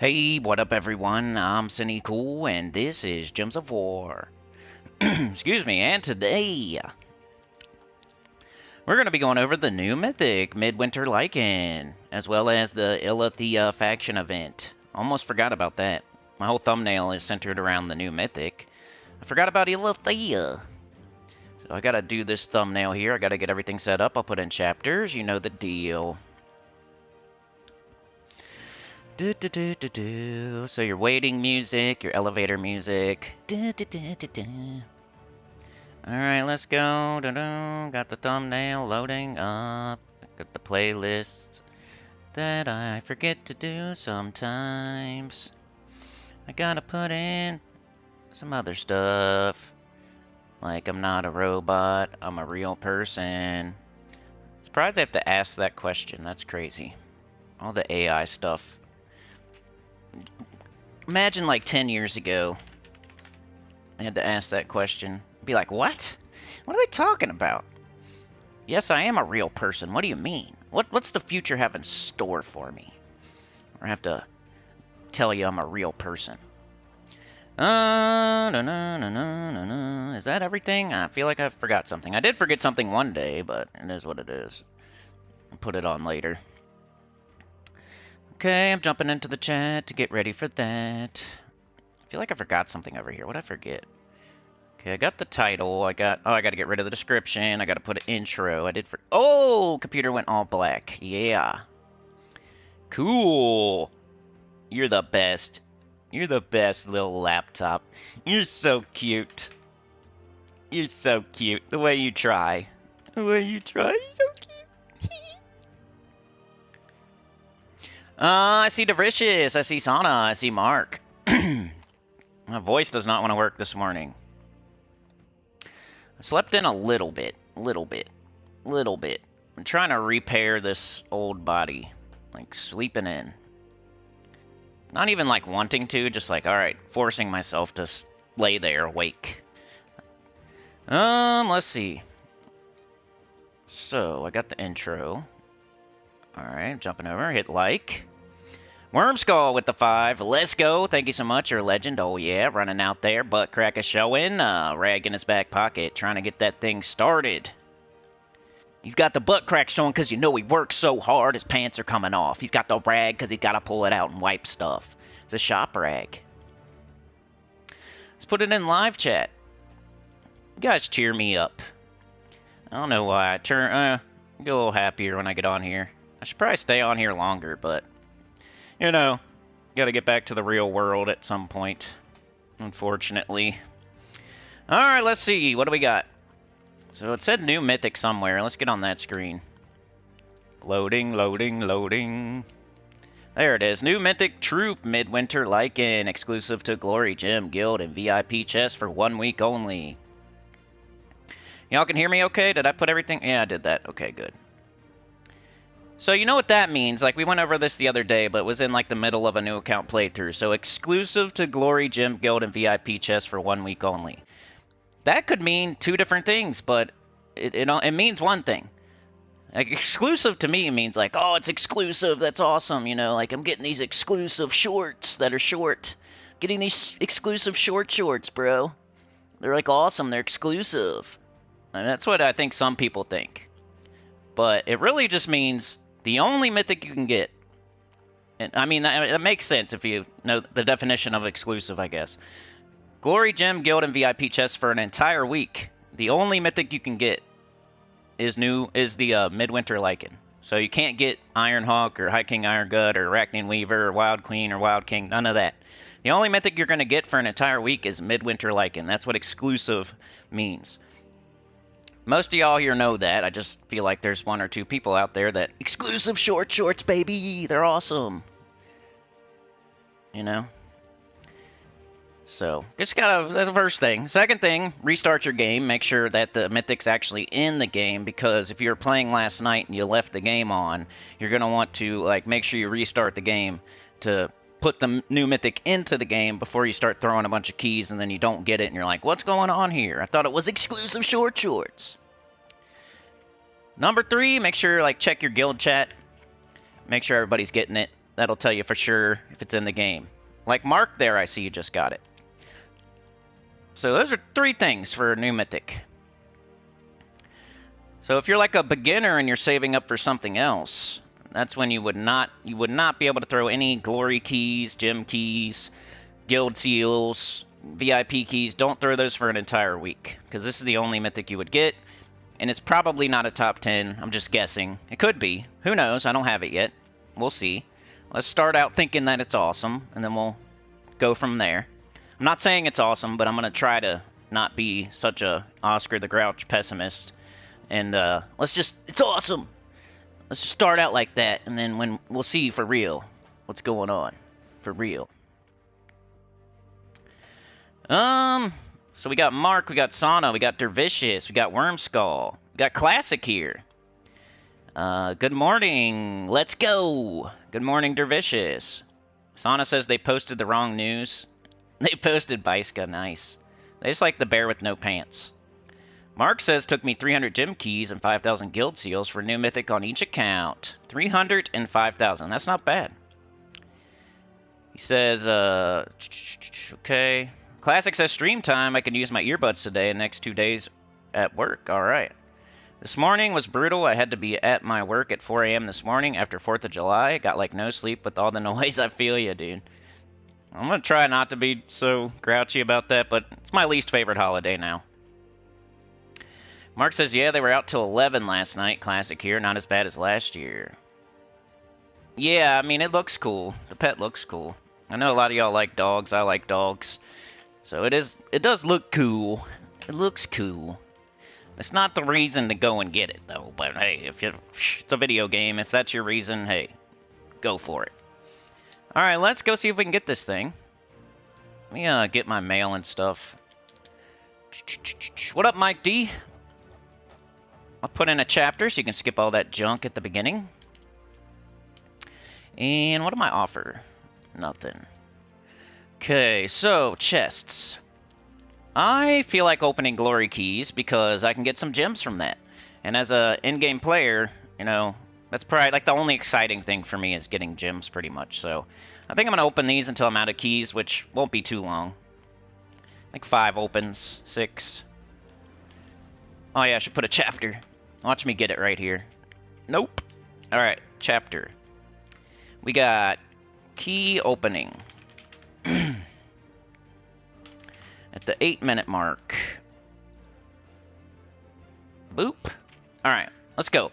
Hey, what up everyone? I'm Sinnycool and this is Gems of War. Excuse me, and today we're going to be going over the new Mythic Midwinter Lycan, as well as the ILLITHIA faction event. Almost forgot about that. My whole thumbnail is centered around the new Mythic. I forgot about ILLITHIA. So I gotta do this thumbnail here. I gotta get everything set up. I'll put in chapters. You know the deal. So your waiting music, your elevator music. Alright, let's go. Got the thumbnail loading up. Got the playlists that I forget to do sometimes. I gotta put in some other stuff. Like, I'm not a robot, I'm a real person. Surprised I have to ask that question. That's crazy. All the AI stuff. Imagine like 10 years ago, I had to ask that question. Be like, what? What are they talking about? Yes, I am a real person. What do you mean? What's the future have in store for me? Or I have to tell you I'm a real person. Is that everything? I feel like I forgot something. I did forget something one day, but it is what it is. I'll put it on later. Okay, I'm jumping into the chat to get ready for that. I feel like I forgot something over here. What'd I forget? Okay, I got the title. I gotta get rid of the description. I gotta put an intro. Oh, computer went all black. Yeah. Cool. You're the best. You're the best little laptop. You're so cute. You're so cute. The way you try. The way you try. You're so cute. I see Dervicious, I see Sana, I see Mark. My voice does not want to work this morning. I slept in a little bit. I'm trying to repair this old body. Like, sleeping in. Not even, like, wanting to, just like, alright, forcing myself to lay there awake. Let's see. So, I got the intro. Alright, jumping over, hit like. Wormskull with the 5. Let's go. Thank you so much. You're a legend. Oh, yeah. Running out there. Butt crack is showing. Rag in his back pocket. Trying to get that thing started. He's got the butt crack showing because you know he works so hard his pants are coming off. He's got the rag because he's got to pull it out and wipe stuff. It's a shop rag. Let's put it in live chat. You guys cheer me up. I don't know why. I get a little happier when I get on here. I should probably stay on here longer, but... you know, gotta get back to the real world at some point, unfortunately. Alright, let's see. What do we got? So it said new mythic somewhere. Let's get on that screen. Loading. There it is. New mythic troop Midwinter Lycan, exclusive to Glory Gym, Guild, and VIP chest for 1 week only. Y'all can hear me okay? Did I put everything? Yeah, I did that. Okay, good. So you know what that means, like we went over this the other day, but it was in like the middle of a new account playthrough. So exclusive to Glory, Gym, Guild, and VIP chest for 1 week only. That could mean two different things, but it means one thing. Like exclusive to me means like, oh, it's exclusive, that's awesome, you know, like I'm getting these exclusive shorts that are short. Getting these exclusive shorts, bro. They're like awesome, they're exclusive. And that's what I think some people think. But it really just means... the only mythic you can get, and I mean, that makes sense if you know the definition of exclusive, I guess. Glory, Gem, Guild, and VIP chests for an entire week. The only mythic you can get is the Midwinter Lycan. So you can't get Iron Hawk or High King Iron Gut or Arachnian Weaver or Wild Queen or Wild King, none of that. The only mythic you're going to get for an entire week is Midwinter Lycan. That's what exclusive means. Most of y'all here know that. I just feel like there's one or two people out there that... exclusive shorts, baby! They're awesome! You know? So, just gotta... that's the first thing. Second thing, restart your game. Make sure that the mythic's actually in the game, because if you're playing last night and you left the game on, you're gonna want to, like, make sure you restart the game to put the new mythic into the game before you start throwing a bunch of keys and then you don't get it and you're like, what's going on here? I thought it was exclusive shorts. Number 3, make sure, like, check your guild chat. Make sure everybody's getting it. That'll tell you for sure if it's in the game. Like Mark there, I see you just got it. So those are 3 things for a new mythic. So if you're like a beginner and you're saving up for something else, that's when you would not be able to throw any glory keys, gem keys, guild seals, VIP keys. Don't throw those for an entire week, because this is the only mythic you would get, and it's probably not a top 10. I'm just guessing. It could be. Who knows? I don't have it yet. We'll see. Let's start out thinking that it's awesome, and then we'll go from there. I'm not saying it's awesome, but I'm going to try to not be such a Oscar the Grouch pessimist. And it's awesome. Let's just start out like that, and then when we'll see for real what's going on. For real. So we got Mark, we got Sauna, we got Dervicious, we got Wormskull, we got Classic here. Good morning. Let's go. Good morning, Dervicious. Sauna says they posted the wrong news. They posted Baiska. Nice. They just like the bear with no pants. Mark says took me 300 gem keys and 5,000 guild seals for new mythic on each account. 300 and 5,000. That's not bad. He says, okay. Classic says stream time. I can use my earbuds today and next 2 days at work. All right. This morning was brutal. I had to be at my work at 4 a.m. this morning after 4th of July. Got like no sleep with all the noise. I feel you, dude. I'm going to try not to be so grouchy about that, but it's my least favorite holiday now. Mark says, yeah, they were out till 11 last night. Classic here. Not as bad as last year. Yeah, I mean, it looks cool. The pet looks cool. I know a lot of y'all like dogs. I like dogs. So it does look cool. It looks cool. It's not the reason to go and get it, though. But, hey, it's a video game. If that's your reason, hey, go for it. All right, let's go see if we can get this thing. Let me get my mail and stuff. What up, Mike D? I'll put in a chapter so you can skip all that junk at the beginning. And what am I offer? Nothing. Okay, so chests. I feel like opening glory keys because I can get some gems from that. And as a in-game player, you know, that's probably like the only exciting thing for me is getting gems pretty much. So I think I'm going to open these until I'm out of keys, which won't be too long. Like 5 opens, 6. Oh yeah, I should put a chapter. Watch me get it right here. Nope. Alright, chapter. We got key opening. At the 8-minute mark. Boop. Alright, let's go.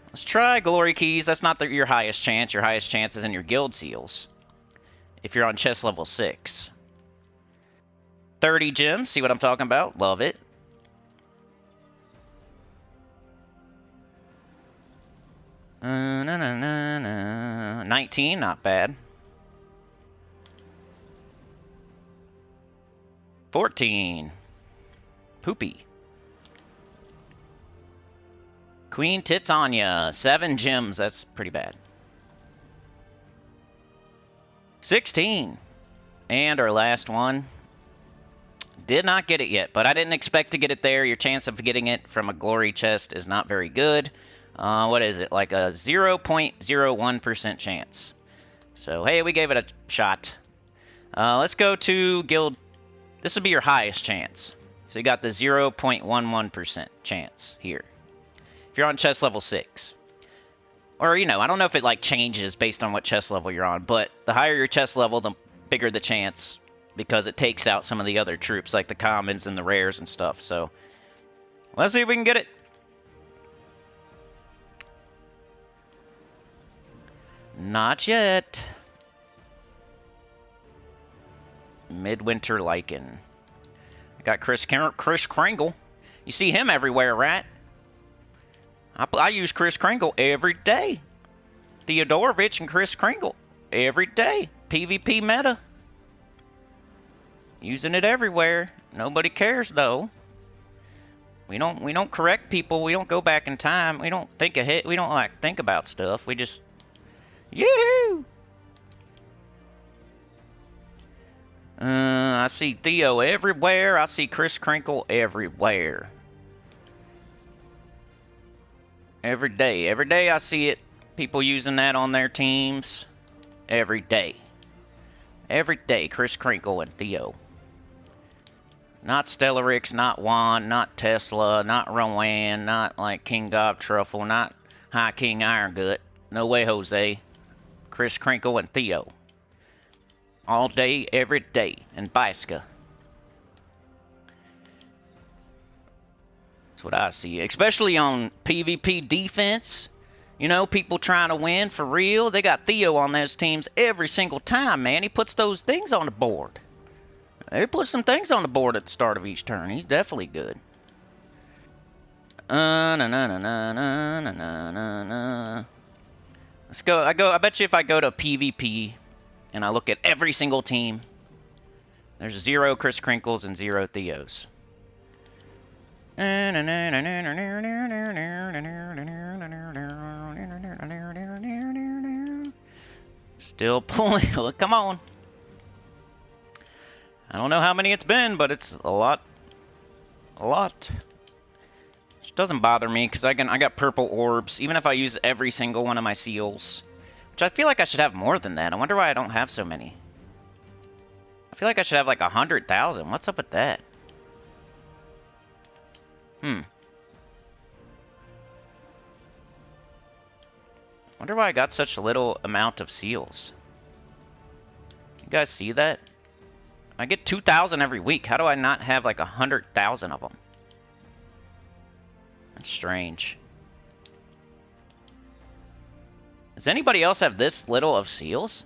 Let's try glory keys. That's not your highest chance. Your highest chance is in your guild seals. If you're on chest level 6. 30 gems. See what I'm talking about? Love it. Na, na, na, na. 19, not bad. 14. Poopy. Queen Tits on ya. 7 gems. That's pretty bad. 16. And our last one. Did not get it yet, but I didn't expect to get it there. Your chance of getting it from a glory chest is not very good. What is it? Like a 0.01% chance. So, hey, we gave it a shot. Let's go to guild. This would be your highest chance. So you got the 0.11% chance here. If you're on chest level 6. Or, you know, I don't know if it, like, changes based on what chest level you're on. But the higher your chest level, the bigger the chance. Because it takes out some of the other troops, like the commons and the rares and stuff. So, let's see if we can get it. Not yet. Midwinter Lycan. I got Chris Kringle. You see him everywhere, right? I use Chris Kringle every day. Theodorovich and Chris Kringle every day. PvP meta. Using it everywhere. Nobody cares though. We don't correct people. We don't go back in time. We don't think ahead. We don't like think about stuff. We just yoo-hoo! I see Theo everywhere. I see Chris Krinkle everywhere. Every day. Every day I see it. People using that on their teams every day. Every day, Chris Crinkle and Theo. Not Stellarix, not Juan, not Tesla, not Rowan, not like King Gob Truffle, not High King Iron Gut. No way, Jose. Chris Crinkle and Theo. All day, every day. And Biska. That's what I see. Especially on PvP defense. You know, people trying to win for real. They got Theo on those teams every single time, man. He puts those things on the board. He puts some things on the board at the start of each turn. He's definitely good. Let's go. I bet you if I go to PvP and I look at every single team, there's 0 Chris Crinkles and 0 Theos. Still pulling. Come on. I don't know how many it's been, but it's a lot. A lot. Which doesn't bother me because I got purple orbs, even if I use every single one of my seals. Which I feel like I should have more than that. I wonder why I don't have so many. I feel like I should have like 100,000. What's up with that? Wonder why I got such a little amount of seals. You guys see that? I get 2,000 every week. How do I not have like 100,000 of them? That's strange. Does anybody else have this little of seals?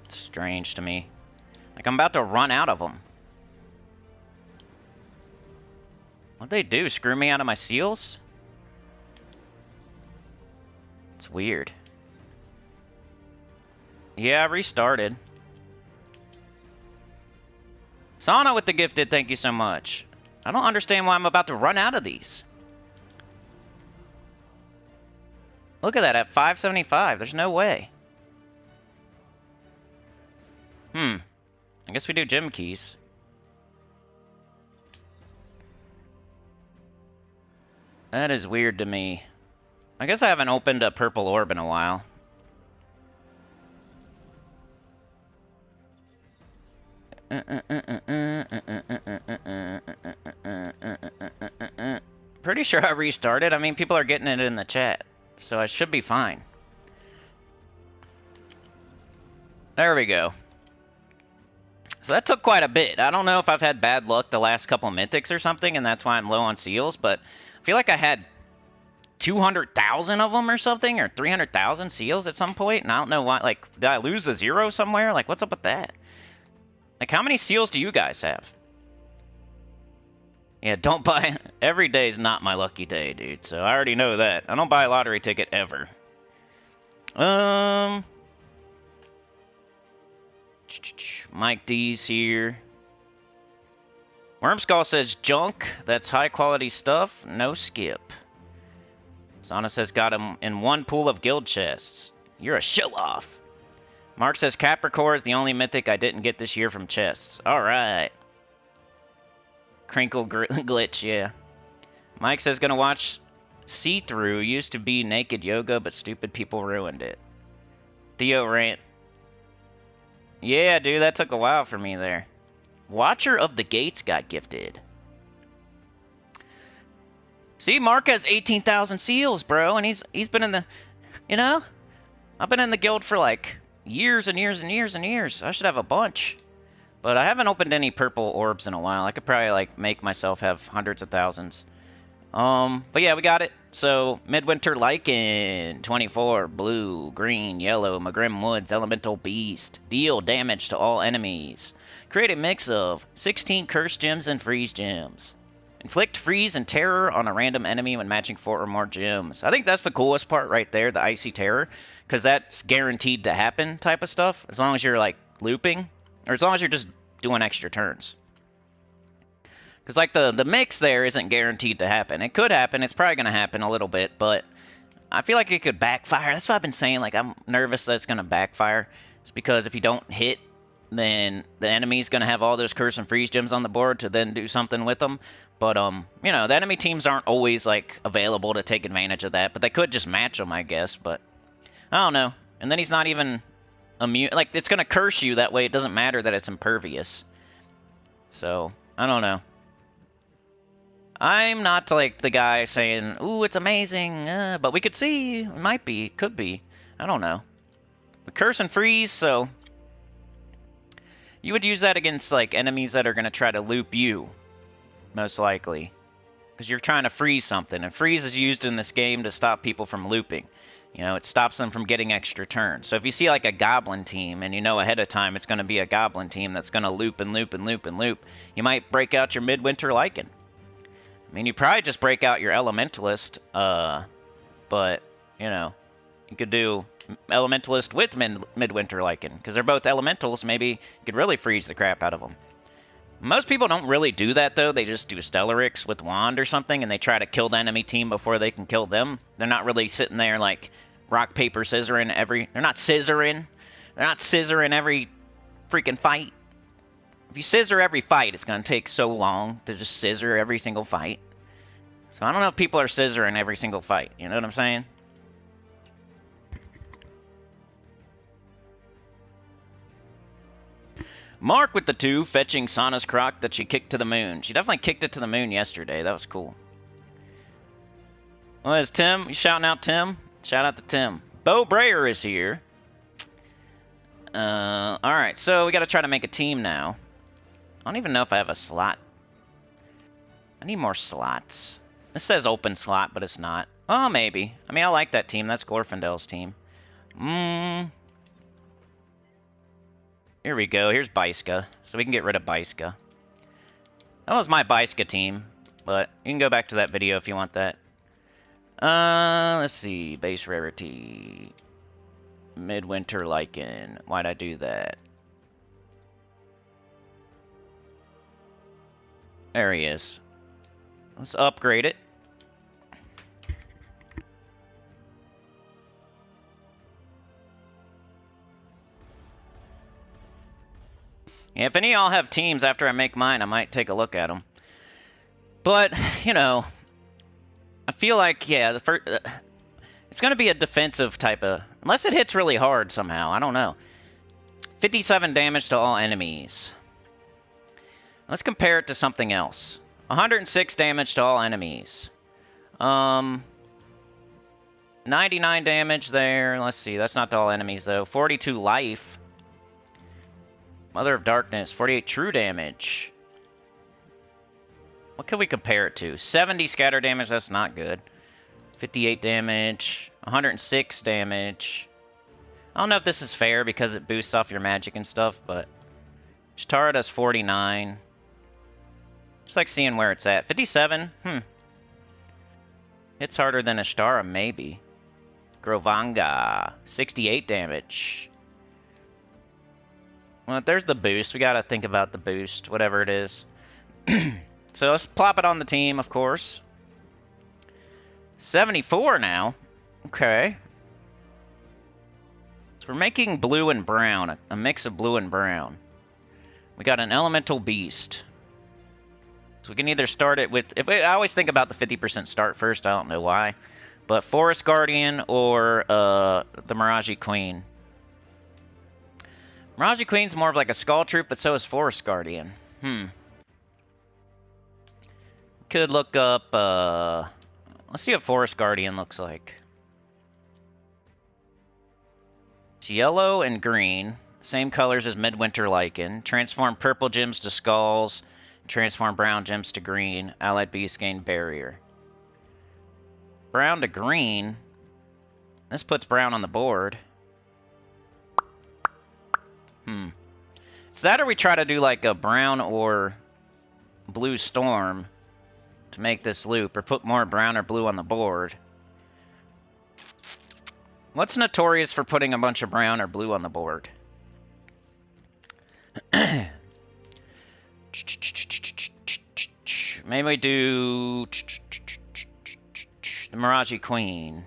It's strange to me. Like I'm about to run out of them. What'd they do? Screw me out of my seals? It's weird. Yeah, I restarted. Sana with the gifted, thank you so much. I don't understand why I'm about to run out of these. Look at that, at 575. There's no way. I guess we do gym keys. That is weird to me. I guess I haven't opened a purple orb in a while. Pretty sure I restarted. I mean, people are getting it in the chat, so I should be fine. There we go. So that took quite a bit. I don't know if I've had bad luck the last couple mythics or something, and that's why I'm low on seals, but I feel like I had 200,000 of them or something, or 300,000 seals at some point, and I don't know why. Like, did I lose a 0 somewhere? Like, what's up with that? Like, how many seals do you guys have? Yeah, don't buy... Every day is not my lucky day, dude, so I already know that. I don't buy a lottery ticket ever. Mike D's here. Wormskull says junk. That's high quality stuff. No skip. Sana says got him in one pool of guild chests. You're a show off. Mark says Capricorn is the only mythic I didn't get this year from chests. Alright. Crinkle glitch, yeah. Mike says gonna watch See-Through. Used to be naked yoga, but stupid people ruined it. Theo rant. Yeah, dude, that took a while for me there. Watcher of the Gates got gifted. See, Mark has 18,000 seals, bro, and he's been in the, you know, I've been in the guild for like years and years and years and years. I should have a bunch, but I haven't opened any purple orbs in a while. I could probably like make myself have hundreds of thousands. But yeah, we got it. So Midwinter Lycan, 24, blue, green, yellow, Magrim Woods, Elemental Beast, deal damage to all enemies. Create a mix of 16 Curse Gems and Freeze Gems. Inflict freeze and terror on a random enemy when matching 4 or more gems. I think that's the coolest part right there, the icy terror, because that's guaranteed to happen type of stuff, as long as you're like looping, or as long as you're just doing extra turns. Because like the mix there isn't guaranteed to happen. It could happen, it's probably going to happen a little bit, but I feel like it could backfire. That's what I've been saying, like I'm nervous that it's going to backfire. It's because if you don't hit then the enemy's going to have all those curse and freeze gems on the board to then do something with them. But, you know, the enemy teams aren't always, like, available to take advantage of that. But they could just match them, I guess. But, I don't know. And then he's not even immune. Like, it's going to curse you. That way it doesn't matter that it's impervious. So, I don't know. I'm not, like, the guy saying, ooh, it's amazing. But we could see. It might be. Could be. I don't know. But curse and freeze, so... You would use that against, like, enemies that are going to try to loop you, most likely. Because you're trying to freeze something, and freeze is used in this game to stop people from looping. You know, it stops them from getting extra turns. So if you see, like, a goblin team, and you know ahead of time it's going to be a goblin team that's going to loop and loop and loop and loop, you might break out your Midwinter Lycan. I mean, you probably just break out your Elementalist, but, you know, you could do... Elementalist with Midwinter Lycan, because they're both elementals. Maybe you could really freeze the crap out of them. Most people don't really do that, though. They just do Stellarix with Wand or something, and they try to kill the enemy team before they can kill them. They're not really sitting there like rock, paper, scissoring every... They're not scissoring. They're not scissoring every freaking fight. If you scissor every fight, it's going to take so long to just scissor every single fight. So I don't know if people are scissoring every single fight. You know what I'm saying? Mark with the 2, fetching Sana's croc that she kicked to the moon. She definitely kicked it to the moon yesterday. That was cool. Well, is Tim? You shouting out Tim? Shout out to Tim. Bo Brayer is here. Alright, so we got to try to make a team now. I don't even know if I have a slot. I need more slots. This says open slot, but it's not. Oh, maybe. I mean, I like that team. That's Glorfindel's team. Here we go. Here's Baiska. So we can get rid of Baiska. That was my Baiska team. But you can go back to that video if you want that. Let's see. Base rarity. Midwinter Lycan. Why'd I do that? There he is. Let's upgrade it. Yeah, if any of y'all have teams after I make mine, I might take a look at them. But, you know, I feel like, yeah, the first, it's going to be a defensive type of... Unless it hits really hard somehow, I don't know. 57 damage to all enemies. Let's compare it to something else. 106 damage to all enemies. 99 damage there. Let's see, that's not to all enemies, though. 42 life. Mother of Darkness, 48 true damage. What can we compare it to? 70 scatter damage, that's not good. 58 damage, 106 damage. I don't know if this is fair because it boosts off your magic and stuff, but... Shatara does 49. Just like seeing where it's at. 57? Hits harder than Ashtara, maybe. Grovanga, 68 damage. Well, there's the boost. We gotta think about the boost, whatever it is. So let's plop it on the team, of course. 74 now. Okay. So we're making blue and brown, a mix of blue and brown. We got an elemental beast. So we can either start it with... I always think about the 50% start first, I don't know why. But Forest Guardian or the Mirage Queen. Mirage Queen's more of like a Skull Troop, but so is Forest Guardian. Could look up, let's see what Forest Guardian looks like. It's yellow and green, same colors as Midwinter Lycan. Transform purple gems to skulls, transform brown gems to green. Allied beasts gain barrier. Brown to green. This puts brown on the board. It's that or we try to do like a brown or blue storm to make this loop, or put more brown or blue on the board. What's notorious for putting a bunch of brown or blue on the board? Maybe we do the Mirage Queen.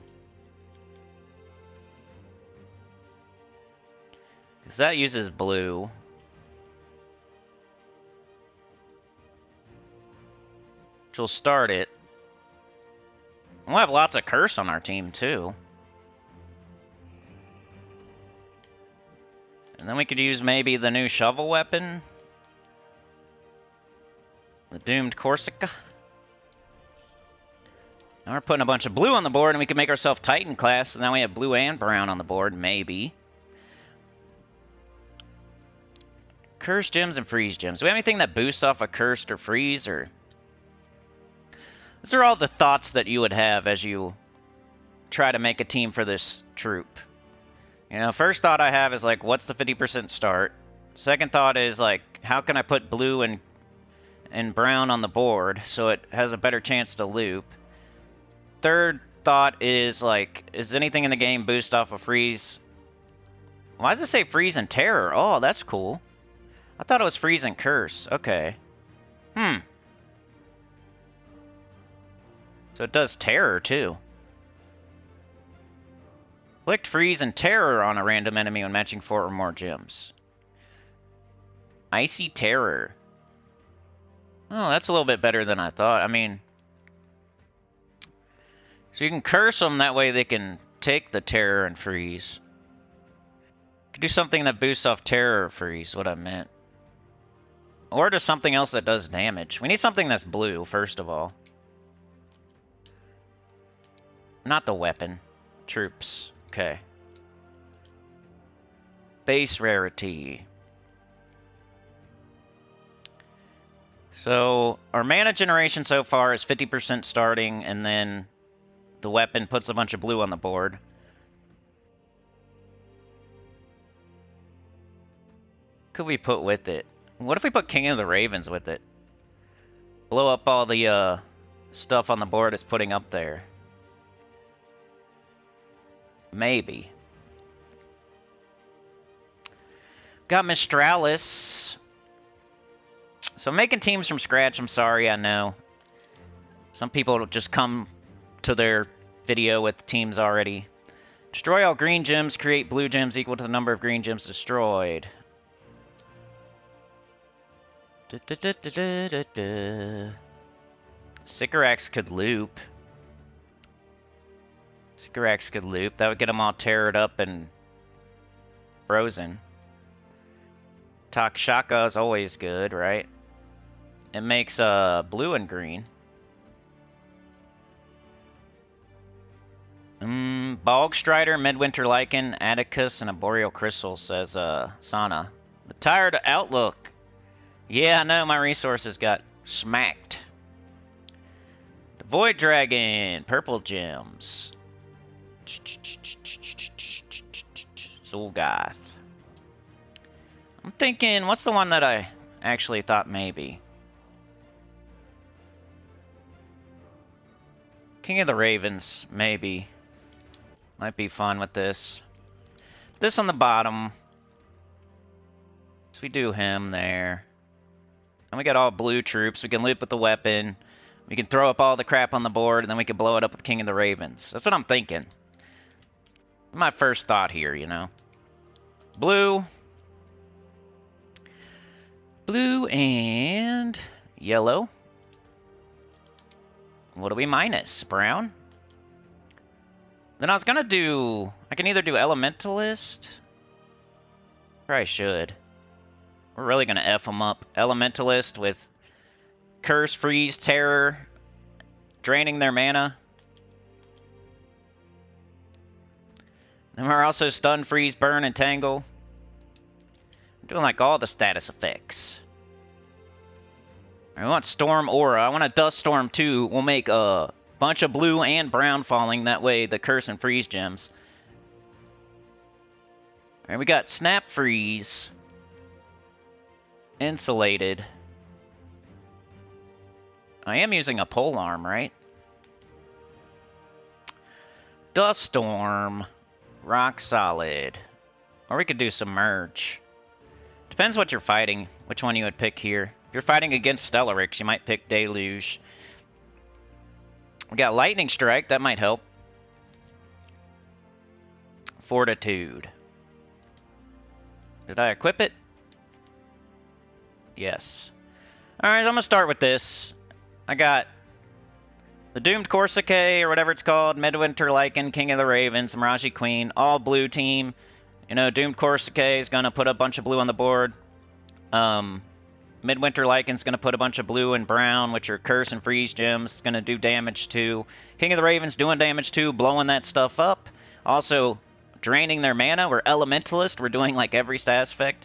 Because that uses blue. which will start it. We'll have lots of curse on our team, too. And then we could use maybe the new shovel weapon. The Doomed Corsica. Now we're putting a bunch of blue on the board, and we can make ourselves Titan class, and now we have blue and brown on the board, maybe. Curse gems and freeze gems. Do we have anything that boosts off a cursed or freeze, or... These are all the thoughts that you would have as you try to make a team for this troop. You know, first thought I have is, like, what's the 50% start? Second thought is, like, how can I put blue and brown on the board so it has a better chance to loop? Third thought is, like, is anything in the game boost off a freeze? Why does it say freeze and terror? Oh, that's cool. I thought it was freeze and curse. Okay. So it does terror, too. Inflict freeze and terror on a random enemy when matching 4 or more gems. Icy terror. Oh, that's a little bit better than I thought. I mean... So you can curse them, that way they can take the terror and freeze. You can do something that boosts off terror or freeze, what I meant. Or just something else that does damage. We need something that's blue, first of all. Not the weapon. Troops. Okay. Base rarity. So, our mana generation so far is 50% starting, and then the weapon puts a bunch of blue on the board. Could we put with it? What if we put King of the Ravens with it? Blow up all the stuff on the board it's putting up there. Maybe. Got Mistralis. So making teams from scratch, I'm sorry, I know. Some people just come to their video with teams already. Destroy all green gems, create blue gems equal to the number of green gems destroyed. Sycorax could loop. Sycorax could loop. That would get them all teared up and frozen. Takshaka is always good, right? It makes blue and green. Bogstrider, Midwinter Lycan, Atticus, and a Boreal Crystal, says Sana. The tired outlook. Yeah, I know, my resources got smacked. The Void Dragon, purple gems. Zul'Gath. I'm thinking, what's the one that I actually thought maybe? King of the Ravens, maybe. Might be fun with this. This on the bottom. So we do him there. And we got all blue troops. We can loop with the weapon. We can throw up all the crap on the board, and then we can blow it up with King of the Ravens. That's what I'm thinking. My first thought here, you know. Blue. Blue and yellow. What do we minus? Brown? Then I was gonna do... I can either do Elementalist. Probably should. We're really gonna F them up. Elementalist with Curse, Freeze, Terror, draining their mana. Then we're also Stun, Freeze, Burn, and Tangle. I'm doing like all the status effects. I want Storm Aura. I want a Dust Storm too. We'll make a bunch of blue and brown falling. That way the Curse and Freeze gems. Alright, we got Snap Freeze. Insulated. I am using a pole arm, right? Dust Storm. Rock Solid. Or we could do Submerge. Depends what you're fighting, which one you would pick here. If you're fighting against Stellarix, you might pick Deluge. We got Lightning Strike, that might help. Fortitude. Did I equip it? Yes. Alright, I'm going to start with this. I got The Doomed Corsica, or whatever it's called, Midwinter Lycan, King of the Ravens, Miraji Queen, all blue team. You know, Doomed Corsica is going to put a bunch of blue on the board. Midwinter Lycan's going to put a bunch of blue and brown, which are curse and freeze gems. It's going to do damage too. King of the Ravens doing damage too, blowing that stuff up. Also, draining their mana. We're Elementalist. We're doing like every status effect.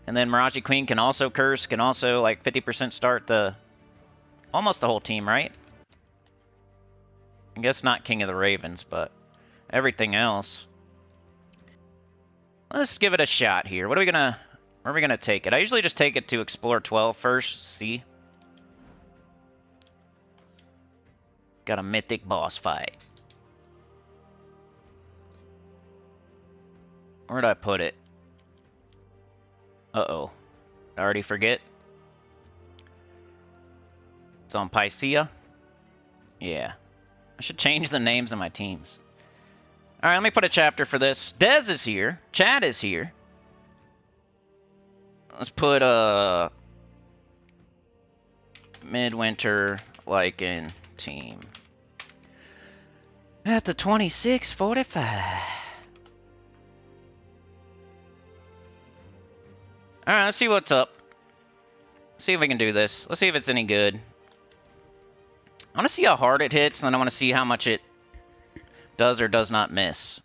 And then Miraji Queen can also curse, can also like 50% start the... almost the whole team, right? I guess not King of the Ravens, but everything else. Let's give it a shot here. What are we gonna... where are we gonna take it? I usually just take it to Explore 12 first, see? Got a mythic boss fight. Where'd I put it? Uh-oh. I already forget. It's on Picea? Yeah. I should change the names of my teams. Alright, let me put a chapter for this. Dez is here. Chad is here. Let's put a Midwinter Lycan team at the 26:45. Alright, let's see what's up. Let's see if we can do this. Let's see if it's any good. I want to see how hard it hits, and then I want to see how much it does or does not miss.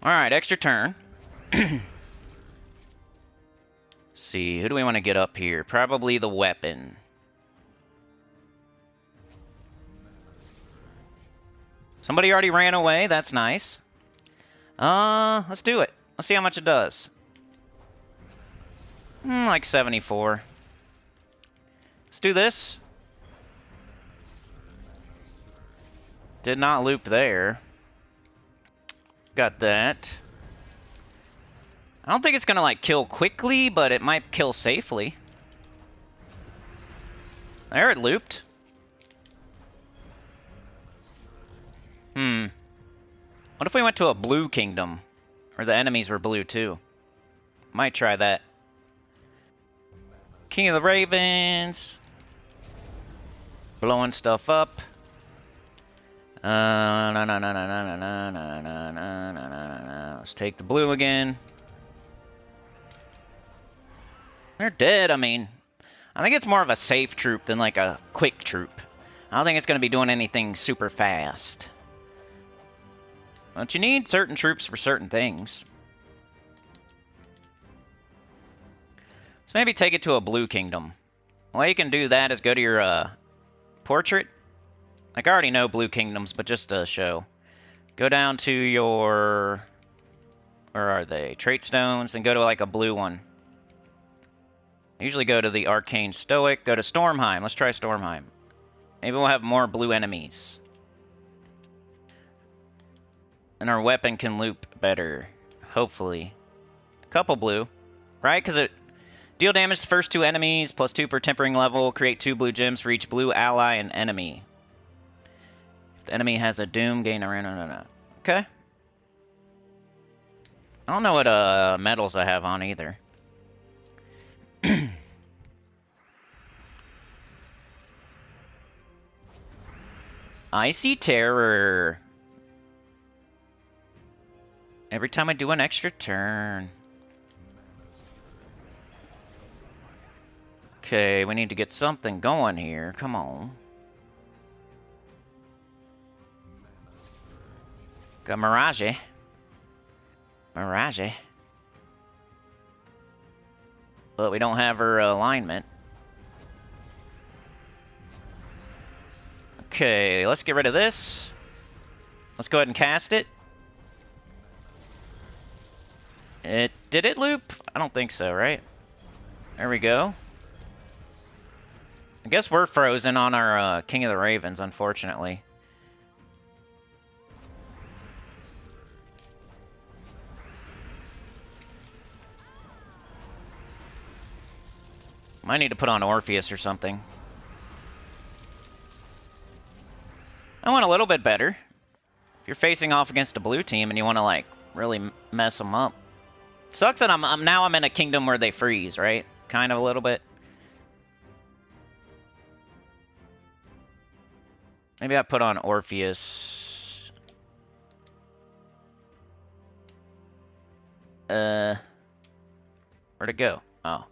Alright, extra turn. See, who do we want to get up here? Probably the weapon. Somebody already ran away, that's nice. Let's do it. Let's see how much it does. Like 74. Let's do this. Did not loop there. Got that. I don't think it's gonna like kill quickly, but it might kill safely. There, it looped. What if we went to a blue kingdom? Or the enemies were blue too. Might try that. King of the Ravens. Blowing stuff up. Let's take the blue again. They're dead, I mean. I think it's more of a safe troop than like a quick troop. I don't think it's going to be doing anything super fast. But you need certain troops for certain things. Let's maybe take it to a blue kingdom. The way you can do that is go to your portrait. Like, I already know blue kingdoms, but just to show. Go down to your... where are they? Trait stones, and go to like a blue one. Usually go to the Arcane Stoic. Go to Stormheim. Let's try Stormheim. Maybe we'll have more blue enemies. And our weapon can loop better. Hopefully. A couple blue. Right? Because it... deal damage to the first two enemies, +2 per tempering level. Create 2 blue gems for each blue ally and enemy. If the enemy has a doom, gain a random... Okay. I don't know what medals I have on either. Icy Terror. Every time I do an extra turn. Okay, we need to get something going here. Come on. Got Mirage. Mirage. But we don't have her alignment. Okay, let's get rid of this. Let's go ahead and cast it. Did it loop? I don't think so, right? There we go. I guess we're frozen on our King of the Ravens, unfortunately. Might need to put on Orpheus or something. I want a little bit better. If you're facing off against a blue team and you want to, like, really mess them up. Sucks that I'm in a kingdom where they freeze, right? Kind of a little bit. Maybe I put on Orpheus. Where'd it go? Oh.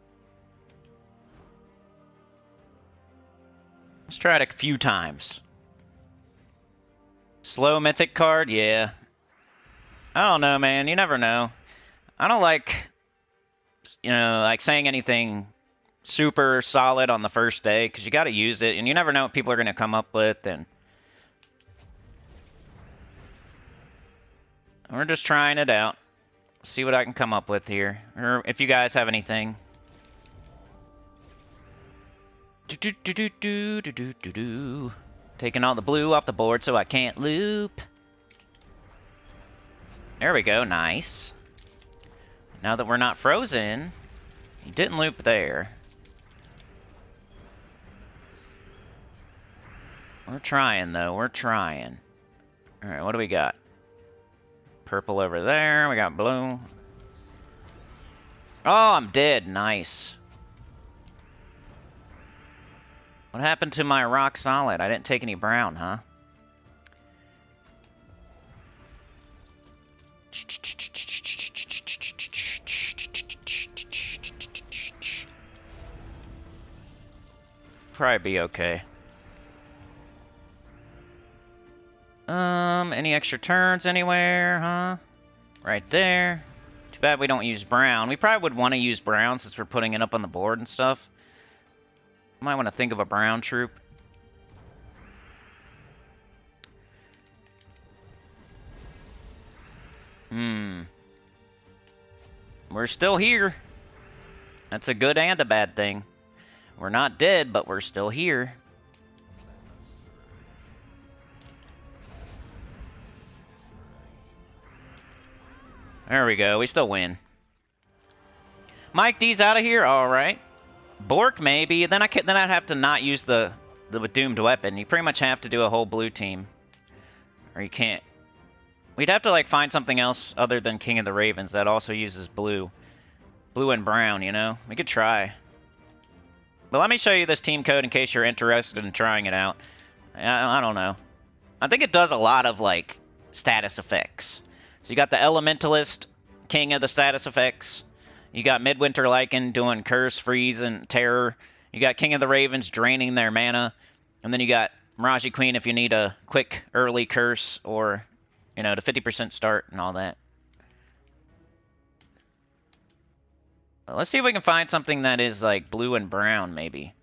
Let's try it a few times. Slow mythic card? Yeah. I don't know, man. You never know. I don't like, like saying anything super solid on the first day, because you got to use it, and you never know what people are going to come up with, and we're just trying it out. See what I can come up with here, or if you guys have anything. Taking all the blue off the board so I can't loop. There we go, nice. Now that we're not frozen, he didn't loop there. We're trying, though. We're trying. Alright, what do we got? Purple over there. We got blue. Oh, I'm dead. Nice. What happened to my rock solid? I didn't take any brown, huh? Probably be okay. Any extra turns anywhere, huh? Right there. Too bad we don't use brown. We probably would want to use brown since we're putting it up on the board and stuff. Might want to think of a brown troop. We're still here. That's a good and a bad thing. We're not dead, but we're still here. There we go. We still win. Mike D's out of here. All right. Bork maybe. Then I'd have to not use the doomed weapon. You pretty much have to do a whole blue team, or you can't. We'd have to like find something else other than King of the Ravens that also uses blue and brown. You know, we could try. But let me show you this team code in case you're interested in trying it out. I don't know. I think it does a lot of like status effects. So you got the Elementalist, king of the status effects. You got Midwinter Lycan doing Curse, Freeze, and Terror. You got King of the Ravens draining their mana. And then you got Miraji Queen if you need a quick early Curse or, the 50% start and all that. Well, let's see if we can find something that is like blue and brown, maybe.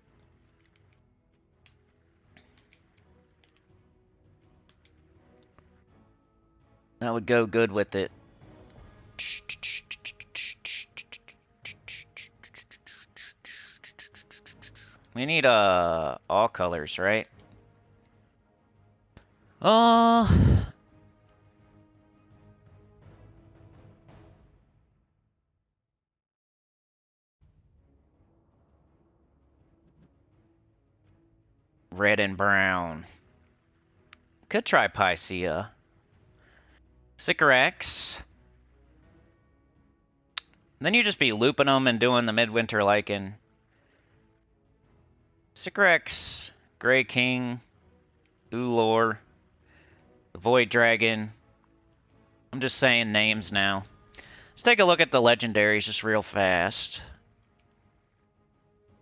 That would go good with it. We need all colors, right? Red and brown. Could try Pycea. Sycorax. Then you just be looping them and doing the Midwinter Lycan. Sycorax, Grey King, Ulor, the Void Dragon. I'm just saying names now. Let's take a look at the legendaries just real fast.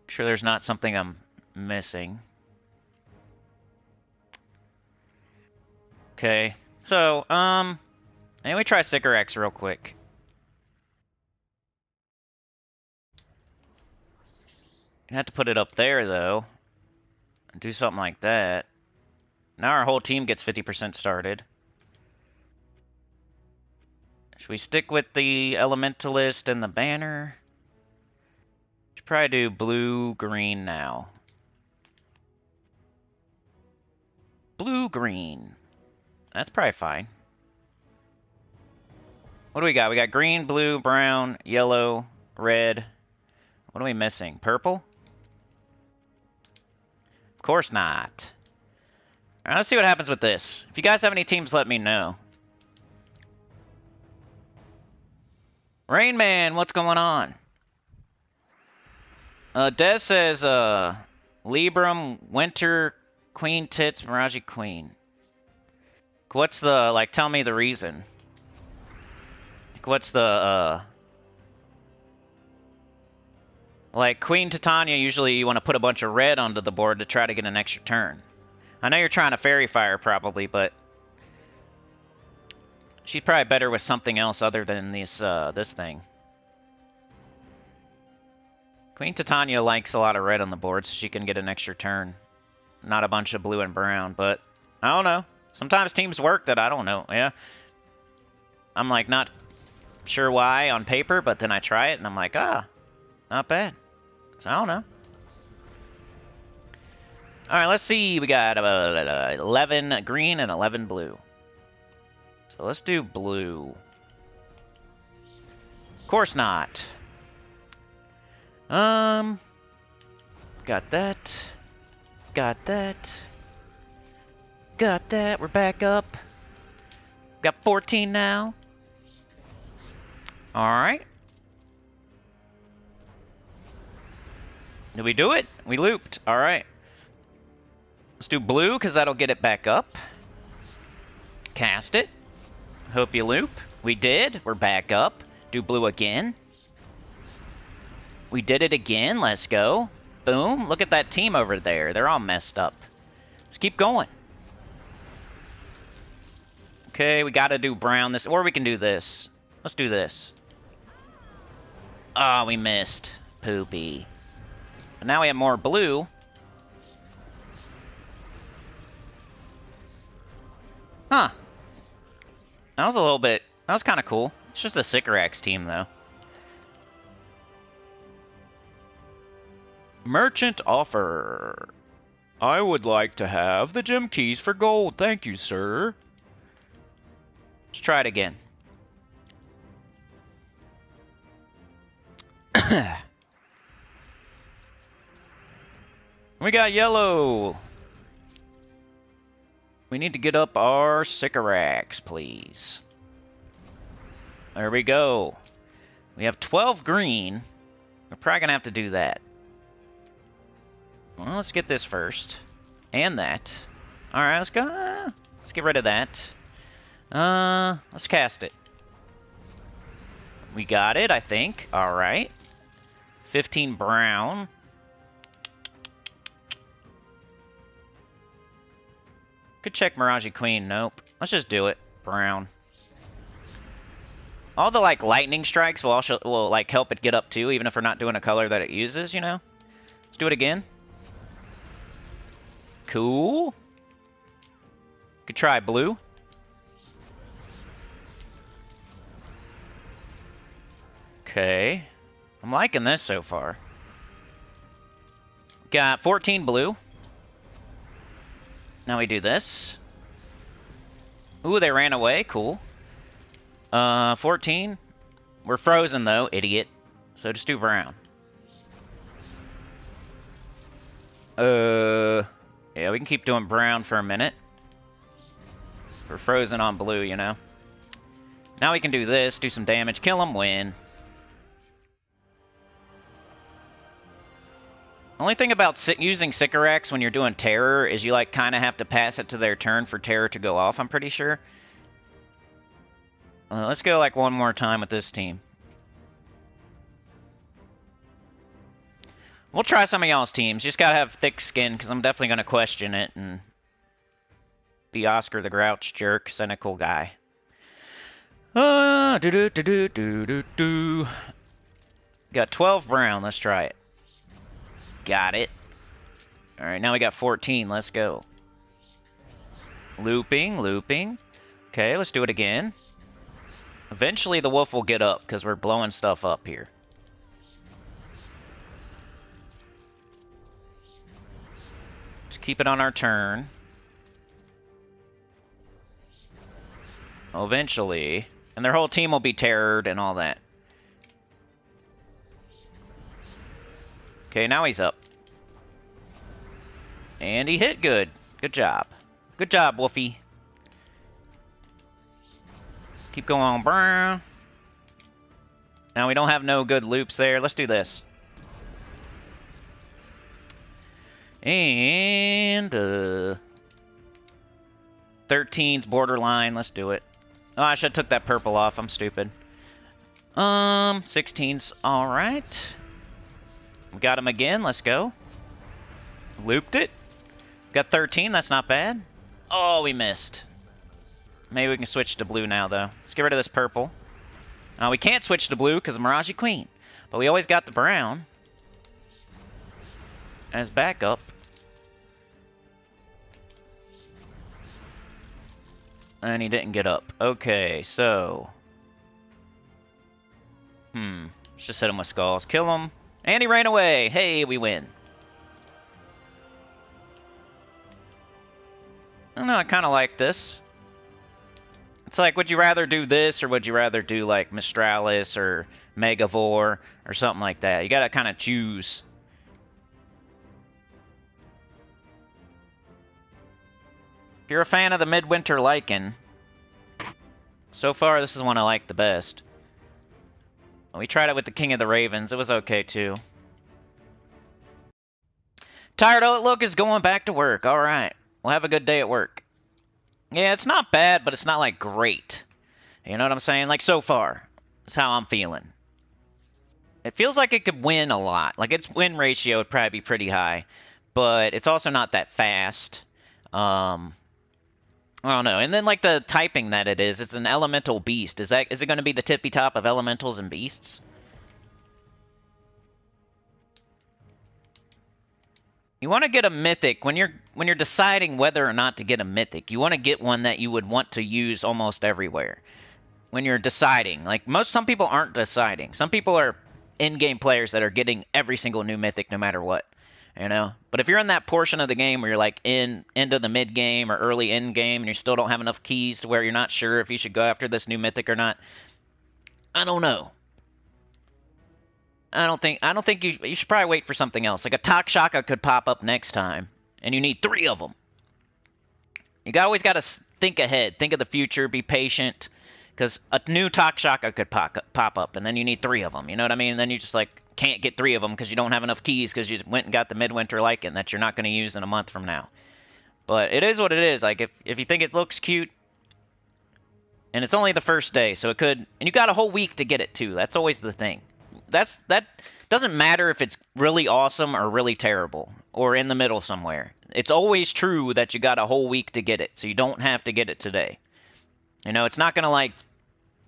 Make sure there's not something I'm missing. Okay, so, let me try Sycorax real quick. You have to put it up there, though. And do something like that. Now our whole team gets 50% started. Should we stick with the Elementalist and the banner? Should probably do blue-green now. Blue-green. That's probably fine. What do we got? We got green, blue, brown, yellow, red. What are we missing? Purple? Of course not. All right, let's see what happens with this. If you guys have any teams, let me know. Rain Man, what's going on? Des says, Libram, Winter, Queen Tits, Mirage Queen. What's the, like, tell me the reason. Like, what's the, like, Queen Titania, usually you want to put a bunch of red onto the board to try to get an extra turn. I know you're trying to Fairy Fire, probably, but she's probably better with something else other than this thing. Queen Titania likes a lot of red on the board, so she can get an extra turn. Not a bunch of blue and brown, but I don't know. Sometimes teams work that I don't know, yeah. I'm like not sure why on paper, but then I try it and I'm like, ah, not bad. So I don't know. Alright, let's see. We got 11 green and 11 blue. So let's do blue. Of course not. Got that. Got that. Got that. We're back up. Got 14 now. Alright. Did we do it? We looped. Alright. Let's do blue, because that'll get it back up. Cast it. Hope you loop. We did. We're back up. Do blue again. We did it again. Let's go. Boom. Look at that team over there. They're all messed up. Let's keep going. Okay, we gotta do brown this, or we can do this. Let's do this. Oh, we missed. Poopy. But now we have more blue. Huh. That was a little bit... That was kind of cool. It's just a Sycorax team, though. Merchant offer. I would like to have the gem keys for gold. Thank you, sir. Let's try it again. We got yellow. We need to get up our Sycorax, please. There we go. We have 12 green. We're probably going to have to do that. Well, let's get this first. And that. Alright, let's go. Let's get rid of that. Let's cast it. We got it, I think. Alright. 15 brown. Could check Mirage Queen. Nope. Let's just do it. Brown. All the, like, lightning strikes will also like help it get up too, even if we're not doing a color that it uses, you know? Let's do it again. Cool. Could try blue. Okay. I'm liking this so far. Got 14 blue. Now we do this. Ooh, they ran away. Cool. 14. We're frozen, though. Idiot. So just do brown. Yeah, we can keep doing brown for a minute. We're frozen on blue, you know. Now we can do this, do some damage, kill them, win. Only thing about using Sycorax when you're doing Terror is you, like, kind of have to pass it to their turn for Terror to go off, I'm pretty sure. Let's go, like, one more time with this team. We'll try some of y'all's teams. You just gotta have thick skin, because I'm definitely gonna question it and be Oscar the Grouch jerk, Sinnycool guy. Got 12 brown. Let's try it. Got it. Alright, now we got 14. Let's go. Looping, looping. Okay, let's do it again. Eventually the wolf will get up, because we're blowing stuff up here. Just keep it on our turn. Eventually. And their whole team will be terrored and all that. Okay, now he's up. And he hit good. Good job. Good job, Wolfie. Keep going on, brown. Now we don't have no good loops there. Let's do this. And 13's borderline. Let's do it. Oh, I should have took that purple off. I'm stupid. 16's all right. We got him again. Let's go. Looped it. Got 13. That's not bad. Oh, we missed. Maybe we can switch to blue now, though. Let's get rid of this purple. We can't switch to blue because of Mirage Queen. But we always got the brown as backup. And he didn't get up. Okay, so... let's just hit him with skulls. Kill him. And he ran away. Hey, we win. I don't know, I kind of like this. It's like, would you rather do this, or would you rather do, like, Mistralis, or Megavore, or something like that? You gotta kind of choose. If you're a fan of the Midwinter Lycan, so far this is the one I like the best. We tried it with the King of the Ravens. It was okay, too. Tired Outlook is going back to work. Alright. We'll have a good day at work. Yeah, it's not bad, but it's not, like, great. You know what I'm saying? Like, so far. That's how I'm feeling. It feels like it could win a lot. Like, its win ratio would probably be pretty high. But it's also not that fast. I don't know. And then, like, the typing that it is, it's an elemental beast. Is it going to be the tippy top of elementals and beasts? You want to get a mythic when you're deciding whether or not to get a mythic. You want to get one that you would want to use almost everywhere. When you're deciding, like some people aren't deciding. Some people are in-game players that are getting every single new mythic no matter what. You know? But if you're in that portion of the game where you're like into the mid game or early end game and you still don't have enough keys to where you're not sure if you should go after this new mythic or not, I don't know. I don't think you should probably wait for something else. Like a Takshaka could pop up next time, and you need 3 of them. You always got to think ahead, think of the future, be patient, because a new Takshaka could pop up, and then you need 3 of them. You know what I mean? And then you just like can't get 3 of them because you don't have enough keys because you went and got the Midwinter Lycan that you're not going to use in a month from now. But it is what it is. Like if you think it looks cute, and it's only the first day, so it could, and you got a whole week to get it too. That's always the thing. That doesn't matter if it's really awesome or really terrible or in the middle somewhere. It's always true that you got a whole week to get it, so you don't have to get it today. You know, it's not going to like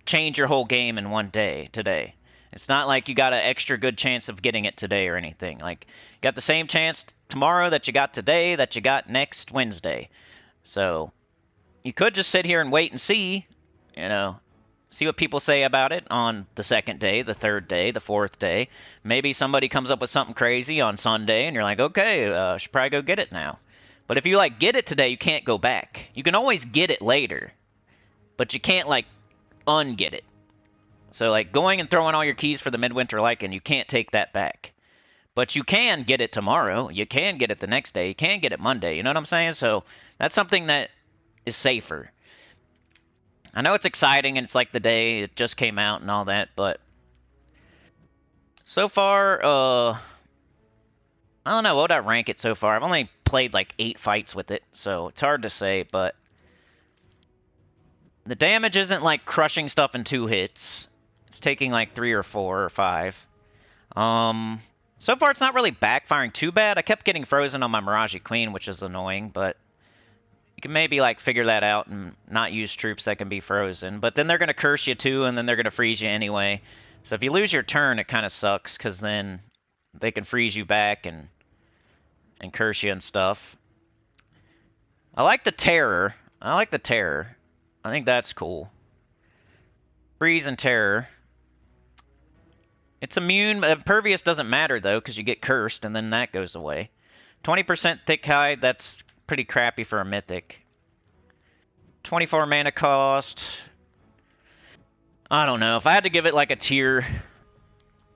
change your whole game in one day today. It's not like you got an extra good chance of getting it today or anything. Like, you got the same chance tomorrow that you got today that you got next Wednesday. So, you could just sit here and wait and see, you know, see what people say about it on the 2nd day, the 3rd day, the 4th day. Maybe somebody comes up with something crazy on Sunday, and you're like, okay, I should probably go get it now. But if you, like, get it today, you can't go back. You can always get it later, but you can't, like, unget it. So, like, going and throwing all your keys for the Midwinter Lycan, you can't take that back. But you can get it tomorrow. You can get it the next day. You can get it Monday. You know what I'm saying? So, that's something that is safer. I know it's exciting, and it's like the day it just came out and all that, but so far, I don't know, what would I rank it so far? I've only played like 8 fights with it, so it's hard to say, but the damage isn't like crushing stuff in 2 hits. It's taking like 3 or 4 or 5. So far, it's not really backfiring too bad. I kept getting frozen on my Mirage Queen, which is annoying, but you can maybe, like, figure that out and not use troops that can be frozen. But then they're going to curse you, too, and then they're going to freeze you anyway. So if you lose your turn, it kind of sucks, because then they can freeze you back and curse you and stuff. I like the Terror. I think that's cool. Freeze and Terror. It's immune. Impervious doesn't matter, though, because you get cursed, and then that goes away. 20% Thick Hide, that's pretty crappy for a mythic. 24 mana cost. I don't know. If I had to give it like a tier,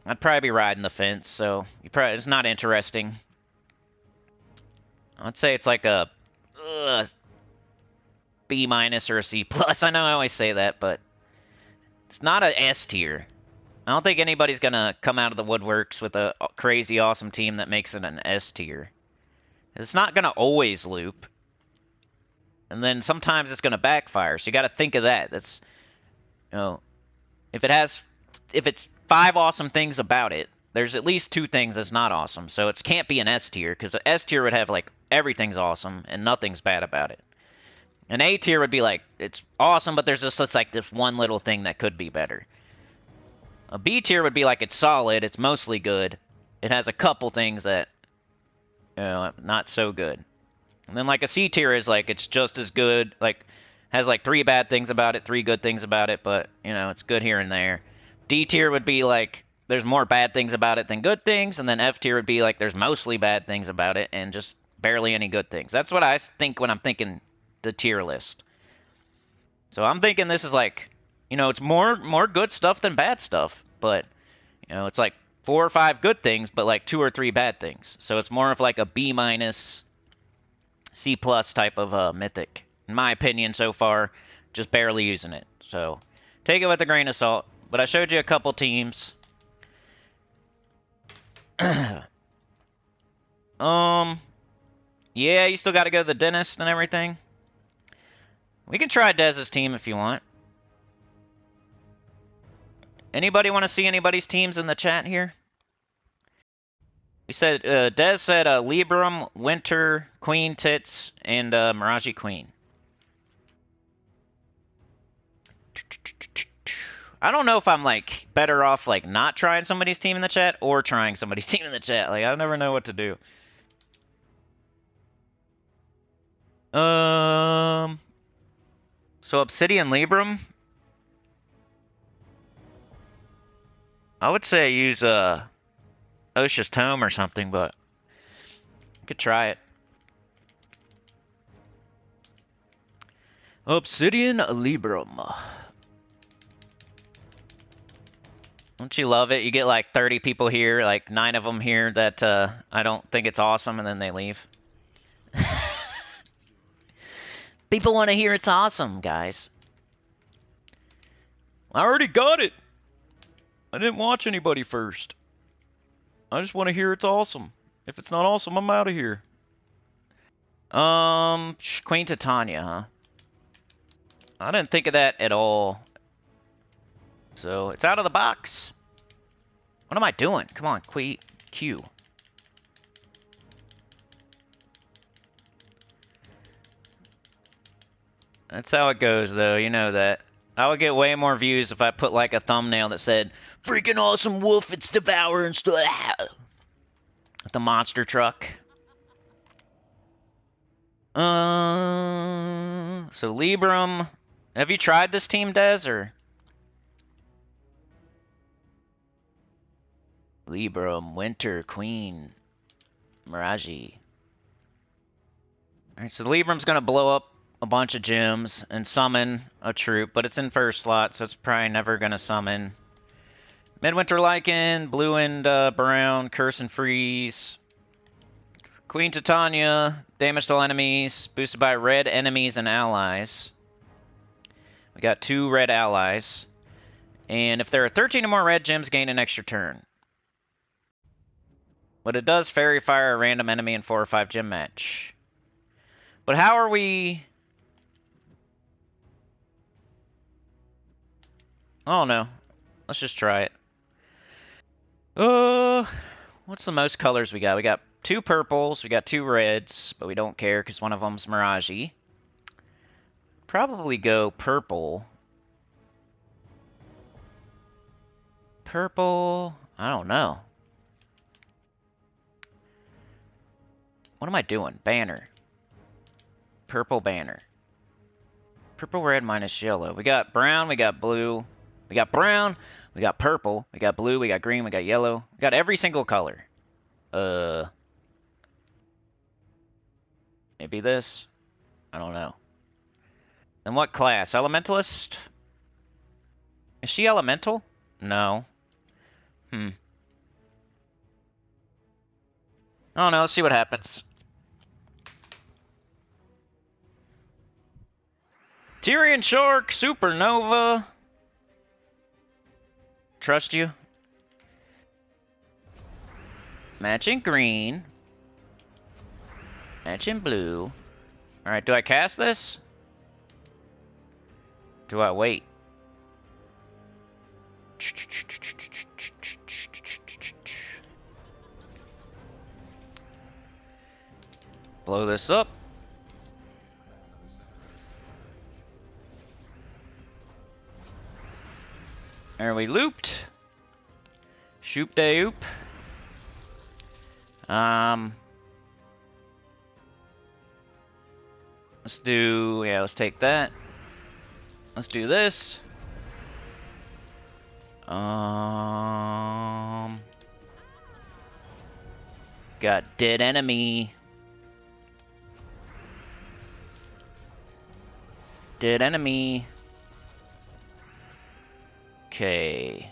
I'd probably be riding the fence, so it's not interesting. I'd say it's like a B- or a C+. I know I always say that, but it's not an S tier. I don't think anybody's gonna come out of the woodworks with a crazy awesome team that makes it an S tier. It's not gonna always loop. And then sometimes it's gonna backfire, so you gotta think of that. That's, you know, if it's 5 awesome things about it, there's at least 2 things that's not awesome. So it can't be an S tier, because an S tier would have like everything's awesome and nothing's bad about it. An A tier would be like, it's awesome, but there's just like this one little thing that could be better. A B tier would be like, it's solid, it's mostly good. It has a couple things that, not so good. And then like a C tier is like, it's just as good, like, has like 3 bad things about it, 3 good things about it, but, it's good here and there. D tier would be like, there's more bad things about it than good things, and then F tier would be like, there's mostly bad things about it and just barely any good things. That's what I think when I'm thinking the tier list. So I'm thinking this is like, it's more good stuff than bad stuff, but it's like 4 or 5 good things, but like 2 or 3 bad things. So it's more of like a B minus, C plus type of mythic, in my opinion so far. Just barely using it, so take it with a grain of salt. But I showed you a couple teams. Yeah, you still got to go to the dentist and everything. We can try Dez's team if you want. Anybody want to see anybody's teams in the chat here? He said, Dez said Libram, Winter, Queen Tits, and Miraji Queen. I don't know if I'm like better off like not trying somebody's team in the chat or trying somebody's team in the chat. Like I never know what to do. So Obsidian Libram. I would say use Osha's Tome or something, but you could try it. Obsidian Libram. Don't you love it? You get like 30 people here, like 9 of them here that I don't think it's awesome, and then they leave. People want to hear it's awesome, guys. I already got it. I didn't watch anybody first. I just want to hear it's awesome. If it's not awesome, I'm out of here. Queen Titania, huh? I didn't think of that at all. So, it's out of the box. What am I doing? Come on, Q. That's how it goes, though. You know that. I would get way more views if I put, like, a thumbnail that said, "Freaking awesome wolf, it's devouring stuff." With the monster truck. So, Libram. Have you tried this team, Dez, or? Libram, Winter, Queen, Miraji. Alright, so the Libram's gonna blow up a bunch of gems and summon a troop, but it's in first slot, so it's probably never gonna summon. Midwinter Lycan, blue and brown, curse and freeze. Queen Titania, damage to all enemies, boosted by red enemies and allies. We got 2 red allies. And if there are 13 or more red gems, gain an extra turn. But it does fairy fire a random enemy in 4 or 5 gem match. But how are we... Oh no. Let's just try it. What's the most colors we got? We got 2 purples, we got 2 reds, but we don't care because one of them's Miraji. Probably go purple. Purple... I don't know. What am I doing? Banner. Purple banner. Purple, red, minus yellow. We got brown, we got blue. We got brown, we got purple, we got blue, we got green, we got yellow. We got every single color. Maybe this? I don't know. And what class? Elementalist? Is she elemental? No. I don't know, let's see what happens. Tyrian Shark, Supernova. Trust you. Matching green. Matching blue. Alright, do I cast this? Do I wait? Blow this up. There we looped. Shoop de oop. Let's take that. Let's do this. Got dead enemy. Dead enemy. Okay.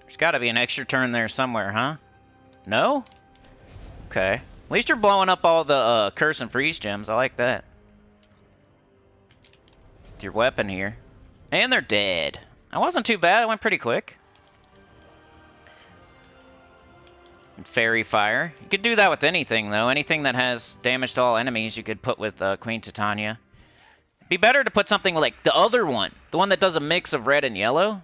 There's gotta be an extra turn there somewhere, huh? No? Okay. At least you're blowing up all the curse and freeze gems. I like that. With your weapon here. And they're dead. That wasn't too bad. It went pretty quick. And fairy fire. You could do that with anything, though. Anything that has damage to all enemies, you could put with Queen Titania. Be better to put something like the other one. The one that does a mix of red and yellow.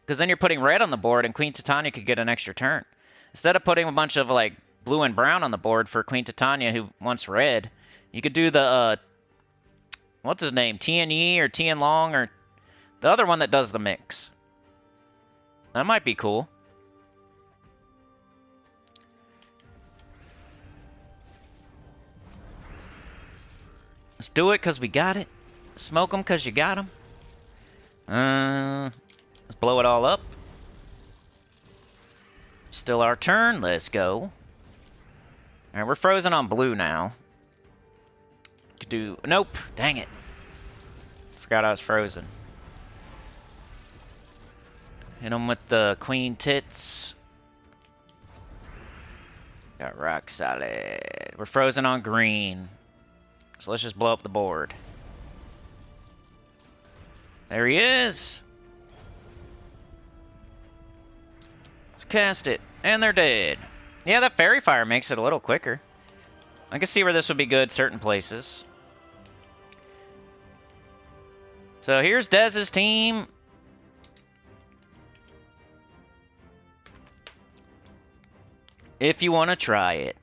Because then you're putting red on the board, and Queen Titania could get an extra turn. Instead of putting a bunch of, like, blue and brown on the board for Queen Titania, who wants red, you could do the, what's his name? Tian Yi or Tian Long, or the other one that does the mix. That might be cool. Let's do it because we got it. Smoke them because you got them. Let's blow it all up. Still our turn. Let's go. Alright, we're frozen on blue now. Could do... Nope. Dang it. Forgot I was frozen. Hit him with the queen tits. Got rock solid. We're frozen on green. So let's just blow up the board. There he is. Let's cast it. And they're dead. Yeah, that fairy fire makes it a little quicker. I can see where this would be good certain places. So here's Dez's team. If you want to try it.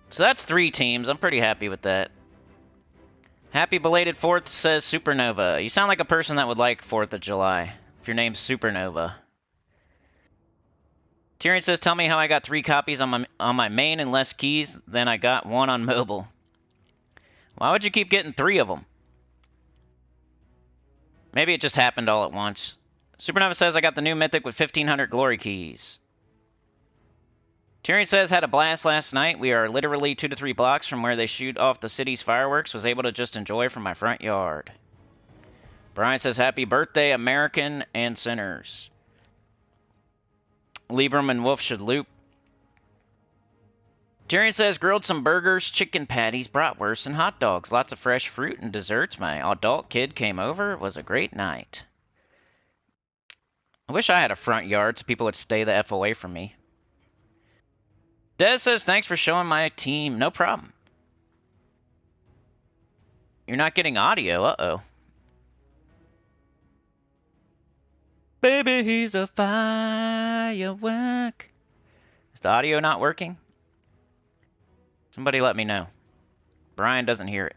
So that's 3 teams. I'm pretty happy with that. Happy belated 4th, says Supernova. You sound like a person that would like 4th of July. If your name's Supernova. Tyrion says, tell me how I got 3 copies on my main and less keys than I got 1 on mobile. Why would you keep getting 3 of them? Maybe it just happened all at once. Supernova says, I got the new Mythic with 1,500 glory keys. Tyrion says, had a blast last night. We are literally 2 to 3 blocks from where they shoot off the city's fireworks. Was able to just enjoy from my front yard. Brian says, happy birthday, American and sinners. Lieberman and Wolf should loop. Tyrion says, grilled some burgers, chicken patties, bratwurst, and hot dogs. Lots of fresh fruit and desserts. My adult kid came over. It was a great night. I wish I had a front yard so people would stay the F away from me. Dez says, thanks for showing my team. No problem. You're not getting audio. Uh-oh. Baby, he's a firework. Is the audio not working? Somebody let me know. Brian doesn't hear it.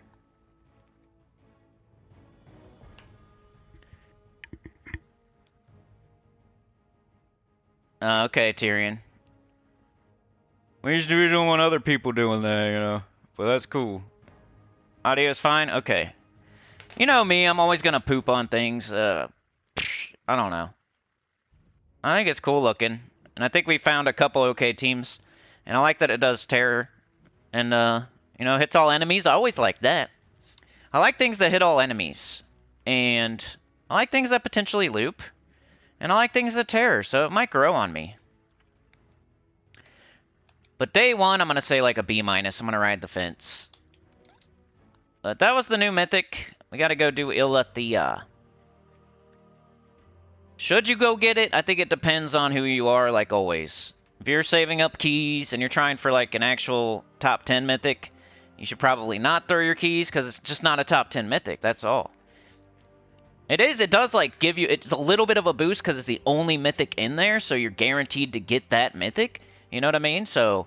Okay, Tyrion. We just don't want other people doing that, you know. But that's cool. Audio's fine? Okay. You know me, I'm always gonna poop on things. I don't know. I think it's cool looking. And I think we found a couple okay teams. And I like that it does terror. And, you know, hits all enemies. I always like that. I like things that hit all enemies. And I like things that potentially loop. And I like things that terror, so it might grow on me. But day 1, I'm going to say like a B-. I'm going to ride the fence. But that was the new mythic. We gotta go do ILLITHIA. Should you go get it? I think it depends on who you are, like always. If you're saving up keys and you're trying for like an actual top 10 mythic, you should probably not throw your keys because it's just not a top 10 mythic, that's all. It does like give you, it's a little bit of a boost because it's the only mythic in there, so you're guaranteed to get that mythic. You know what I mean? So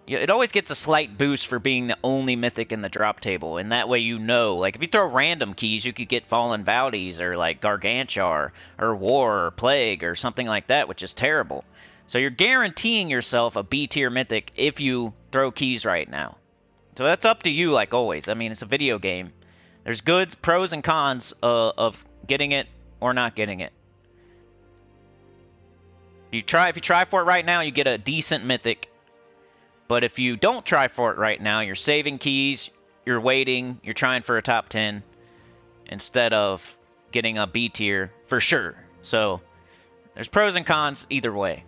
it always gets a slight boost for being the only mythic in the drop table, and that way you know, like if you throw random keys, you could get Fallen Valdis or like Gargantuar or War or Plague or something like that, which is terrible. So you're guaranteeing yourself a B tier mythic if you throw keys right now. So that's up to you, like always. I mean, it's a video game. There's goods, pros, and cons of getting it or not getting it. If you try for it right now, you get a decent mythic. But if you don't try for it right now, you're saving keys, you're waiting, you're trying for a top 10 instead of getting a B tier for sure. So there's pros and cons either way.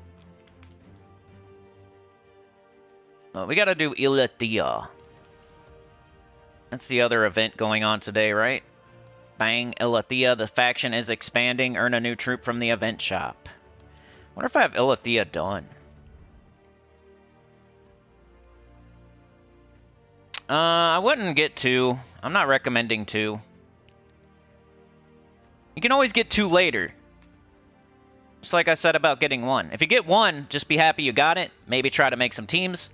We gotta do ILLITHIA. That's the other event going on today, right? Bang, ILLITHIA, the faction is expanding. Earn a new troop from the event shop. Wonder if I have ILLITHIA done. I wouldn't get 2. I'm not recommending 2. You can always get 2 later. Just like I said about getting 1. If you get 1, just be happy you got it. Maybe try to make some teams.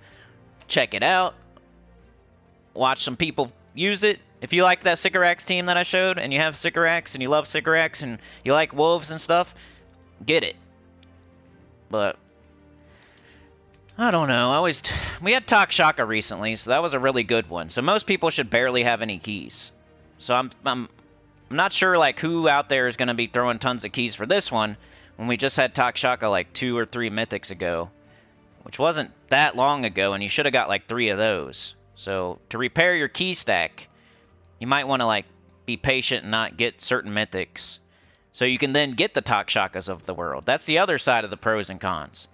Check it out. Watch some people use it. If you like that Sycorax team that I showed, and you have Sycorax, and you love Sycorax, and you like wolves and stuff, get it. But I don't know. We had Talk Shaka recently, so that was a really good one. So most people should barely have any keys. So I'm not sure like who out there is going to be throwing tons of keys for this one when we just had Talk Shaka like 2 or 3 mythics ago, which wasn't that long ago, and you should have got like 3 of those. So to repair your key stack, you might want to like be patient and not get certain mythics, so you can then get the Talk Shakas of the world. That's the other side of the pros and cons.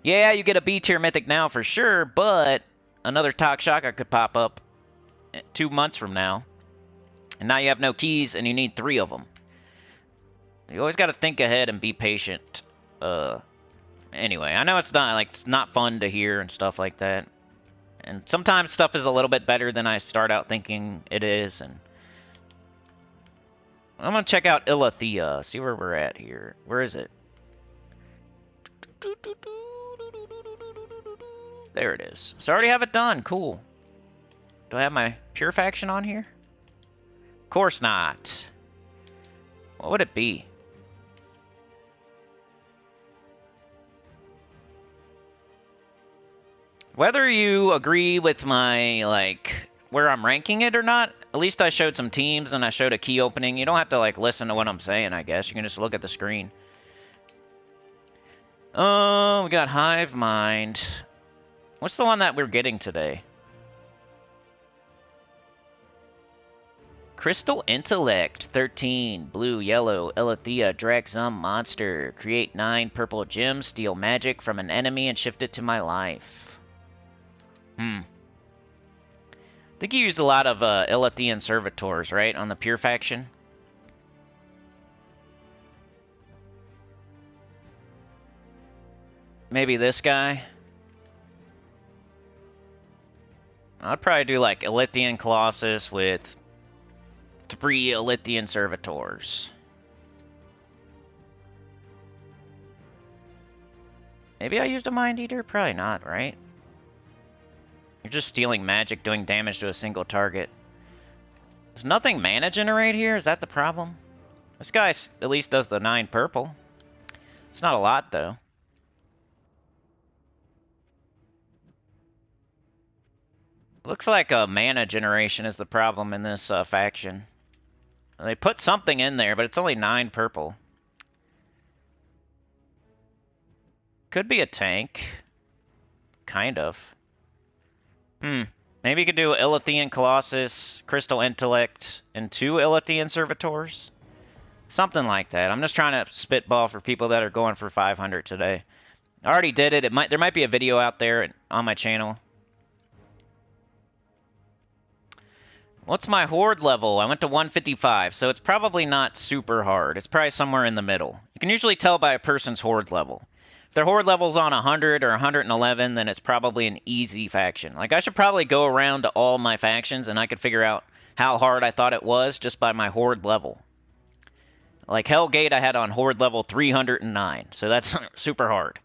Yeah, you get a B tier mythic now for sure, but another Talk Shaka could pop up 2 months from now, and now you have no keys and you need 3 of them. You always got to think ahead and be patient. Anyway, I know it's not fun to hear and stuff like that. And sometimes stuff is a little bit better than I start out thinking it is. And I'm going to check out ILLITHIA, see where we're at here. Where is it? There it is. So I already have it done. Cool. Do I have my pure faction on here? Of course not. What would it be? Whether you agree with my, like, where I'm ranking it or not, at least I showed some teams and I showed a key opening. You don't have to, like, listen to what I'm saying, I guess. You can just look at the screen. Oh, we got Hive Mind. What's the one that we're getting today? Crystal Intellect, 13. Blue, yellow, ILLITHIA, Draxum, monster. Create 9 purple gems, steal magic from an enemy, and shift it to my life. I think you use a lot of ILLITHIAN servitors, right, on the pure faction? Maybe this guy? I'd probably do like ILLITHIAN Colossus with 3 ILLITHIAN servitors. Maybe I used a Mind Eater? Probably not, right? You're just stealing magic, doing damage to a single target. Does nothing mana generate here? Is that the problem? This guy at least does the 9 purple. It's not a lot, though. Looks like mana generation is the problem in this faction. They put something in there, but it's only 9 purple. Could be a tank. Kind of. Maybe you could do ILLITHIAN Colossus, Crystal Intellect, and 2 ILLITHIAN Servitors? Something like that. I'm just trying to spitball for people that are going for 500 today. I already did it. There might be a video out there on my channel. What's my horde level? I went to 155, so it's probably not super hard. It's probably somewhere in the middle. You can usually tell by a person's horde level. If their horde level's on 100 or 111, then it's probably an easy faction. Like, I should probably go around to all my factions, and I could figure out how hard I thought it was just by my horde level. Like, Hellgate I had on horde level 309, so that's super hard.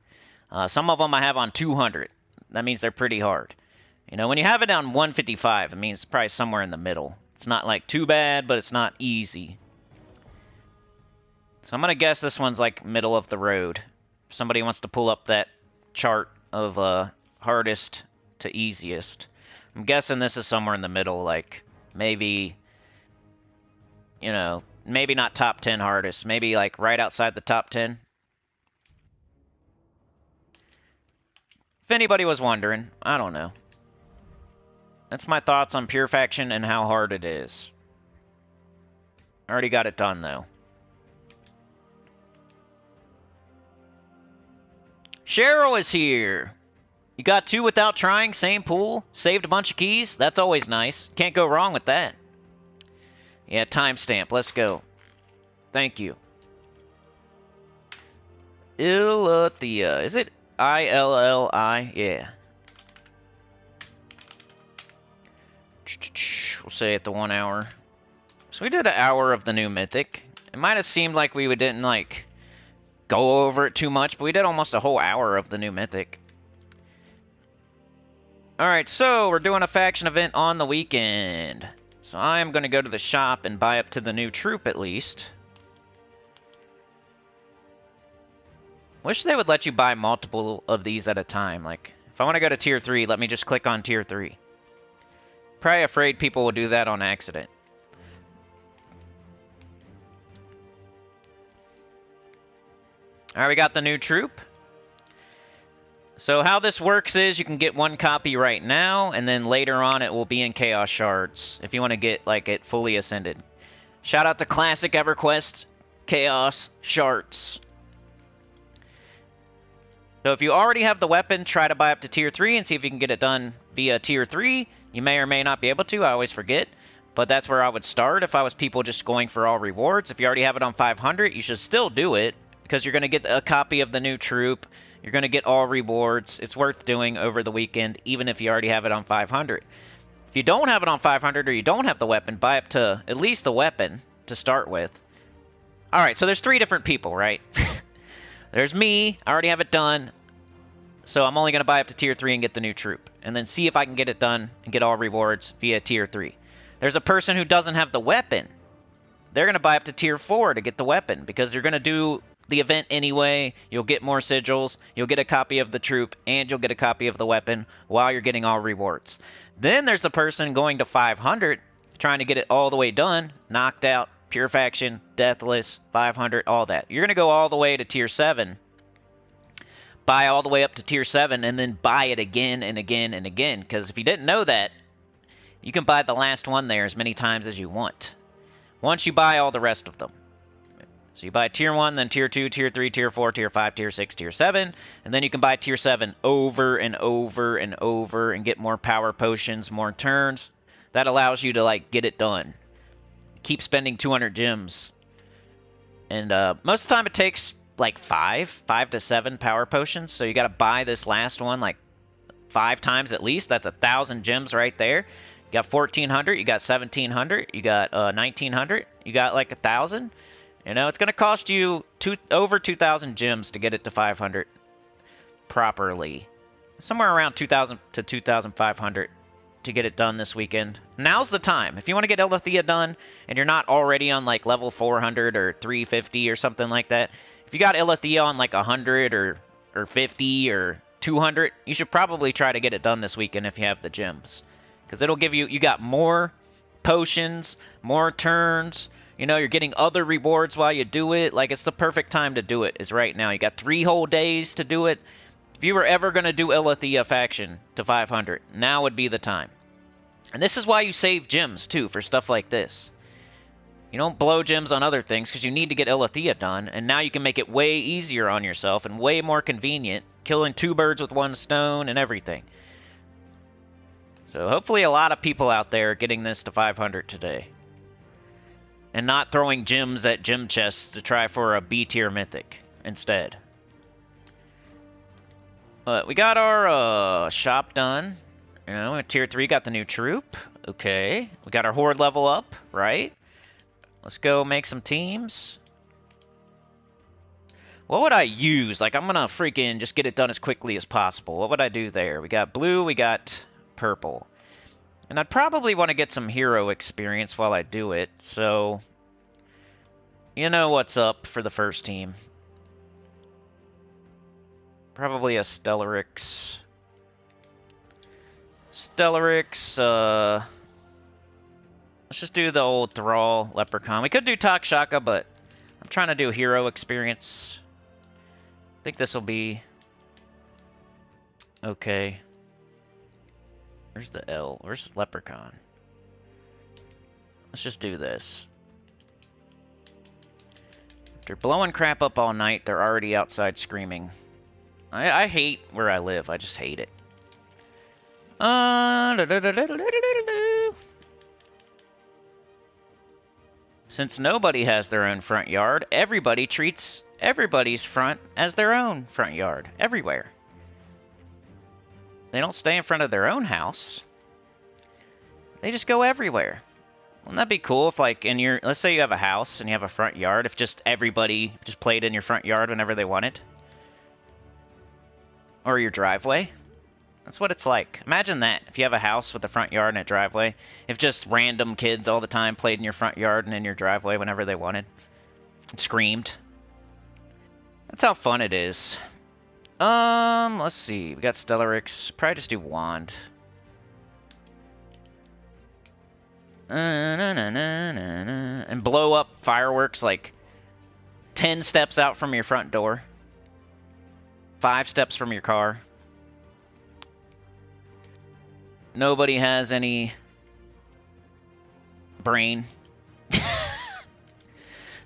Some of them I have on 200. That means they're pretty hard. You know, when you have it on 155, it means it's probably somewhere in the middle. It's not, like, too bad, but it's not easy. So I'm going to guess this one's, like, middle of the road. If somebody wants to pull up that chart of hardest to easiest. I'm guessing this is somewhere in the middle, like, maybe, you know, maybe not top 10 hardest. Maybe, like, right outside the top 10. If anybody was wondering, I don't know. That's my thoughts on Pure Faction and how hard it is. I already got it done, though. Cheryl is here! You got 2 without trying, same pool, saved a bunch of keys. That's always nice. Can't go wrong with that. Yeah, timestamp. Let's go. Thank you. ILLITHIA. Is it I-L-L-I? Yeah. We'll say at the 1 hour. So we did an hour of the new Mythic. It might have seemed like we didn't, like, go over it too much, but we did almost a whole hour of the new Mythic. Alright, so we're doing a faction event on the weekend. So I am going to go to the shop and buy up to the new troop at least. Wish they would let you buy multiple of these at a time. Like, if I want to go to tier 3, let me just click on tier 3. Probably afraid people will do that on accident. Alright, we got the new troop. So how this works is you can get 1 copy right now, and then later on it will be in Chaos Shards if you want to get like it fully ascended. Shout out to Classic EverQuest Chaos Shards. So if you already have the weapon, try to buy up to tier 3 and see if you can get it done via tier 3. You may or may not be able to, I always forget. But that's where I would start if I was people just going for all rewards. If you already have it on 500, you should still do it, because you're going to get a copy of the new troop. You're going to get all rewards. It's worth doing over the weekend, even if you already have it on 500. If you don't have it on 500 or you don't have the weapon, buy up to at least the weapon to start with. Alright, so there's 3 different people, right? There's me. I already have it done. So I'm only going to buy up to tier 3 and get the new troop. And then see if I can get it done and get all rewards via tier 3. There's a person who doesn't have the weapon. They're going to buy up to tier 4 to get the weapon, because you're going to do the event anyway. You'll get more sigils, you'll get a copy of the troop, and you'll get a copy of the weapon while you're getting all rewards. Then there's the person going to 500, trying to get it all the way done, knocked out, Pure Faction, Deathless, 500, all that. You're going to go all the way to tier 7, buy all the way up to tier 7, and then buy it again and again and again, because if you didn't know that, you can buy the last one there as many times as you want, once you buy all the rest of them. So you buy tier 1, then tier 2, tier 3, tier 4, tier 5, tier 6, tier 7, and then you can buy tier 7 over and over and over and get more power potions, more turns. That allows you to, like, get it done. Keep spending 200 gems. And most of the time it takes, like, 5 to 7 power potions, so you gotta buy this last one, like, 5 times at least. That's 1,000 gems right there. You got 1,400, you got 1,700, you got 1,900, you got, like, 1,000. You know, it's going to cost you over 2,000 gems to get it to 500 properly. Somewhere around 2,000 to 2,500 to get it done this weekend. Now's the time. If you want to get ILLITHIA done and you're not already on like level 400 or 350 or something like that, if you got ILLITHIA on like 100 or 50 or 200, you should probably try to get it done this weekend if you have the gems. Because it'll give you got more potions, more turns. You know, you're getting other rewards while you do it. Like, it's the perfect time to do it, is right now. You got 3 whole days to do it. If you were ever going to do ILLITHIA faction to 500, now would be the time. And this is why you save gems, too, for stuff like this. You don't blow gems on other things, because you need to get ILLITHIA done, and now you can make it way easier on yourself and way more convenient, killing 2 birds with 1 stone and everything. So hopefully a lot of people out there are getting this to 500 today. And not throwing gems at gem chests to try for a B tier mythic instead. But we got our shop done. You know, tier 3 got the new troop. Okay. We got our horde level up, right? Let's go make some teams. What would I use? Like, I'm gonna freaking just get it done as quickly as possible. What would I do there? We got blue, we got purple. And I'd probably want to get some hero experience while I do it, so... You know what's up for the first team. Probably a Stellarix. Let's just do the old Thrall Leprechaun. We could do Takshaka, but I'm trying to do hero experience. I think this will be okay. Where's the L? Where's Leprechaun? Let's just do this. If they're blowing crap up all night, they're already outside screaming. I hate where I live. I just hate it. Since nobody has their own front yard, everybody treats everybody's front as their own front yard. Everywhere. They don't stay in front of their own house. They just go everywhere. Wouldn't that be cool if, like, in your... Let's say you have a house and you have a front yard. If just everybody just played in your front yard whenever they wanted. Or your driveway. That's what it's like. Imagine that. If you have a house with a front yard and a driveway. If just random kids all the time played in your front yard and in your driveway whenever they wanted. And screamed. That's how fun it is. Let's see. We got Stellarix. Probably just do Wand. And blow up fireworks like 10 steps out from your front door. 5 steps from your car. Nobody has any brain. They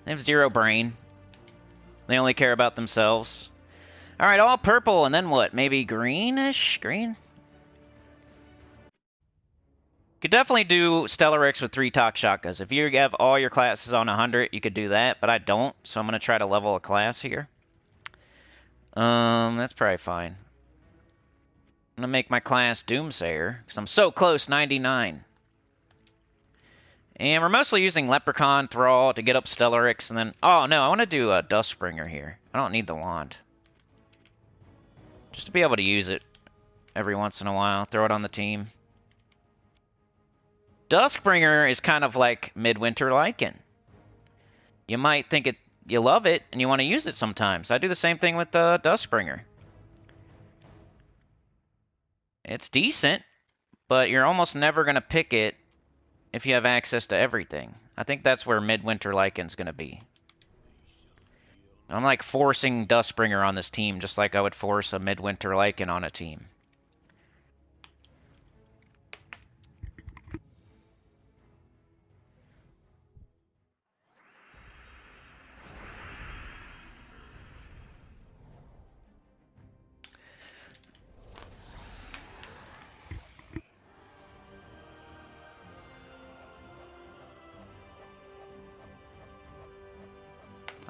have 0 brain. They only care about themselves. Alright, all purple, and then what? Maybe greenish? Green? Could definitely do Stellarix with 3 Takshakas. If you have all your classes on 100, you could do that, but I don't, so I'm going to try to level a class here. That's probably fine. I'm going to make my class Doomsayer, because I'm so close, 99. And we're mostly using Leprechaun, Thrall to get up Stellarix, and then... Oh, no, I want to do a Dustbringer here. I don't need the wand. Just to be able to use it every once in a while. Throw it on the team. Duskbringer is kind of like Midwinter Lycan. You might think you love it, and you want to use it sometimes. I do the same thing with the Duskbringer. It's decent, but you're almost never going to pick it if you have access to everything. I think that's where Midwinter Lycan's going to be. I'm like forcing Duskbringer on this team, just like I would force a Midwinter Lycan on a team.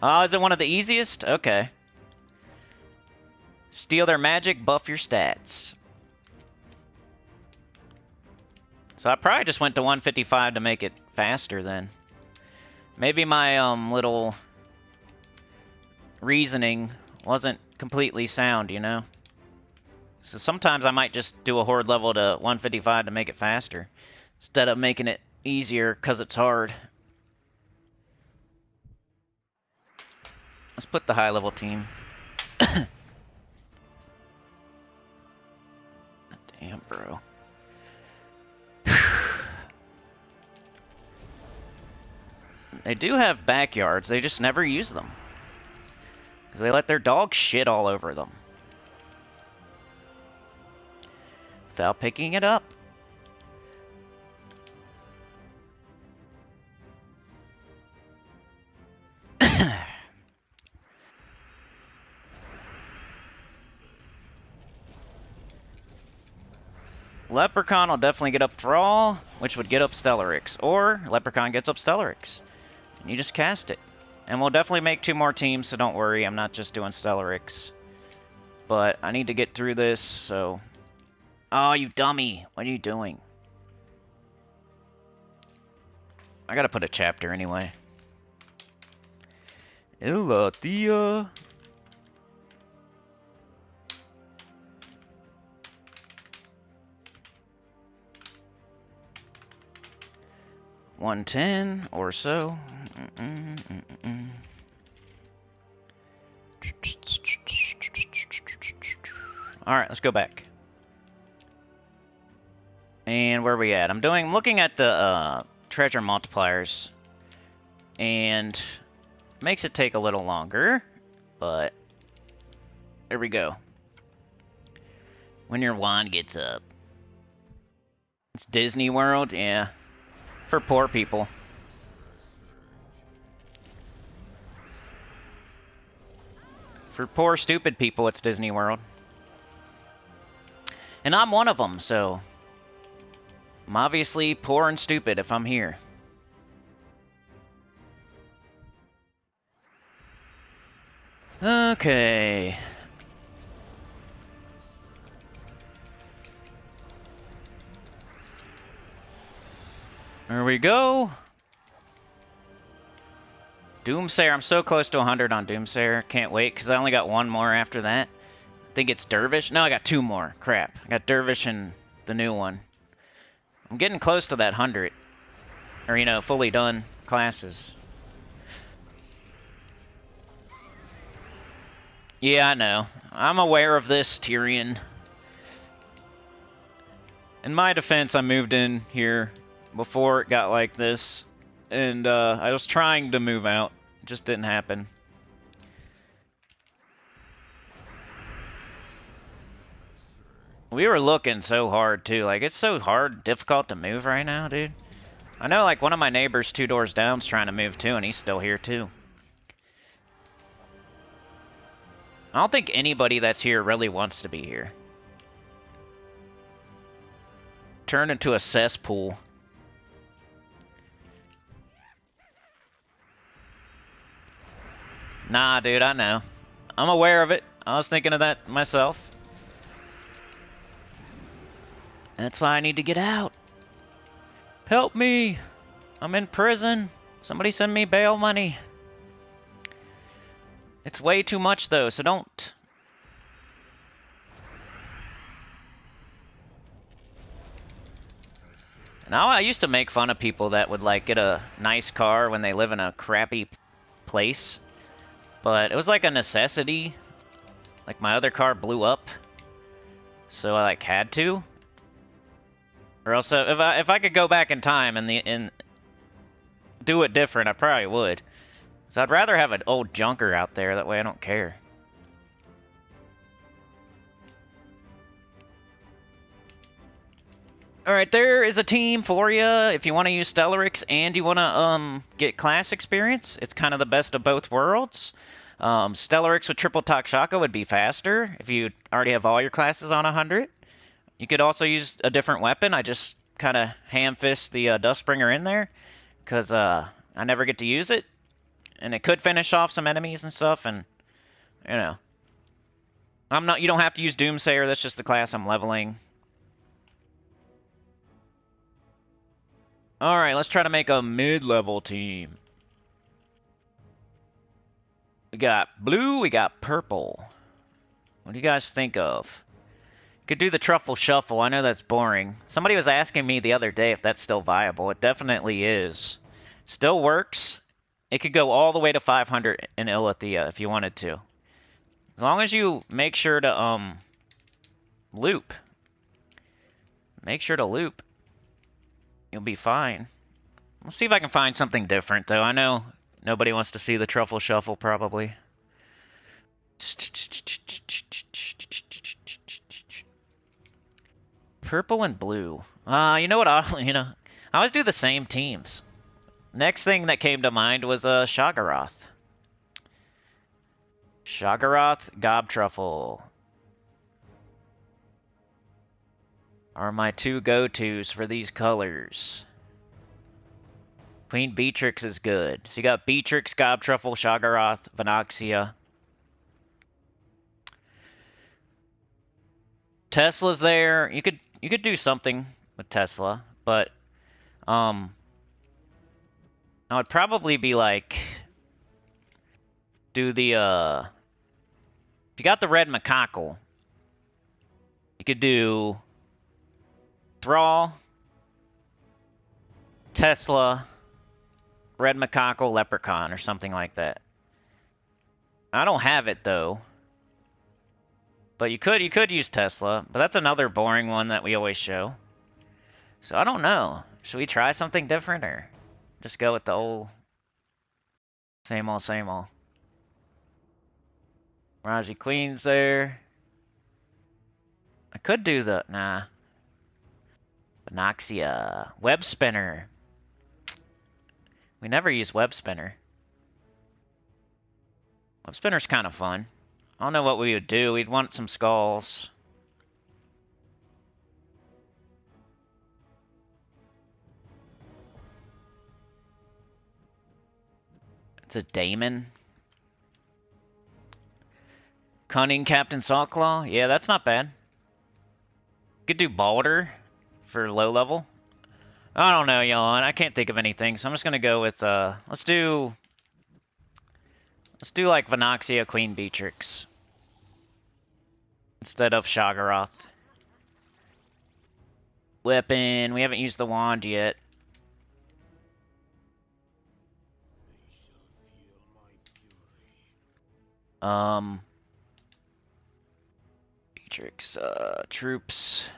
Oh, is it one of the easiest? Okay. Steal their magic, buff your stats. So I probably just went to 155 to make it faster then. Maybe my little reasoning wasn't completely sound, you know? So sometimes I might just do a horde level to 155 to make it faster. Instead of making it easier because it's hard. Let's put the high level team. Damn, bro. They do have backyards, they just never use them. Because they let their dog shit all over them. Without picking it up. Leprechaun will definitely get up Thrall, which would get up Stellarix. Or Leprechaun gets up Stellarix. And you just cast it. And we'll definitely make 2 more teams, so don't worry. I'm not just doing Stellarix. But I need to get through this, so... Oh, you dummy! What are you doing? I gotta put a chapter anyway. ILLITHIA. $110 or so. Alright, let's go back. And where are we at? I'm looking at the treasure multipliers. And makes it take a little longer. But there we go. When your wand gets up. It's Disney World, yeah. For poor people. For poor, stupid people, it's Disney World. And I'm one of them, so... I'm obviously poor and stupid if I'm here. Okay. There we go. Doomsayer. I'm so close to 100 on Doomsayer. Can't wait, because I only got 1 more after that. I think it's Dervish. No, I got 2 more. Crap. I got Dervish and the new one. I'm getting close to that 100. Or, you know, fully done classes. Yeah, I know. I'm aware of this, Tyrion. In my defense, I moved in here before it got like this. And I was trying to move out. It just didn't happen. We were looking so hard, too. Like, it's so hard, difficult to move right now, dude. I know, like, one of my neighbors 2 doors down is trying to move, too, and he's still here, too. I don't think anybody that's here really wants to be here. Turn into a cesspool. Nah, dude, I know. I'm aware of it. I was thinking of that myself. That's why I need to get out. Help me! I'm in prison. Somebody send me bail money. It's way too much, though, so don't. Now, I used to make fun of people that would, like, get a nice car when they live in a crappy place. But it was like a necessity. Like, my other car blew up. So I, like, had to. Or else, if I could go back in time and do it different, I probably would. So I'd rather have an old junker out there, that way I don't care. Alright, there is a team for you if you want to use Stellarix and you want to get class experience. It's kind of the best of both worlds. Stellarix with triple Takshaka would be faster if you already have all your classes on 100. You could also use a different weapon. I just kind of ham-fist the Dustbringer in there because I never get to use it. And it could finish off some enemies and stuff, and, you know. You don't have to use Doomsayer, that's just the class I'm leveling. Alright, let's try to make a mid-level team. We got blue, we got purple. What do you guys think of? Could do the Truffle Shuffle, I know that's boring. Somebody was asking me the other day if that's still viable. It definitely is. Still works. It could go all the way to 500 in ILLITHIA if you wanted to. As long as you make sure to, loop. Make sure to loop. You'll be fine. Let's see if I can find something different, though. I know nobody wants to see the Truffle Shuffle, probably. Purple and blue. You know what? I always do the same teams. Next thing that came to mind was Shoggoth. Shoggoth, Gob Truffle. are my two go-tos for these colors. Queen Beatrix is good. So you got Beatrix, Gobtruffle, Shoggoth, Venoxia. Tesla's there. You could do something with Tesla, but I would probably be like do the if you got the red macacal, you could do Thrall, Tesla, red macacal, leprechaun, or something like that. I don't have it though. But you could use Tesla, but that's another boring one that we always show. So I don't know. Should we try something different or just go with the old same old, same old? Raji Queen's there. I could do the nah. Venoxia. Web Spinner. We never use Web Spinner. Web Spinner's kind of fun. I don't know what we would do. We'd want some skulls. It's a Daemon. Cunning Captain Saltclaw. Yeah, that's not bad. Could do Balder for low level. I don't know, y'all. I can't think of anything, so I'm just gonna go with let's do like Venoxia Queen Beatrix instead of Shoggoth. Weapon. We haven't used the wand yet. Beatrix, troops.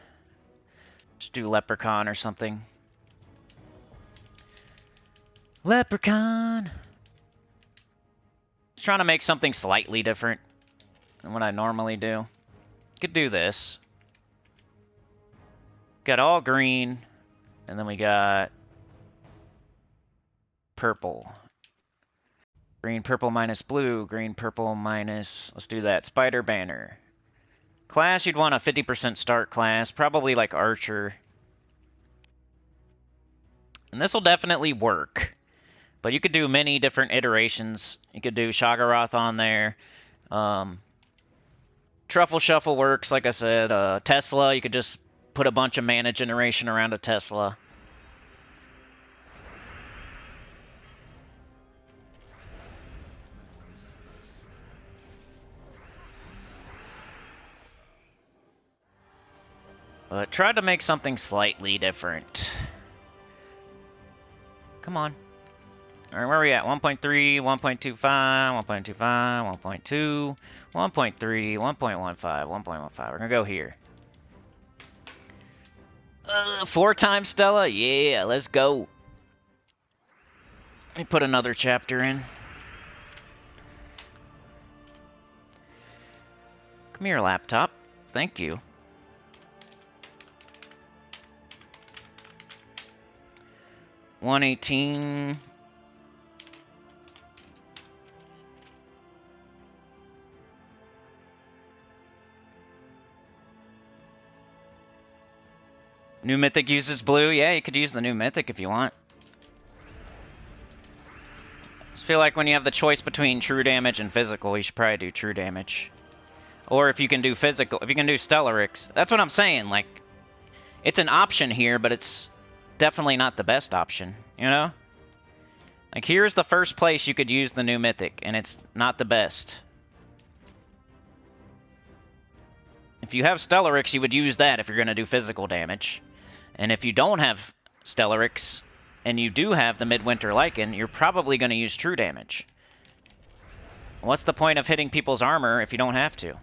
Just do Leprechaun or something. Leprechaun! Just trying to make something slightly different than what I normally do. Could do this. Got all green, and then we got purple. Green, purple minus blue. Green, purple minus... Let's do that. Spider Banner. Class, you'd want a 50% start class. Probably like Archer. And this will definitely work. But you could do many different iterations. You could do Shoggoth on there. Truffle Shuffle works, like I said. Tesla, you could just put a bunch of mana generation around a Tesla. But try to make something slightly different. Come on. Alright, where are we at? 1.3, 1.25, 1.25, 1.2, 1.3, 1.15, 1.15. We're gonna go here. 4 times Stella? Yeah, let's go. Let me put another chapter in. Come here, laptop. Thank you. $118. New Mythic uses blue. Yeah, you could use the new Mythic if you want. I just feel like when you have the choice between true damage and physical, you should probably do true damage. Or if you can do physical, if you can do Stellarix. That's what I'm saying. Like, it's an option here, but it's definitely not the best option, you know? Like, here's the first place you could use the new Mythic, and it's not the best. If you have Stellarix, you would use that if you're going to do physical damage. And if you don't have Stellarix, and you do have the Midwinter Lycan, you're probably going to use true damage. What's the point of hitting people's armor if you don't have to?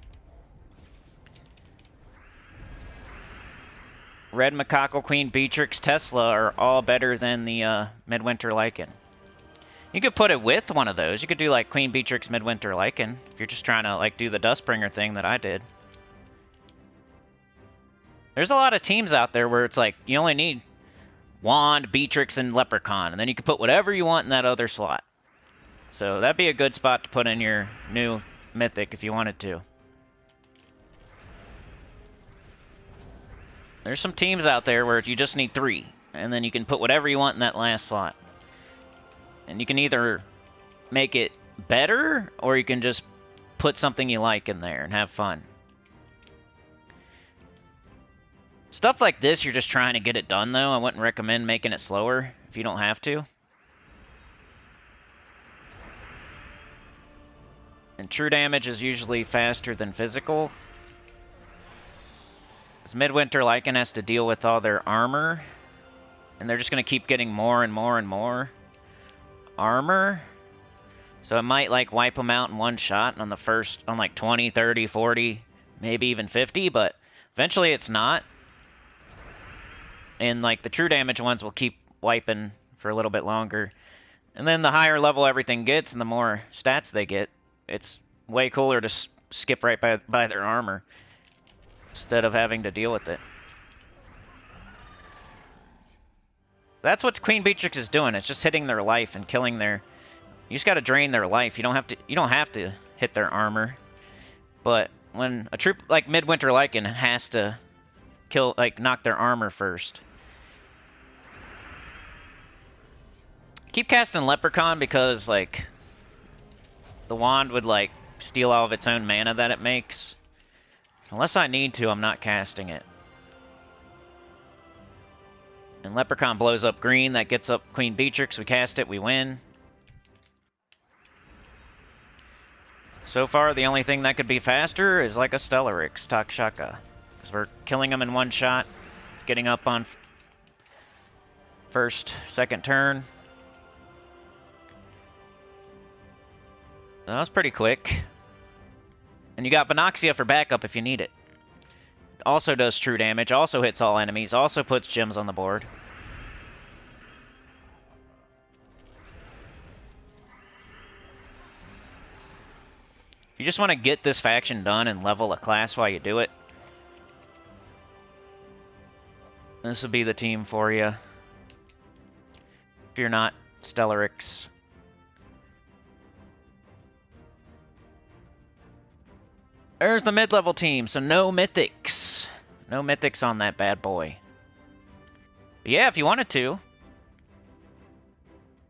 Red Macacal, Queen Beatrix, Tesla are all better than the Midwinter Lycan. You could put it with one of those. You could do like Queen Beatrix, Midwinter Lycan, if you're just trying to like do the Dustbringer thing that I did. There's a lot of teams out there where it's like, you only need Wand, Beatrix, and Leprechaun, and then you can put whatever you want in that other slot. So that'd be a good spot to put in your new Mythic if you wanted to. There's some teams out there where you just need 3, and then you can put whatever you want in that last slot. And you can either make it better, or you can just put something you like in there and have fun. Stuff like this, you're just trying to get it done, though. I wouldn't recommend making it slower if you don't have to. And true damage is usually faster than physical. Because Midwinter Lycan has to deal with all their armor. And they're just going to keep getting more and more and more armor. So it might like wipe them out in one shot on the first, on like 20, 30, 40, maybe even 50. But eventually it's not. And like the true damage ones will keep wiping for a little bit longer. And then the higher level everything gets and the more stats they get, it's way cooler to skip right by their armor instead of having to deal with it. That's what Queen Beatrix is doing. It's just hitting their life and killing their... You just got to drain their life. You don't have to hit their armor. But when a troop like Midwinter Lycan has to kill, like, knock their armor first. Keep casting Leprechaun because, like, the wand would, like, steal all of its own mana that it makes. So unless I need to, I'm not casting it. And Leprechaun blows up green. That gets up Queen Beatrix. We cast it. We win. So far, the only thing that could be faster is like a Stellarix, Takshaka. Because we're killing them in one shot. It's getting up on first, second turn. That was pretty quick. And you got Venoxia for backup if you need it. Also does true damage, also hits all enemies, also puts gems on the board. If you just want to get this faction done and level a class while you do it, this will be the team for you. If you're not Stellarix. There's the mid-level team, so no mythics. No mythics on that bad boy. But yeah, if you wanted to.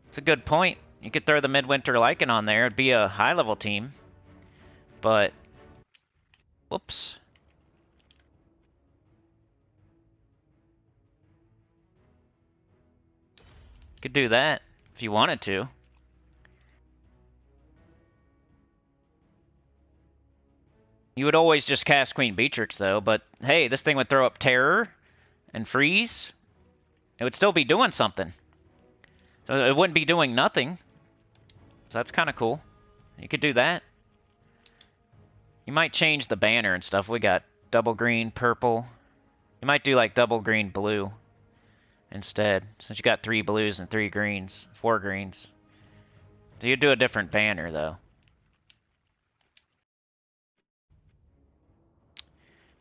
It's a good point. You could throw the Midwinter Lycan on there. It'd be a high-level team. But, whoops. Could do that if you wanted to. You would always just cast Queen Beatrix, though, but hey, this thing would throw up Terror and Freeze. It would still be doing something. So it wouldn't be doing nothing. So that's kind of cool. You could do that. You might change the banner and stuff. We got double green, purple. You might do like double green, blue instead, since you got 3 blues and 3 greens, 4 greens. So you'd do a different banner, though.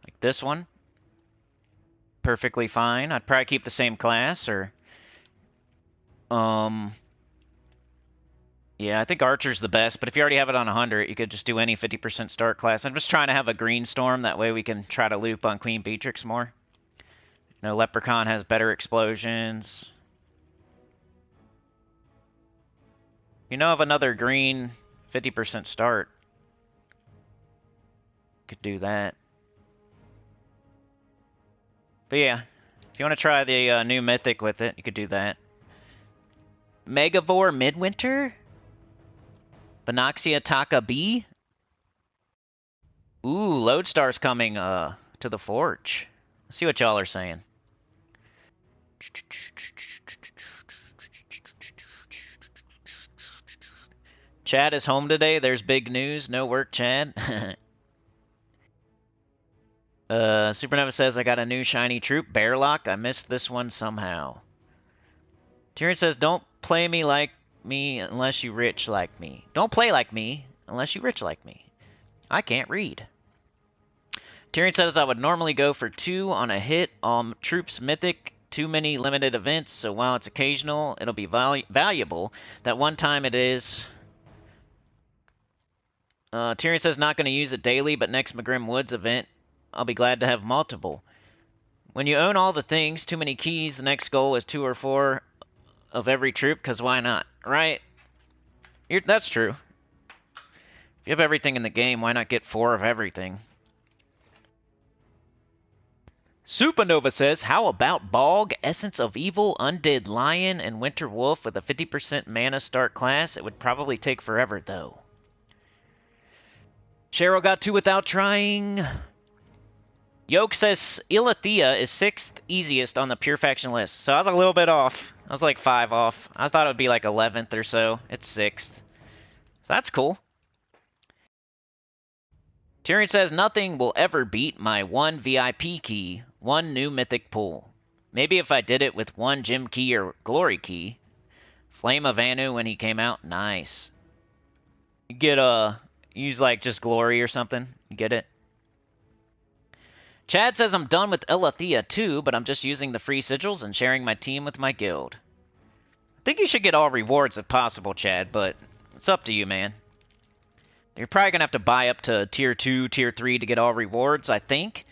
Like this one. Perfectly fine. I'd probably keep the same class, or... Yeah, I think Archer's the best, but if you already have it on 100, you could just do any 50% start class. I'm just trying to have a green storm, that way we can try to loop on Queen Beatrix more. You know, Leprechaun has better explosions. You know of another green 50% start. Could do that. But yeah, if you want to try the new Mythic with it, you could do that. Megavore Midwinter? Venoxia Taka B? Ooh, Lodestar's coming to the Forge. Let's see what y'all are saying. Chad is home today. There's big news. No work, Chad. Supernova says, I got a new shiny troop, Bearlock. I missed this one somehow. Tyrion says, don't play me like me unless you rich like me. Don't play like me unless you rich like me. I can't read. Tyrion says, I would normally go for 2 on a hit on troops mythic. Too many limited events, so while it's occasional, it'll be valuable. That one time it is... Tyrion says, not going to use it daily, but next McGrim Woods event, I'll be glad to have multiple. When you own all the things, too many keys, the next goal is 2 or 4 of every troop, because why not, right? That's true. If you have everything in the game, why not get 4 of everything? Supernova says, how about Bog, Essence of Evil, Undead Lion, and Winter Wolf with a 50% mana start class? It would probably take forever, though. Cheryl got 2 without trying. Yoke says ILLITHIA is 6th easiest on the pure faction list. So I was a little bit off. I was like 5 off. I thought it would be like 11th or so. It's 6th. So that's cool. Tyrion says nothing will ever beat my 1 VIP key, 1 new mythic pool. Maybe if I did it with 1 gem key or glory key. Flame of Anu when he came out. Nice. You get use like just glory or something. You get it? Chad says I'm done with ILLITHIA too, but I'm just using the free sigils and sharing my team with my guild. I think you should get all rewards if possible, Chad, but it's up to you, man. You're probably going to have to buy up to Tier 2, Tier 3 to get all rewards, I think.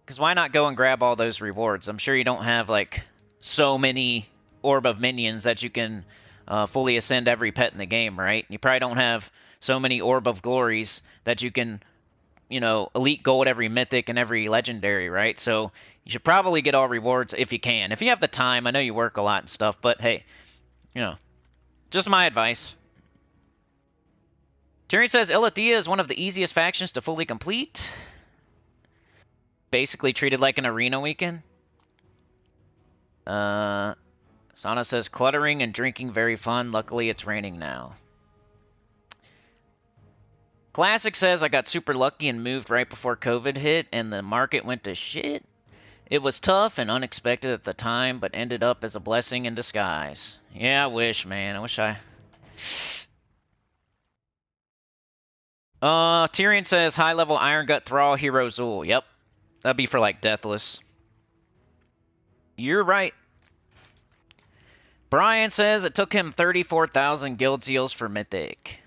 Because why not go and grab all those rewards? I'm sure you don't have, like, so many Orb of Minions that you can fully ascend every pet in the game, right? You probably don't have so many Orb of Glories that you can, you know, elite gold every mythic and every legendary, right? So you should probably get all rewards if you can. If you have the time, I know you work a lot and stuff, but hey, you know, just my advice. Tyrion says ILLITHIA is one of the easiest factions to fully complete. Basically treated like an arena weekend. Sana says cluttering and drinking very fun. Luckily it's raining now. Classic says I got super lucky and moved right before COVID hit and the market went to shit. It was tough and unexpected at the time, but ended up as a blessing in disguise. Yeah, I wish, man. I wish I... Tyrion says high-level Iron Gut Thrall Hero Zul. Yep. That'd be for, like, Deathless. You're right. Brian says it took him 34,000 guild seals for Mythic.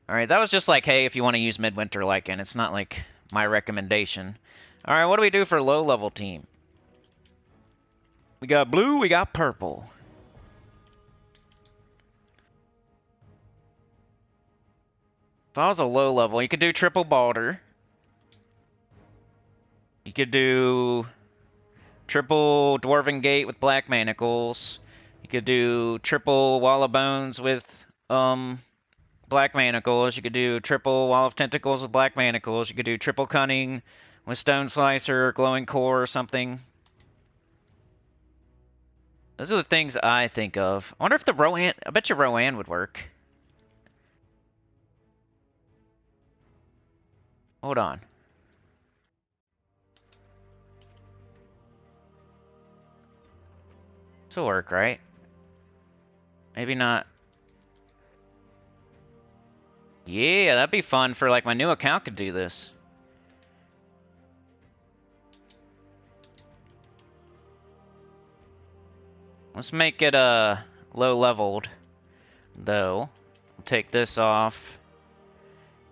Alright, that was just like, hey, if you want to use Midwinter Lycan. It's not, like, my recommendation. Alright, what do we do for low-level team? We got blue, we got purple. If I was a low level, you could do triple Balder. You could do triple Dwarven Gate with Black Manacles. You could do triple Wall of Bones with Black Manacles. You could do triple Wall of Tentacles with Black Manacles. You could do triple Cunning with Stone Slicer, Glowing Core, or something. Those are the things I think of. I wonder if the Rohan... I bet you Rohan would work. Hold on. This will work, right? Maybe not. Yeah, that'd be fun for, like, my new account could do this. Let's make it, low-leveled, though. I'll take this off.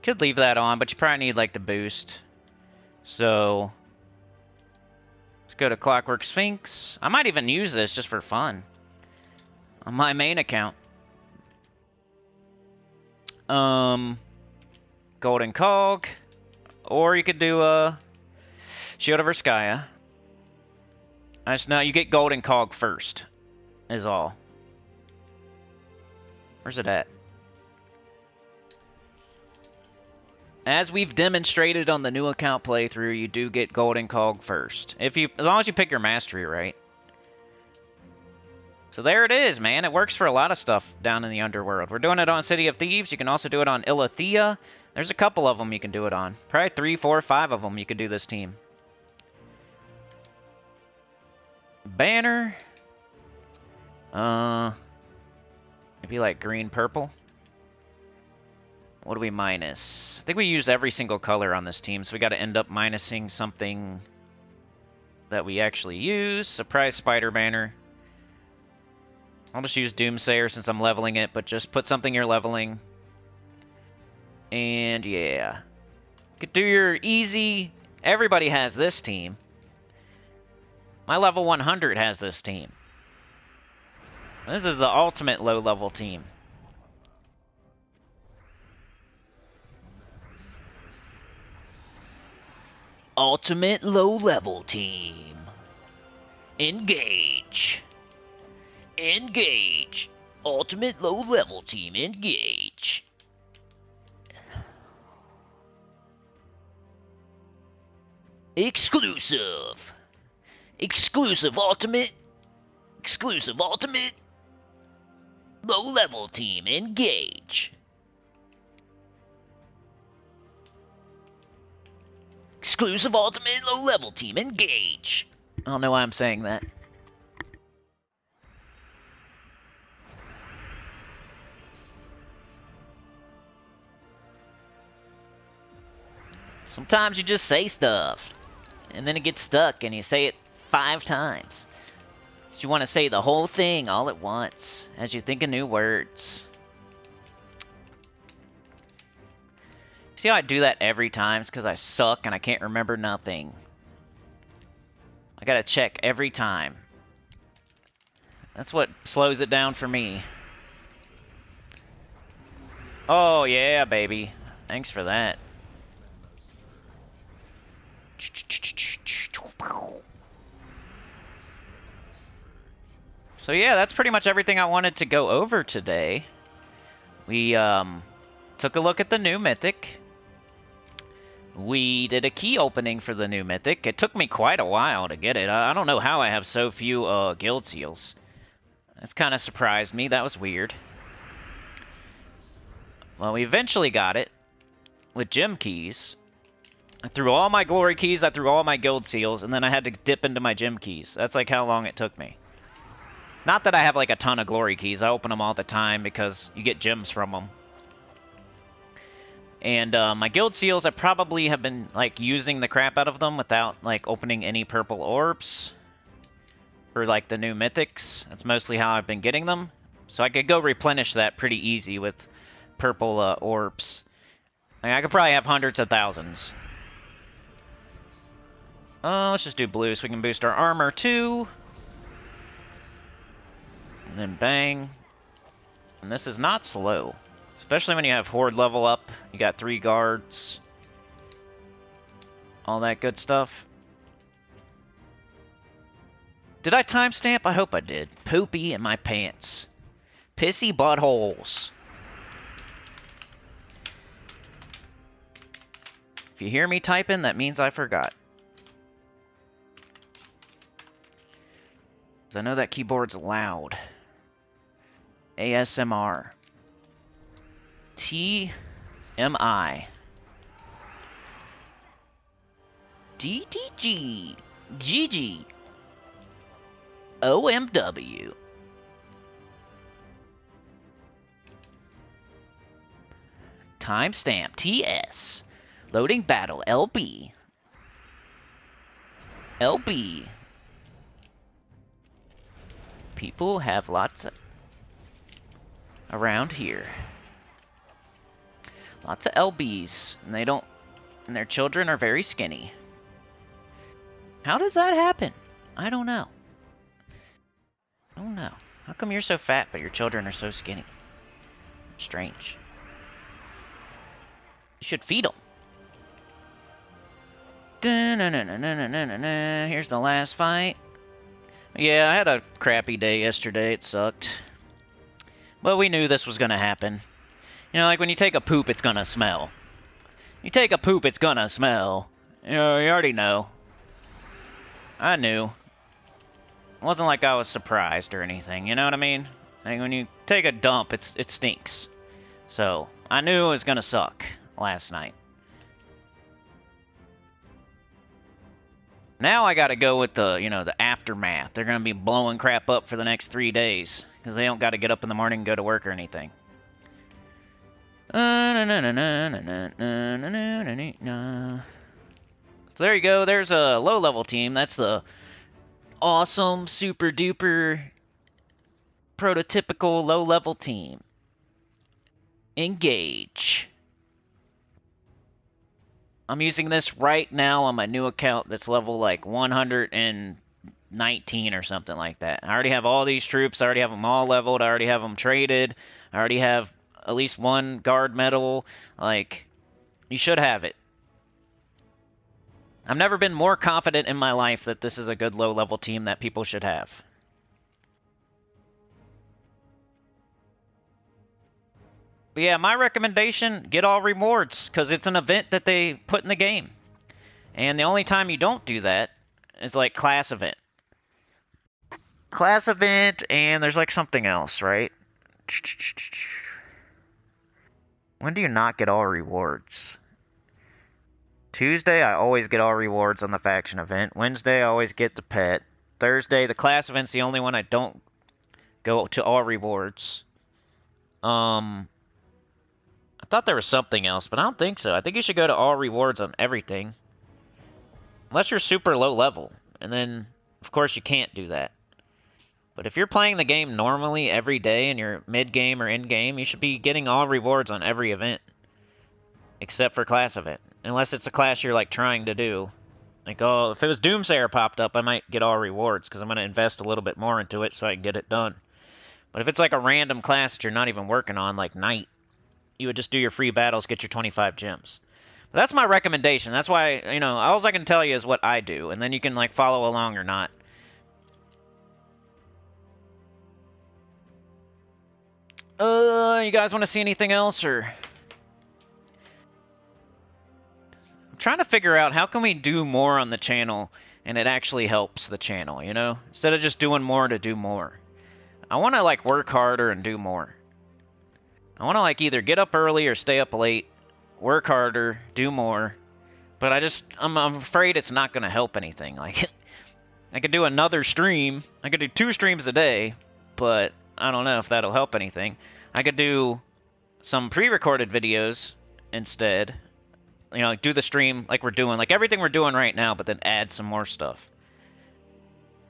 Could leave that on, but you probably need, like, the boost. So, let's go to Clockwork Sphinx. I might even use this just for fun. On my main account. Golden Cog. Or you could do, Shield of Erskaya. I just know you get Golden Cog first, is all. Where's it at? As we've demonstrated on the new account playthrough, you do get Golden Cog first. As long as you pick your mastery right. So there it is, man. It works for a lot of stuff down in the underworld. We're doing it on City of Thieves. You can also do it on ILLITHIA. There's a couple of them you can do it on. Probably 3, 4, 5 of them you could do this team. Banner. Maybe like green, purple. What do we minus? I think we use every single color on this team, so we got to end up minusing something that we actually use. Surprise Spider Banner. I'll just use Doomsayer since I'm leveling it, but just put something you're leveling. And yeah. You could do your easy Everybody has this team. My level 100 has this team. This is the ultimate low-level team. Ultimate low-level team. Engage. Engage. Ultimate low-level team. Engage. Exclusive. Exclusive ultimate. Exclusive ultimate. Low-level team. Engage. Exclusive ultimate low-level team. Engage. I don't know why I'm saying that. Sometimes you just say stuff, and then it gets stuck, and you say it 5 times. So you want to say the whole thing all at once, as you think of new words. See how I do that every time? It's because I suck and I can't remember nothing. I gotta check every time. That's what slows it down for me. Oh yeah, baby. Thanks for that. So yeah, that's pretty much everything I wanted to go over today. We took a look at the new Mythic. We did a key opening for the new Mythic. It took me quite a while to get it. I don't know how I have so few guild seals. That's kind of surprised me. That was weird. Well, we eventually got it with gem keys. I threw all my glory keys, I threw all my guild seals, and then I had to dip into my gem keys. That's like how long it took me. Not that I have like a ton of glory keys. I open them all the time because you get gems from them. And my guild seals, I probably have been like using the crap out of them without like opening any purple orbs for like the new mythics. That's mostly how I've been getting them. So I could go replenish that pretty easy with purple orbs. I could probably have hundreds of thousands. Let's just do blue so we can boost our armor too. And then bang. And this is not slow. Especially when you have horde level up. You got 3 guards. All that good stuff. Did I timestamp? I hope I did. Poopy in my pants. Pissy buttholes. If you hear me typing, that means I forgot. I know that keyboard's loud. ASMR. TMI. DTG. GG. OMW. Timestamp TS. Loading battle LB. LB. People have lots of around here. Lots of LBs, and they don't, and their children are very skinny. How does that happen? I don't know. I don't know. How come you're so fat, but your children are so skinny? Strange. You should feed them. Here's the last fight. Yeah, I had a crappy day yesterday. It sucked. But we knew this was going to happen. You know, like when you take a poop, it's going to smell. You take a poop, it's going to smell. You know, you already know. I knew. It wasn't like I was surprised or anything, you know what I mean? Like when you take a dump, it stinks. So, I knew it was going to suck last night. Now I gotta go with the, you know, the aftermath. They're gonna be blowing crap up for the next 3 days. Because they don't gotta get up in the morning and go to work or anything. So there you go. There's a low-level team. That's the awesome, super-duper, prototypical low-level team. Engage. I'm using this right now on my new account that's level like 119 or something like that. I already have all these troops. I already have them all leveled. I already have them traded. I already have at least one guard medal. Like, you should have it. I've never been more confident in my life that this is a good low-level team that people should have. But yeah, my recommendation, get all rewards, because it's an event that they put in the game. And the only time you don't do that is like class event. Class event, and there's like something else, right? When do you not get all rewards? Tuesday, I always get all rewards on the faction event. Wednesday, I always get the pet. Thursday, the class event's the only one I don't go to all rewards. I thought there was something else, but I don't think so. I think you should go to all rewards on everything. Unless you're super low level. And then, of course, you can't do that. But if you're playing the game normally every day and you're mid-game or in-game, you should be getting all rewards on every event. Except for class event. Unless it's a class you're, like, trying to do. Like, oh, if it was Doomsayer popped up, I might get all rewards, because I'm going to invest a little bit more into it so I can get it done. But if it's, like, a random class that you're not even working on, like Knight, you would just do your free battles, get your 25 gems. But that's my recommendation. That's why, you know, all I can tell you is what I do, and then you can, like, follow along or not. You guys want to see anything else, or... I'm trying to figure out how can we do more on the channel and it actually helps the channel, you know? Instead of just doing more to do more. I want to, like, work harder and do more. I want to, like, either get up early or stay up late, work harder, do more. But I'm afraid it's not going to help anything. Like, I could do another stream. I could do 2 streams a day, but I don't know if that'll help anything. I could do some pre-recorded videos instead. You know, like do the stream like we're doing, like everything we're doing right now, but then add some more stuff.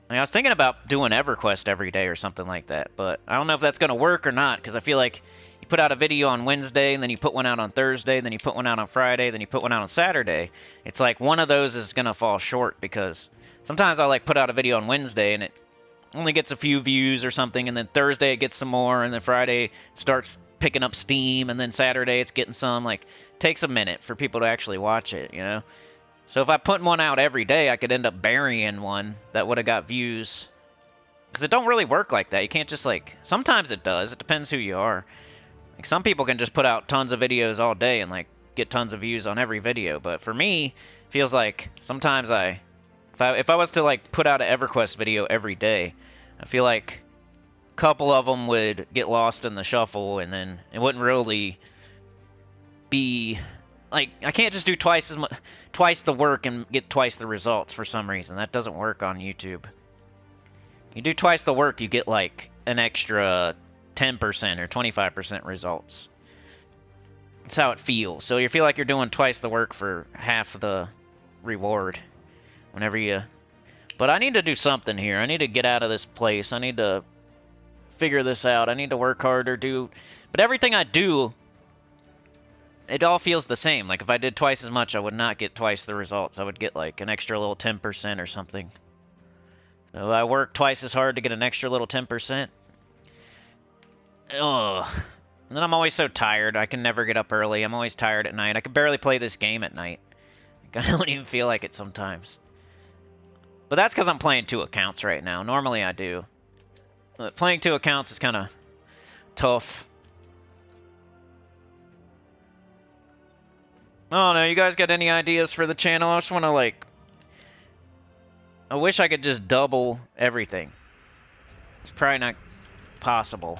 I mean, I was thinking about doing EverQuest every day or something like that, but I don't know if that's going to work or not, because I feel like you put out a video on Wednesday, and then you put one out on Thursday, then you put one out on Friday, then you put one out on Saturday. It's like one of those is going to fall short, because sometimes I like put out a video on Wednesday, and it only gets a few views or something, and then Thursday it gets some more, and then Friday it starts picking up steam, and then Saturday it's getting some. Like, it takes a minute for people to actually watch it, you know? So if I put one out every day, I could end up burying one that would have got views. Because it don't really work like that. You can't just, like... Sometimes it does. It depends who you are. Like, some people can just put out tons of videos all day and, like, get tons of views on every video. But for me, it feels like sometimes if I was to, like, put out an EverQuest video every day, I feel like a couple of them would get lost in the shuffle, and then it wouldn't really be... Like, I can't just do twice the work and get twice the results for some reason. That doesn't work on YouTube. You do twice the work, you get, like, an extra 10% or 25% results. That's how it feels. So you feel like you're doing twice the work for half the reward whenever you... But I need to do something here. I need to get out of this place. I need to figure this out. I need to work harder, But everything I do... It all feels the same. Like, if I did twice as much, I would not get twice the results. I would get, like, an extra little 10% or something. So I work twice as hard to get an extra little 10%. Ugh. And then I'm always so tired. I can never get up early. I'm always tired at night. I can barely play this game at night. I don't even feel like it sometimes. But that's because I'm playing 2 accounts right now. Normally I do. But playing 2 accounts is kind of tough. Oh no, you guys got any ideas for the channel? I just want to, like... I wish I could just double everything. It's probably not possible.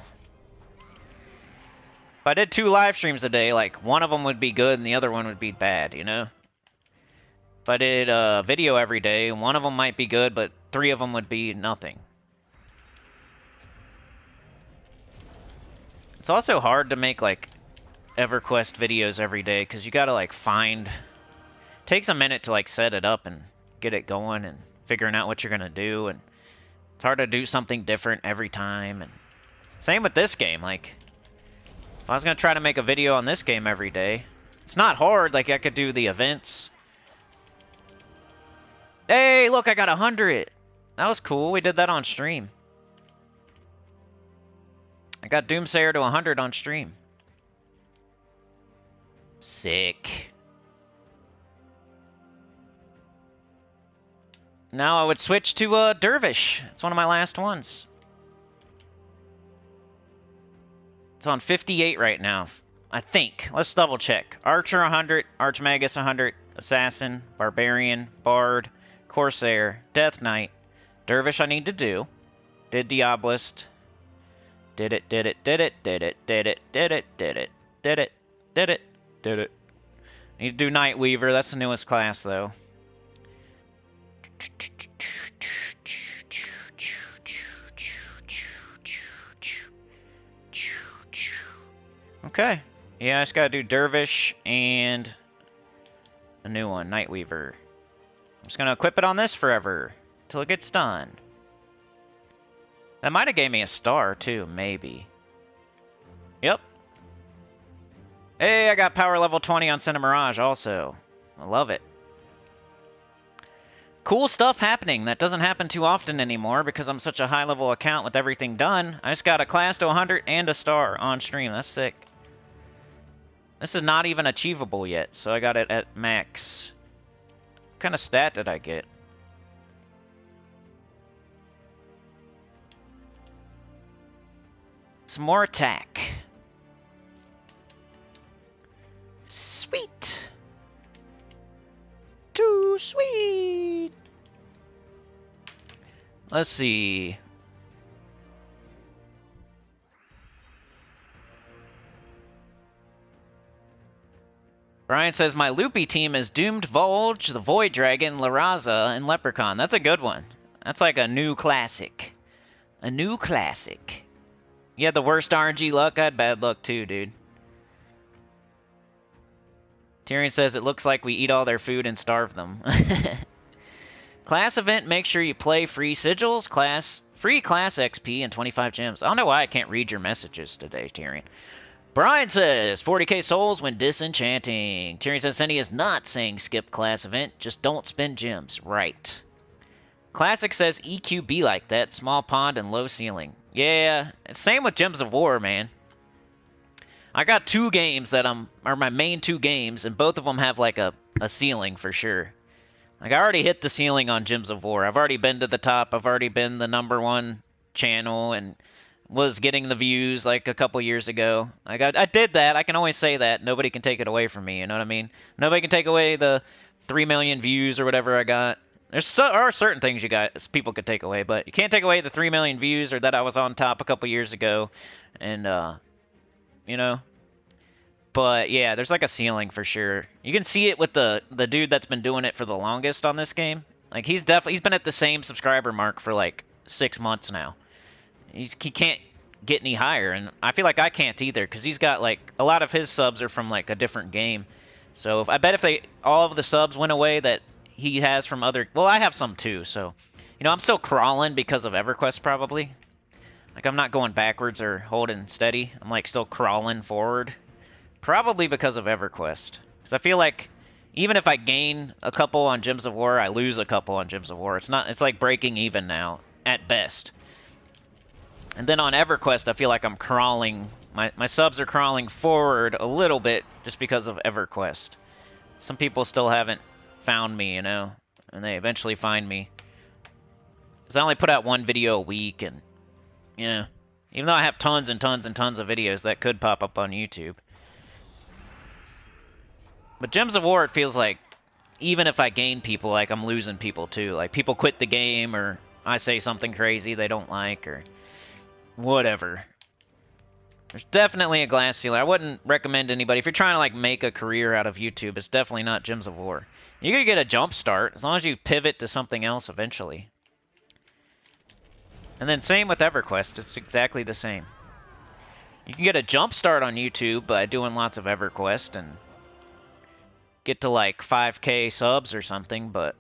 If I did 2 live streams a day, like, one of them would be good and the other one would be bad, you know? If I did a video every day, one of them might be good, but 3 of them would be nothing. It's also hard to make, like... EverQuest videos every day, because you gotta, like, find... It takes a minute to, like, set it up and get it going and figuring out what you're gonna do, and it's hard to do something different every time, and same with this game. Like, if I was gonna try to make a video on this game every day, it's not hard. Like, I could do the events, Hey, look, I got 100. That was cool. We did that on stream. I got Doomsayer to 100 on stream. Sick. Now I would switch to Dervish. It's one of my last ones. It's on 58 right now, I think. Let's double check. Archer 100, Archmagus 100, Assassin, Barbarian, Bard, Corsair, Death Knight, Dervish I need to do. Did Diabolist. Did it, did it, did it, did it, did it, did it, did it, did it, did it, did it. Need to do Night Weaver, that's the newest class though. Okay. Yeah, I just gotta do Dervish and a new one, Night Weaver. I'm just gonna equip it on this forever till it gets done. That might have gave me a star too, maybe. Yep. Hey, I got power level 20 on Cinema Mirage also. I love it. Cool stuff happening. That doesn't happen too often anymore because I'm such a high level account with everything done. I just got a class to 100 and a star on stream. That's sick. This is not even achievable yet, so I got it at max. What kind of stat did I get? Some more attack. Sweet. Too sweet. Let's see. Brian says, my loopy team is Doomed Volge, the Void Dragon, Laraza, and Leprechaun. That's a good one. That's like a new classic. A new classic. You had the worst RNG luck? I had bad luck too, dude. Tyrion says, it looks like we eat all their food and starve them. Class event, make sure you play free sigils, free class XP, and 25 gems. I don't know why I can't read your messages today, Tyrion. Brian says, 40k souls when disenchanting. Tyrion says, Senny is not saying skip class event, just don't spend gems. Right. Classic says, EQ be like that, small pond and low ceiling. Yeah, same with Gems of War, man. I got 2 games that are my main 2 games, and both of them have like a ceiling for sure. Like, I already hit the ceiling on Gems of War. I've already been to the top. I've already been the #1 channel and was getting the views like a couple years ago. I did that. I can always say that. Nobody can take it away from me, you know what I mean? Nobody can take away the 3 million views or whatever I got. There are certain things people could take away, but you can't take away the 3 million views or that I was on top a couple years ago. And, you know. But, yeah, there's like a ceiling for sure. You can see it with the dude that's been doing it for the longest on this game. Like, he's been at the same subscriber mark for like 6 months now. He can't get any higher, and I feel like I can't either, because he's got, like, a lot of his subs are from, like, a different game. So, I bet if all of the subs went away that he has from other... Well, I have some too, so... You know, I'm still crawling because of EverQuest, probably. Like, I'm not going backwards or holding steady. I'm, like, still crawling forward. Probably because of EverQuest. Because I feel like, even if I gain a couple on Gems of War, I lose a couple on Gems of War. It's like breaking even now, at best. And then on EverQuest, I feel like I'm crawling... My subs are crawling forward a little bit just because of EverQuest. Some people still haven't found me, you know, and they eventually find me. Because I only put out 1 video a week, and, you know, even though I have tons and tons and tons of videos that could pop up on YouTube. But Gems of War, it feels like, even if I gain people, like, I'm losing people too. Like, people quit the game, or I say something crazy they don't like, or whatever. There's definitely a glass ceiling. I wouldn't recommend anybody, if you're trying to, like, make a career out of YouTube, it's definitely not Gems of War. You're going to get a jump start, as long as you pivot to something else eventually. And then same with EverQuest, it's exactly the same. You can get a jump start on YouTube by doing lots of EverQuest and get to like 5k subs or something, but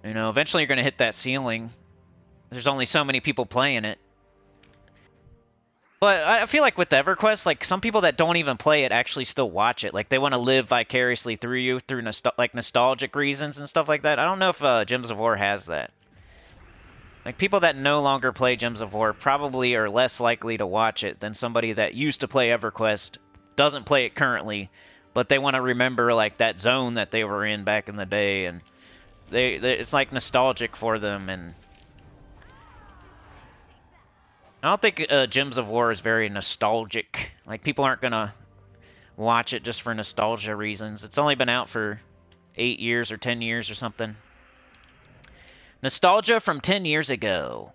you know, eventually you're going to hit that ceiling. There's only so many people playing it. But I feel like with EverQuest, like some people that don't even play it actually still watch it. Like they want to live vicariously through you through nostalgic reasons and stuff like that. I don't know if Gems of War has that. Like people that no longer play Gems of War probably are less likely to watch it than somebody that used to play EverQuest, doesn't play it currently, but they want to remember like that zone that they were in back in the day, and it's like nostalgic for them. And I don't think Gems of War is very nostalgic. Like, people aren't gonna watch it just for nostalgia reasons. It's only been out for 8 years or 10 years or something. Nostalgia from 10 years ago.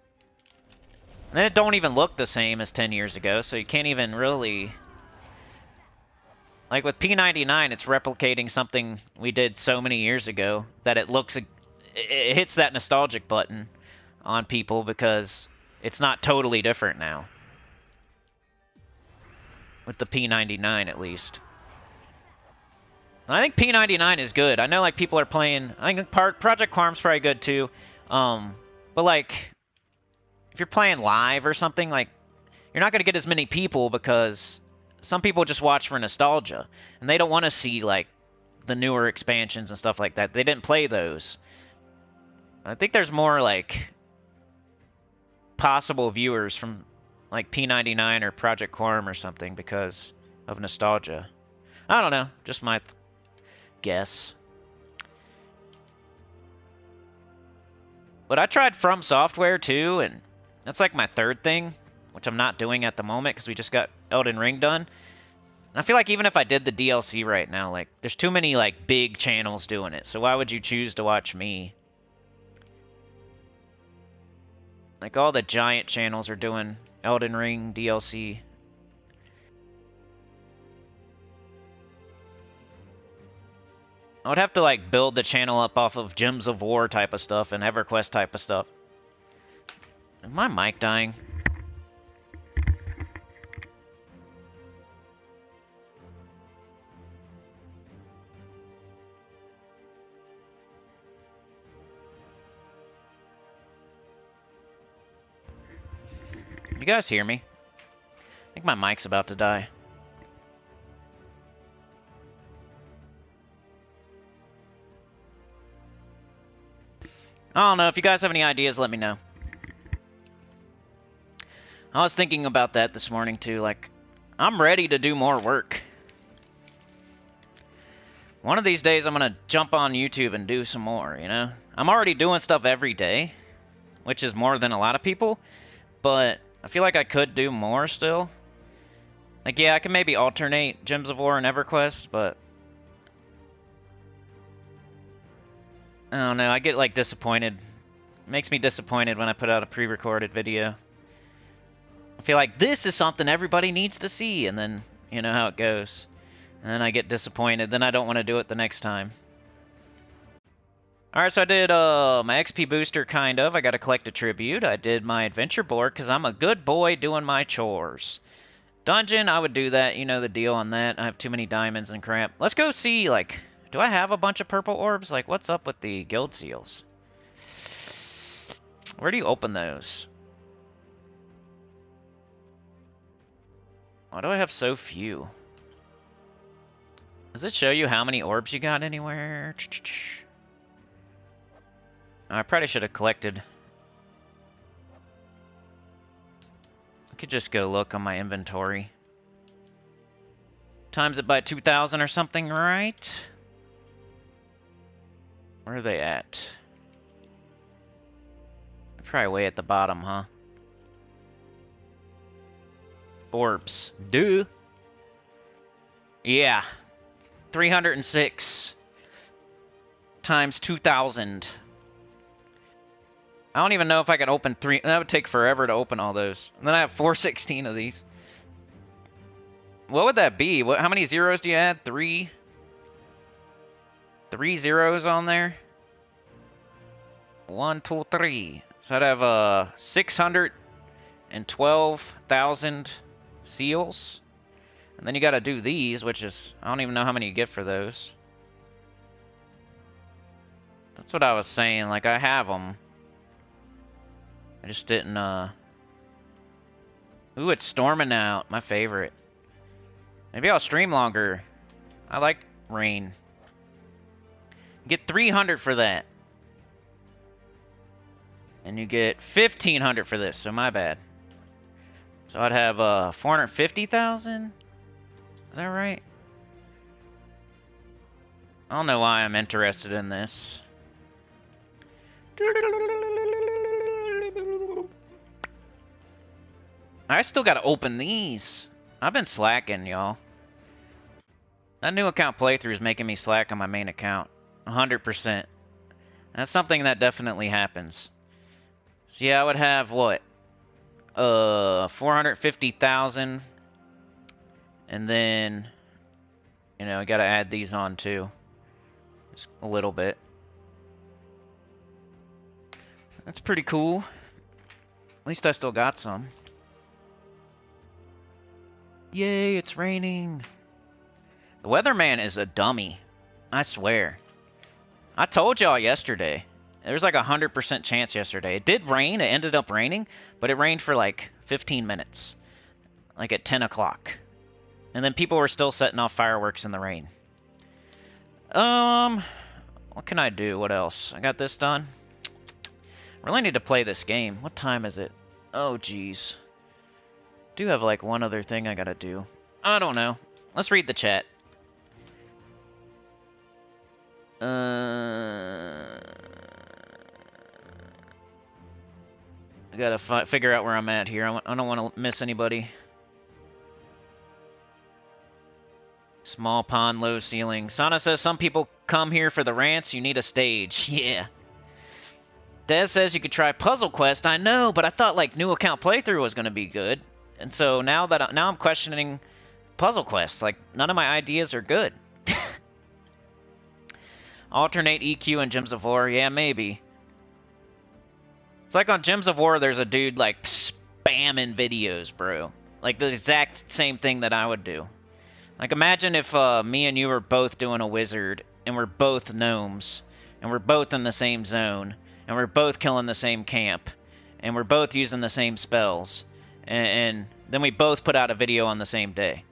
And then it don't even look the same as 10 years ago, so you can't even really... Like, with P99, it's replicating something we did so many years ago that it looks... It hits that nostalgic button on people because... It's not totally different now. With the P99, at least. I think P99 is good. I know, like, people are playing... I think Project Quarm's probably good, too. But, like... If you're playing live or something, like... You're not going to get as many people because... Some people just watch for nostalgia. And they don't want to see, like... The newer expansions and stuff like that. They didn't play those. I think there's more, like... possible viewers from like P99 or Project Quorum or something because of nostalgia. I don't know, just my guess. But I tried From Software too, and that's like my third thing, which I'm not doing at the moment because we just got Elden Ring done. And I feel like even if I did the DLC right now, like there's too many like big channels doing it, so why would you choose to watch me? Like, all the giant channels are doing Elden Ring DLC. I would have to, like, build the channel up off of Gems of War type of stuff and EverQuest type of stuff. Is my mic dying? You guys hear me? I think my mic's about to die. I don't know. If you guys have any ideas, let me know. I was thinking about that this morning, too. Like, I'm ready to do more work. One of these days, I'm going to jump on YouTube and do some more, you know? I'm already doing stuff every day, which is more than a lot of people, but I feel like I could do more still. Like, yeah, I can maybe alternate Gems of War and EverQuest, but... I don't know, I get, like, disappointed. It makes me disappointed when I put out a pre-recorded video. I feel like this is something everybody needs to see, and then, you know how it goes. And then I get disappointed, then I don't want to do it the next time. Alright, so I did my XP booster, kind of. I got to collect a tribute. I did my adventure board, because I'm a good boy doing my chores. Dungeon, I would do that. You know the deal on that. I have too many diamonds and crap. Let's go see, like, do I have a bunch of purple orbs? Like, what's up with the guild seals? Where do you open those? Why do I have so few? Does it show you how many orbs you got anywhere? I probably should have collected. I could just go look on my inventory. Times it by 2,000 or something, right? Where are they at? They're probably way at the bottom, huh? Orbs. Duh. Yeah. 306 times 2,000. I don't even know if I could open 3. That would take forever to open all those. And then I have 416 of these. What would that be? How many zeros do you add? 3? 3 zeros on there? 1, 2, 3. So I'd have 612,000 seals. And then you gotta do these, which is... I don't even know how many you get for those. That's what I was saying. Like, I have them. I just didn't, Ooh, it's storming out. My favorite. Maybe I'll stream longer. I like rain. Get 300 for that. And you get 1,500 for this, so my bad. So I'd have 450,000? Is that right? I don't know why I'm interested in this. I still gotta open these. I've been slacking, y'all. That new account playthrough is making me slack on my main account. 100%. That's something that definitely happens. So yeah, I would have what? 450,000. And then, you know, I gotta add these on too. Just a little bit. That's pretty cool. At least I still got some. Yay, it's raining. The weatherman is a dummy. I swear. I told y'all yesterday. There was like a 100% chance yesterday. It did rain. It ended up raining. But it rained for like 15 minutes. Like at 10 o'clock. And then people were still setting off fireworks in the rain. What can I do? What else? I got this done. Really need to play this game. What time is it? Oh, jeez. Do have like one other thing I gotta do. I don't know. Let's read the chat. I gotta figure out where I'm at here. I don't want to miss anybody. Small pond, low ceiling. Sana says some people come here for the rants. You need a stage. Yeah. Dez says you could try Puzzle Quest. I know, but I thought like new account playthrough was gonna be good, and so now I'm questioning Puzzle Quest. Like none of my ideas are good. Alternate EQ and Gems of War. Yeah, maybe. It's like on Gems of War, there's a dude like spamming videos, bro. Like the exact same thing that I would do. Like imagine if me and you were both doing a wizard, and we're both gnomes, and we're both in the same zone, and we're both killing the same camp, and we're both using the same spells, and then we both put out a video on the same day.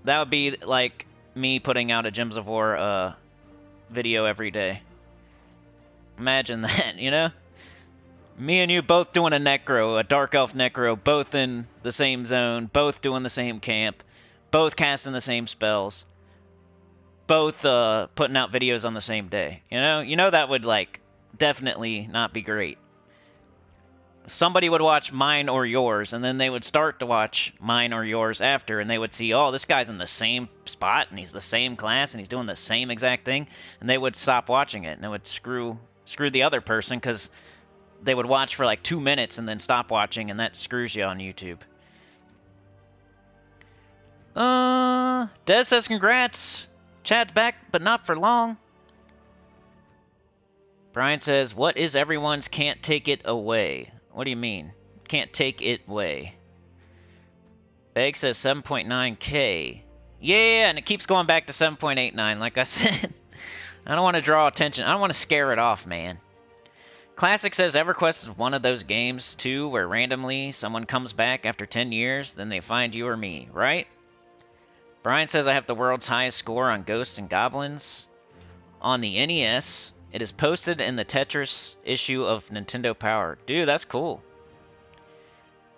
That would be like me putting out a Gems of War video every day. Imagine that, you know? Me and you both doing a necro, a dark elf necro, both in the same zone, both doing the same camp, both casting the same spells, both putting out videos on the same day. You know that would like definitely not be great. Somebody would watch mine or yours, and then they would start to watch mine or yours after, and they would see, oh, this guy's in the same spot, and he's the same class, and he's doing the same exact thing, and they would stop watching it, and it would screw the other person, because they would watch for like 2 minutes and then stop watching, and that screws you on YouTube. Dez says congrats. Chad's back, but not for long. Brian says, what is everyone's can't take it away? What do you mean? Can't take it away. Beg says 7.9K. Yeah, and it keeps going back to 7.89, like I said. I don't want to draw attention. I don't want to scare it off, man. Classic says EverQuest is one of those games, too, where randomly someone comes back after 10 years, then they find you or me, right? Brian says I have the world's highest score on Ghosts and Goblins. On the NES, it is posted in the Tetris issue of Nintendo Power. Dude, that's cool.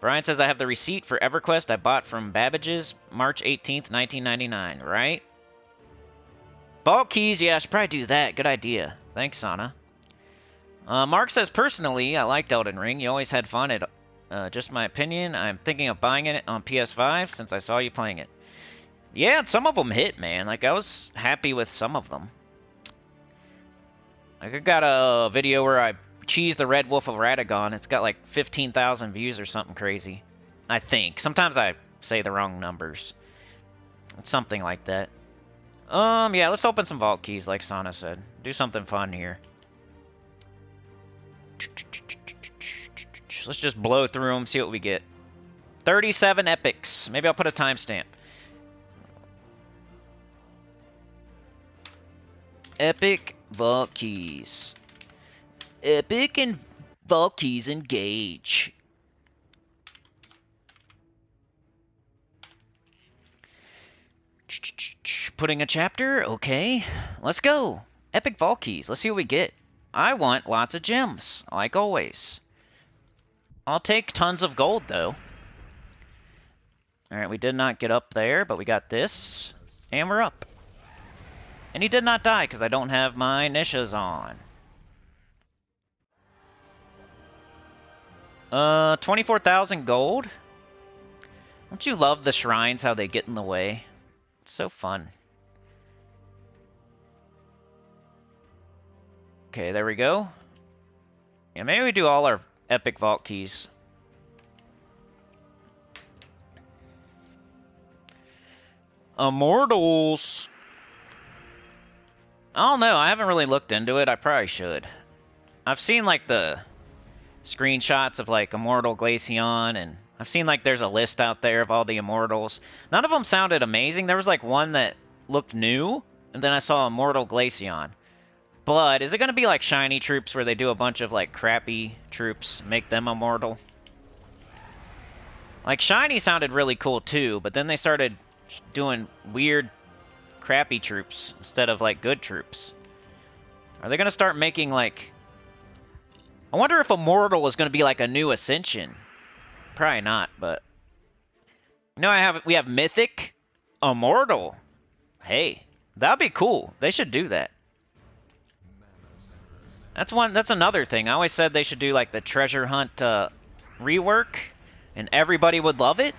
Brian says I have the receipt for EverQuest I bought from Babbage's March 18th, 1999, right? Vault keys, yeah, I should probably do that. Good idea. Thanks, Sana. Mark says, personally, I liked Elden Ring. You always had fun. Just my opinion. I'm thinking of buying it on PS5 since I saw you playing it. Yeah, some of them hit, man. Like, I was happy with some of them. Like, I got a video where I cheesed the Red Wolf of Radagon. It's got like 15,000 views or something crazy. I think. Sometimes I say the wrong numbers. It's something like that. Yeah, let's open some vault keys, like Sana said. Do something fun here. Let's just blow through them, see what we get. 37 epics. Maybe I'll put a timestamp. Epic vault keys. Epic and vault keys engage. putting a chapter? Okay. Let's go. Epic Vault Keys. Let's see what we get. I want lots of gems, like always. I'll take tons of gold, though. Alright, we did not get up there, but we got this. And we're up. And he did not die, because I don't have my Nishas on. 24,000 gold? Don't you love the shrines, how they get in the way? It's so fun. Okay, there we go. Yeah, maybe we do all our epic vault keys. Immortals! I don't know, I haven't really looked into it. I probably should. I've seen, like, the screenshots of, like, Immortal Glaceon, and I've seen, like, there's a list out there of all the Immortals. None of them sounded amazing. There was, like, one that looked new, and then I saw Immortal Glaceon. But is it going to be like shiny troops where they do a bunch of like crappy troops, make them immortal? Like shiny sounded really cool too, but then they started doing weird crappy troops instead of like good troops. Are they going to start making like... I wonder if immortal is going to be like a new ascension. Probably not, but... No, we have mythic immortal. Hey, that'd be cool. They should do that. That's another thing. I always said they should do like the treasure hunt rework, and everybody would love it.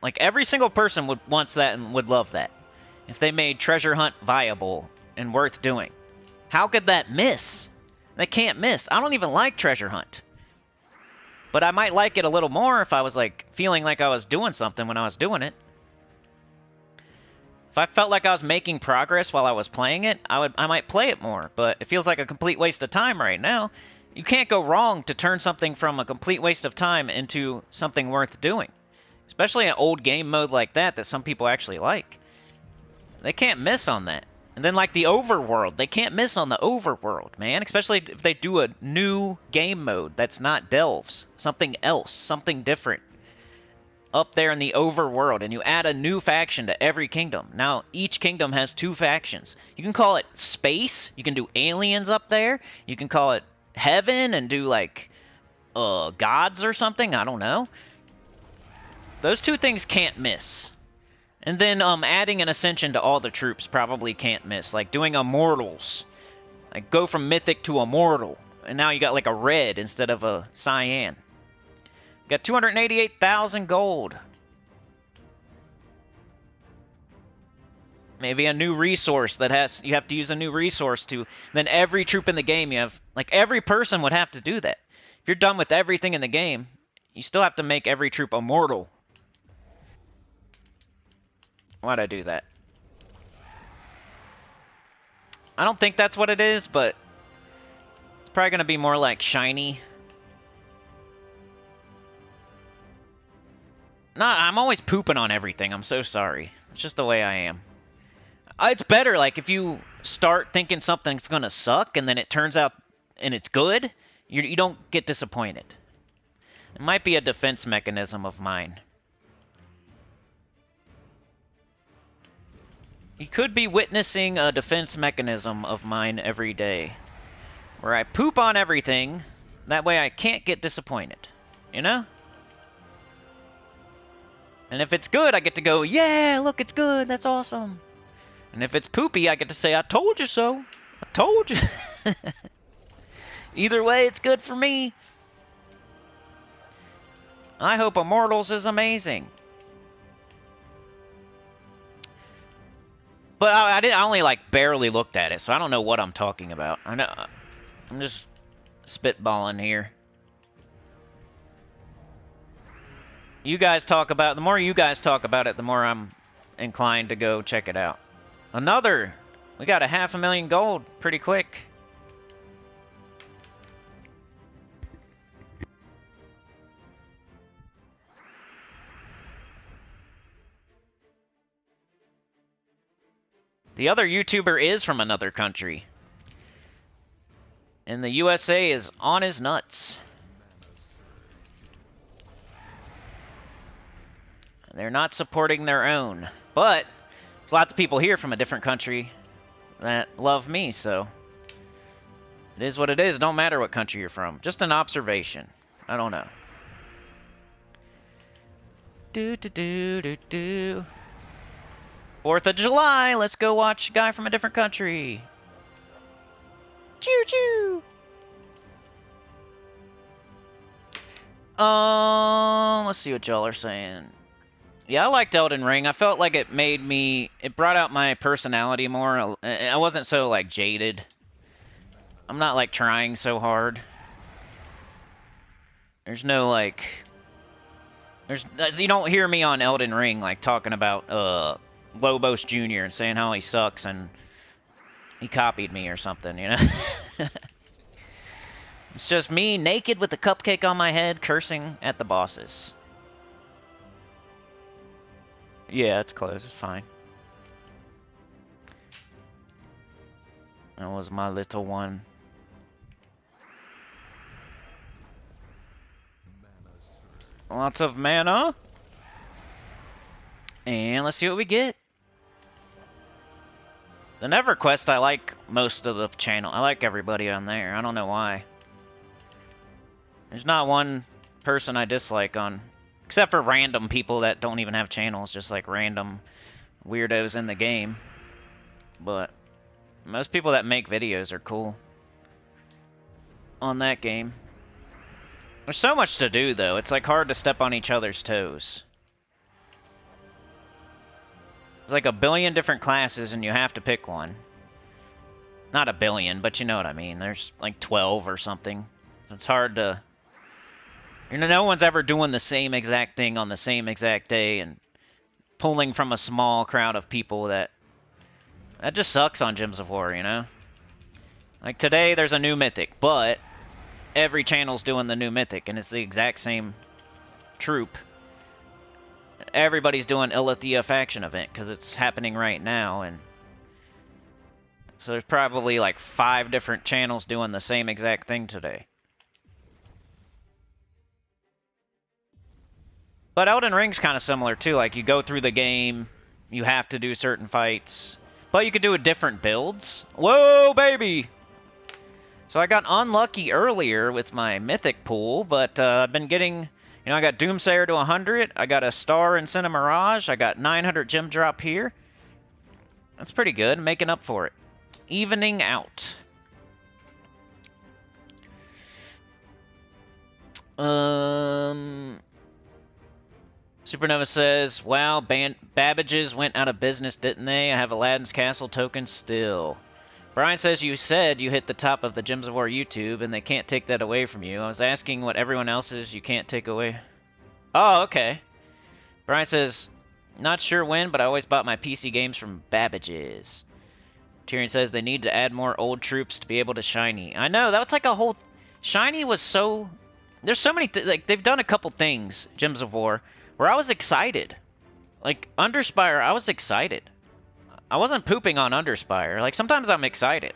Like every single person wants that and would love that. If they made treasure hunt viable and worth doing. How could that miss? They can't miss. I don't even like treasure hunt. But I might like it a little more if I was like feeling like I was doing something when I was doing it. If I felt like I was making progress while I was playing it, I might play it more, but it feels like a complete waste of time right now. You can't go wrong to turn something from a complete waste of time into something worth doing. Especially an old game mode like that some people actually like. They can't miss on that. And then like the overworld, they can't miss on the overworld, man. Especially if they do a new game mode that's not Delves. Something else, something different. Up there in the overworld, and you add a new faction to every kingdom. Now, each kingdom has 2 factions. You can call it space, you can do aliens up there, you can call it heaven and do, like, gods or something, I don't know. Those 2 things can't miss. And then, adding an ascension to all the troops probably can't miss. Like, doing immortals. Like, go from mythic to immortal. And now you got, like, a red instead of a cyan. Got 288,000 gold. Maybe a new resource that you have to use a new resource to. Then every troop in the game you have, like every person would have to do that. If you're done with everything in the game, you still have to make every troop immortal. Why'd I do that? I don't think that's what it is, but it's probably going to be more like shiny. I'm always pooping on everything. I'm so sorry. It's just the way I am. It's better, like, if you start thinking something's gonna suck, and then it turns out and it's good, you don't get disappointed. It might be a defense mechanism of mine. You could be witnessing a defense mechanism of mine every day. Where I poop on everything, that way I can't get disappointed. You know? And if it's good, I get to go, yeah, look, it's good, that's awesome. And if it's poopy, I get to say, I told you so. I told you. Either way, it's good for me. I hope Immortals is amazing. But I only, like, barely looked at it, so I don't know what I'm talking about. I know, I'm just spitballing here. You guys talk about, the more you guys talk about it, the more I'm inclined to go check it out. Another! We got 500,000 gold pretty quick. The other YouTuber is from another country. And the USA is on his nuts. They're not supporting their own. But There's lots of people here from a different country that love me, so it is what it is. Don't matter what country you're from. Just an observation. I don't know. Do do do do do. 4th of July. Let's go watch a guy from a different country. Choo choo. Let's see what y'all are saying. Yeah, I liked Elden Ring. I felt like it made me... It brought out my personality more. I wasn't so, like, jaded. I'm not, like, trying so hard. There's no, like... You don't hear me on Elden Ring, like, talking about, Lobos Jr. and saying how he sucks and he copied me or something, you know? It's just me, naked with a cupcake on my head, cursing at the bosses. Yeah, it's close. It's fine. That was my little one. Lots of mana. And let's see what we get. The NeverQuest, I like most of the channel. I like everybody on there. I don't know why. There's not one person I dislike on... Except for random people that don't even have channels, just like random weirdos in the game. But most people that make videos are cool on that game. There's so much to do, though. It's like hard to step on each other's toes. There's like a billion different classes and you have to pick one. Not a billion, but you know what I mean. There's like 12 or something. It's hard to... You know, no one's ever doing the same exact thing on the same exact day and pulling from a small crowd of people that just sucks on Gems of War, you know? Like today there's a new Mythic, but every channel's doing the new Mythic and it's the exact same troop. Everybody's doing ILLITHIA faction event because it's happening right now, and so there's probably like 5 different channels doing the same exact thing today. But Elden Ring's kind of similar, too. Like, you go through the game, you have to do certain fights. But you could do different builds. Whoa, baby! So I got unlucky earlier with my Mythic pool, but I've been getting... You know, I got Doomsayer to 100, I got a star in Cinema Mirage, I got 900 gem drop here. That's pretty good, making up for it. Evening out. Supernova says, wow, Babbage's went out of business, didn't they? I have Aladdin's Castle token still. Brian says, you said you hit the top of the Gems of War YouTube, and they can't take that away from you. I was asking what everyone else's you can't take away. Oh, okay. Brian says, not sure when, but I always bought my PC games from Babbage's. Tyrion says, they need to add more old troops to be able to shiny. I know, that was like a whole... Shiny was so... There's so many... Like, they've done a couple things, Gems of War, where I was excited. Like, Underspire, I was excited. I wasn't pooping on Underspire. Like, sometimes I'm excited.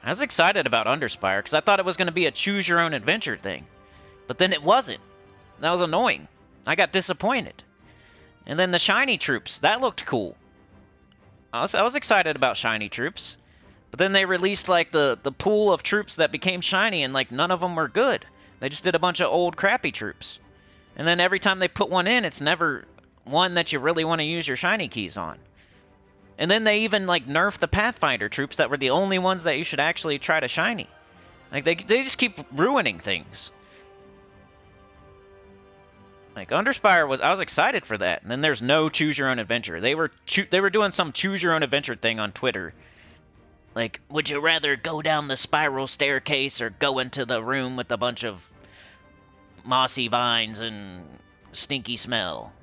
I was excited about Underspire because I thought it was going to be a choose-your-own-adventure thing. But then it wasn't. That was annoying. I got disappointed. And then the shiny troops, that looked cool. I was excited about shiny troops. But then they released, like, the pool of troops that became shiny, and, like, none of them were good. They just did a bunch of old, crappy troops. And then every time they put one in, it's never one that you really want to use your shiny keys on. And then they even, like, nerfed the Pathfinder troops that were the only ones that you should actually try to shiny. Like, they just keep ruining things. Like, Underspire I was excited for that. And then there's no choose-your-own-adventure. They were doing some choose-your-own-adventure thing on Twitter. Like, would you rather go down the spiral staircase or go into the room with a bunch of mossy vines and stinky smell?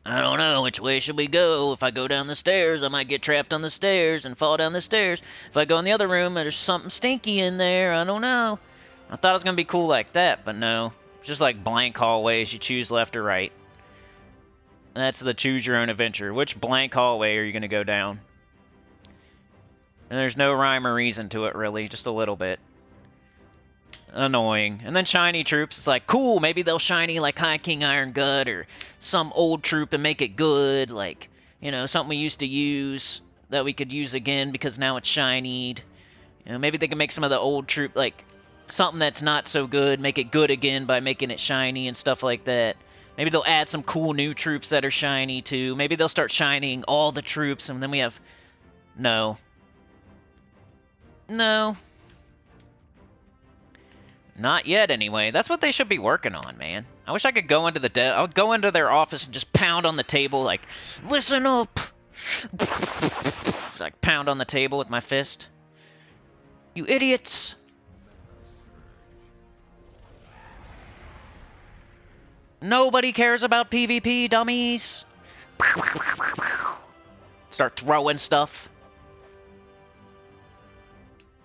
I don't know, which way should we go? If I go down the stairs, I might get trapped on the stairs and fall down the stairs. If I go in the other room, there's something stinky in there. I don't know. I thought it was going to be cool like that, but no. Just like blank hallways, you choose left or right. That's the choose your own adventure. Which blank hallway are you going to go down? And there's no rhyme or reason to it, really. Just a little bit. Annoying. And then shiny troops, it's like, cool, maybe they'll shiny like High King Iron Gut or some old troop and make it good. Like, You know, something we used to use that we could use again because now it's shinied. You know, maybe they can make some of the old troop, like, something that's not so good, make it good again by making it shiny and stuff like that. Maybe they'll add some cool new troops that are shiny, too. Maybe they'll start shining all the troops, and then we have... No. No. Not yet, anyway. That's what they should be working on, man. I wish I could go into the I would go into their office and just pound on the table, like, listen up! Like, pound on the table with my fist. You idiots! Nobody cares about PvP, dummies! Start throwing stuff.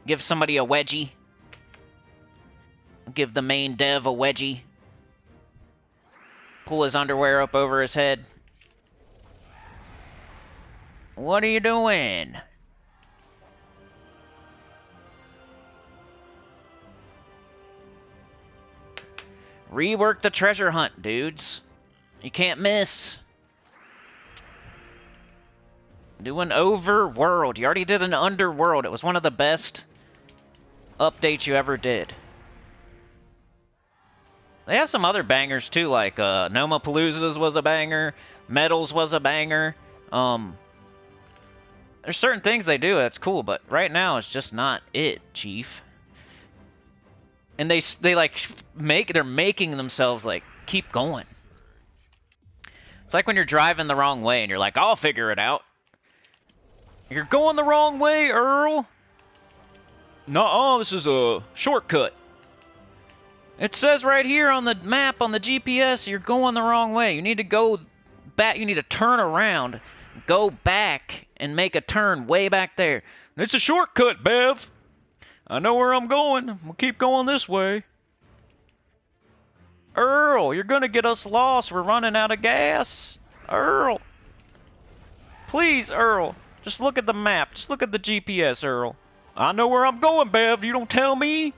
Give somebody a wedgie. Give the main dev a wedgie. Pull his underwear up over his head. What are you doing? Rework the treasure hunt, dudes. You can't miss. Do an overworld. You already did an underworld. It was one of the best updates you ever did. They have some other bangers too, like Nomapalooza's was a banger, Metals was a banger. There's certain things they do that's cool, but right now it's just not it, Chief. And they like they're making themselves like keep going. It's like when you're driving the wrong way and you're like, I'll figure it out. You're going the wrong way, Earl. No, this is a shortcut. It says right here on the map, on the GPS, you're going the wrong way. You need to go back. You need to turn around, go back, and make a turn way back there. It's a shortcut, Bev. I know where I'm going. We'll keep going this way. Earl, you're going to get us lost. We're running out of gas. Earl. Please, Earl. Just look at the map. Just look at the GPS, Earl. I know where I'm going, Bev. You don't tell me.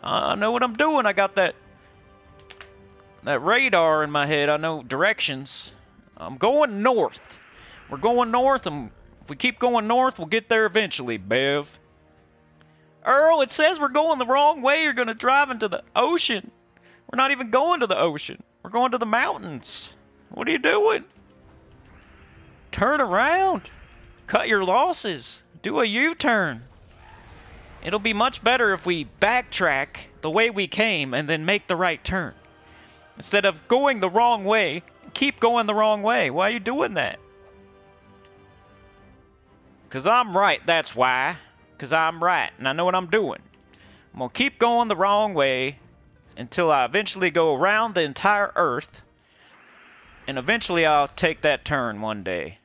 I know what I'm doing. I got that radar in my head. I know directions. I'm going north. We're going north, and if we keep going north, we'll get there eventually, Bev. Earl, it says we're going the wrong way. You're going to drive into the ocean. We're not even going to the ocean. We're going to the mountains. What are you doing? Turn around. Cut your losses. Do a U-turn. It'll be much better if we backtrack the way we came and then make the right turn. Instead of going the wrong way, keep going the wrong way. Why are you doing that? Because I'm right, that's why. Because I'm right, and I know what I'm doing. I'm going to keep going the wrong way until I eventually go around the entire Earth. And eventually I'll take that turn one day.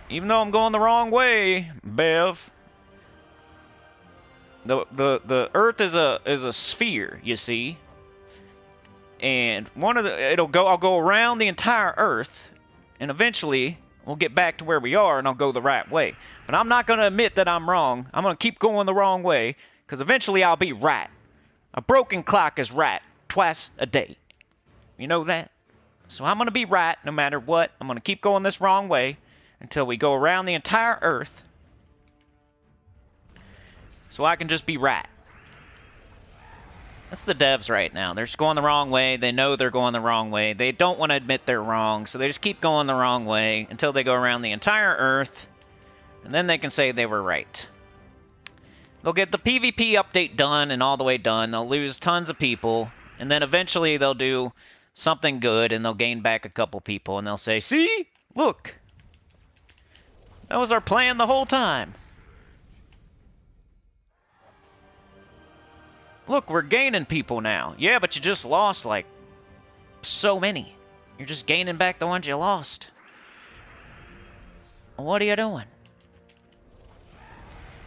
Even though I'm going the wrong way, Bev. The Earth is a sphere, you see. And I'll go around the entire Earth, and eventually we'll get back to where we are, and I'll go the right way. But I'm not going to admit that I'm wrong. I'm going to keep going the wrong way, because eventually I'll be right. A broken clock is right twice a day. You know that? So I'm going to be right no matter what. I'm going to keep going this wrong way until we go around the entire Earth, so I can just be right. That's the devs right now. They're just going the wrong way. They know they're going the wrong way. They don't want to admit they're wrong, so they just keep going the wrong way until they go around the entire Earth, and then they can say they were right. They'll get the PvP update done and all the way done. They'll lose tons of people, and then eventually they'll do something good, and they'll gain back a couple people, and they'll say, see? Look. That was our plan the whole time. Look, we're gaining people now. Yeah, but you just lost, like, so many. You're just gaining back the ones you lost. What are you doing?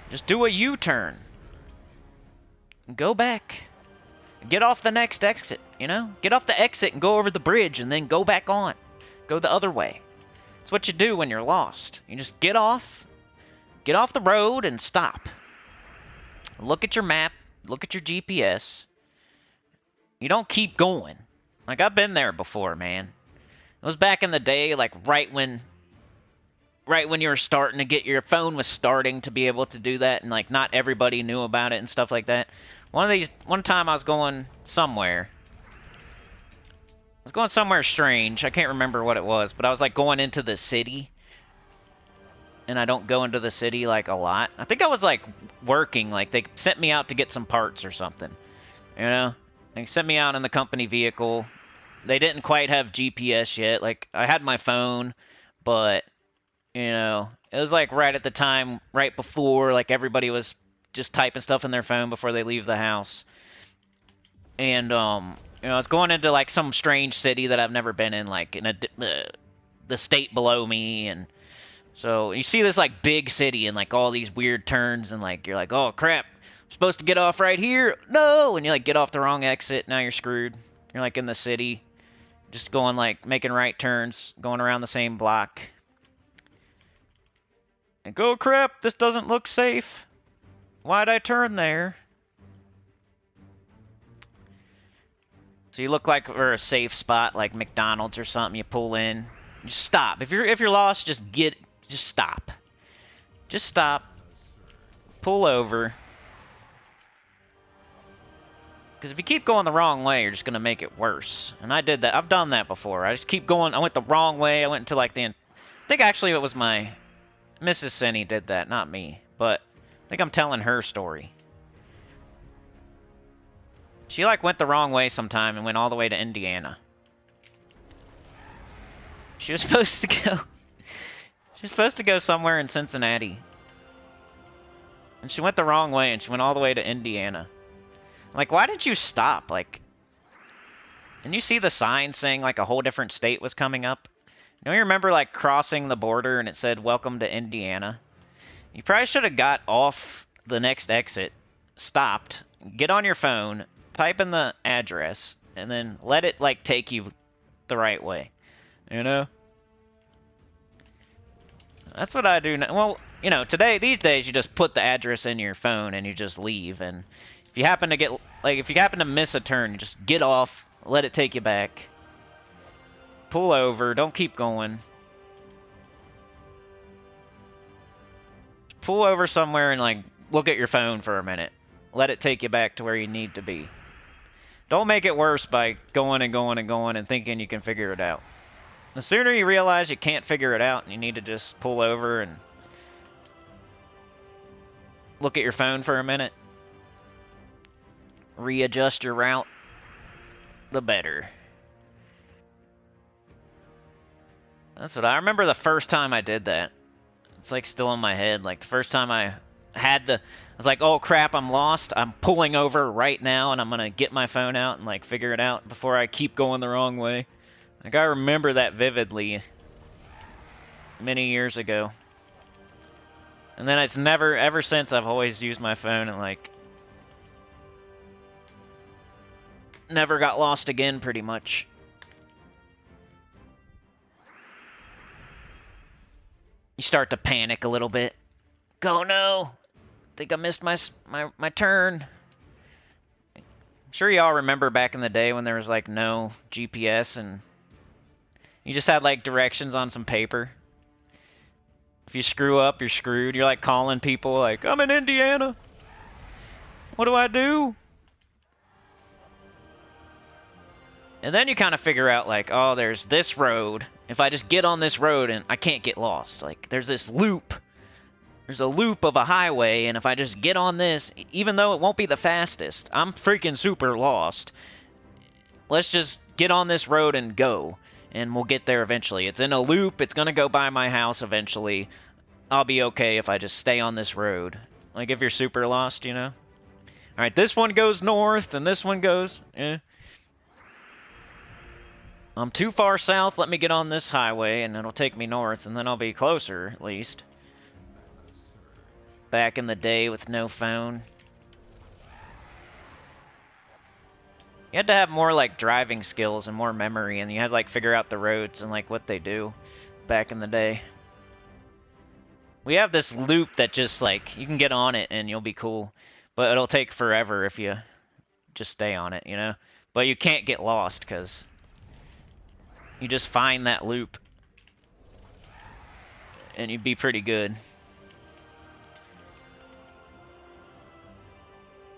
Just do a U-turn. Go back. Get off the next exit, you know? Get off the exit and go over the bridge and then go back on. Go the other way. It's what you do when you're lost. You just get off the road and stop. Look at your map. Look at your GPS. You don't keep going. Like, I've been there before, man. It was back in the day, like right when you were starting to get your phone was starting to be able to do that, and like not everybody knew about it and stuff like that. One time I was going somewhere. I was going somewhere strange. I can't remember what it was, but I was like going into the city. And I don't go into the city like a lot. I think I was like working, like they sent me out to get some parts or something. You know? They sent me out in the company vehicle. They didn't quite have GPS yet. Like I had my phone, but you know, it was like right at the time, right before like everybody was just typing stuff in their phone before they leave the house. And you know, I was going into like some strange city that I've never been in, like in the state below me, and so you see this like big city and like all these weird turns, and like you're like, oh crap, I'm supposed to get off right here. No, and you like get off the wrong exit. Now you're screwed. You're like in the city, just going like making right turns, going around the same block. And go, crap, this doesn't look safe. Why'd I turn there? So you look like we're a safe spot, like McDonald's or something. You pull in, just stop. If you're lost, just stop. Just stop. Pull over. Because if you keep going the wrong way, you're just gonna make it worse. And I did that. I've done that before. I just keep going. I went the wrong way. I went into like I think actually it was my Mrs. Sinny did that, not me. But I think I'm telling her story. She like went the wrong way sometime and went all the way to Indiana. She was supposed to go. She was supposed to go somewhere in Cincinnati. And she went the wrong way and she went all the way to Indiana. Like, why did you stop? Like, and you see the sign saying like a whole different state was coming up? You remember like crossing the border and it said welcome to Indiana? You probably should have got off the next exit, stopped, get on your phone, type in the address, and then let it like take you the right way. You know? That's what I do now. Well, you know, these days you just put the address in your phone and you just leave, and if you happen to miss a turn, you just get off, let it take you back. Pull over, don't keep going. Pull over somewhere and like look at your phone for a minute. Let it take you back to where you need to be. Don't make it worse by going and going and going and thinking you can figure it out. The sooner you realize you can't figure it out and you need to just pull over and look at your phone for a minute, readjust your route, the better. That's what I remember the first time I did that. It's like still in my head. Like the first time I was like, oh crap, I'm lost. I'm pulling over right now and I'm gonna get my phone out and like figure it out before I keep going the wrong way. Like I remember that vividly many years ago. And then it's ever since I've always used my phone and like never got lost again pretty much. You start to panic a little bit. Go, no! Think I missed my turn. I'm sure y'all remember back in the day when there was like no GPS and you just had like directions on some paper. If you screw up, you're screwed. You're like calling people like, I'm in Indiana. What do I do? And then you kind of figure out like, oh, there's this road. If I just get on this road and I can't get lost. Like, there's this loop. There's a loop of a highway, and if I just get on this, even though it won't be the fastest, I'm freaking super lost. Let's just get on this road and go, and we'll get there eventually. It's in a loop. It's going to go by my house eventually. I'll be okay if I just stay on this road. Like, if you're super lost, you know? Alright, this one goes north, and this one goes... I'm too far south, let me get on this highway, and it'll take me north, and then I'll be closer, at least. Back in the day with no phone. You had to have more, like, driving skills and more memory, and you had to, like, figure out the roads and, like, what they do back in the day. We have this loop that just, like, you can get on it and you'll be cool, but it'll take forever if you just stay on it, you know? But you can't get lost, because... You just find that loop. And you'd be pretty good.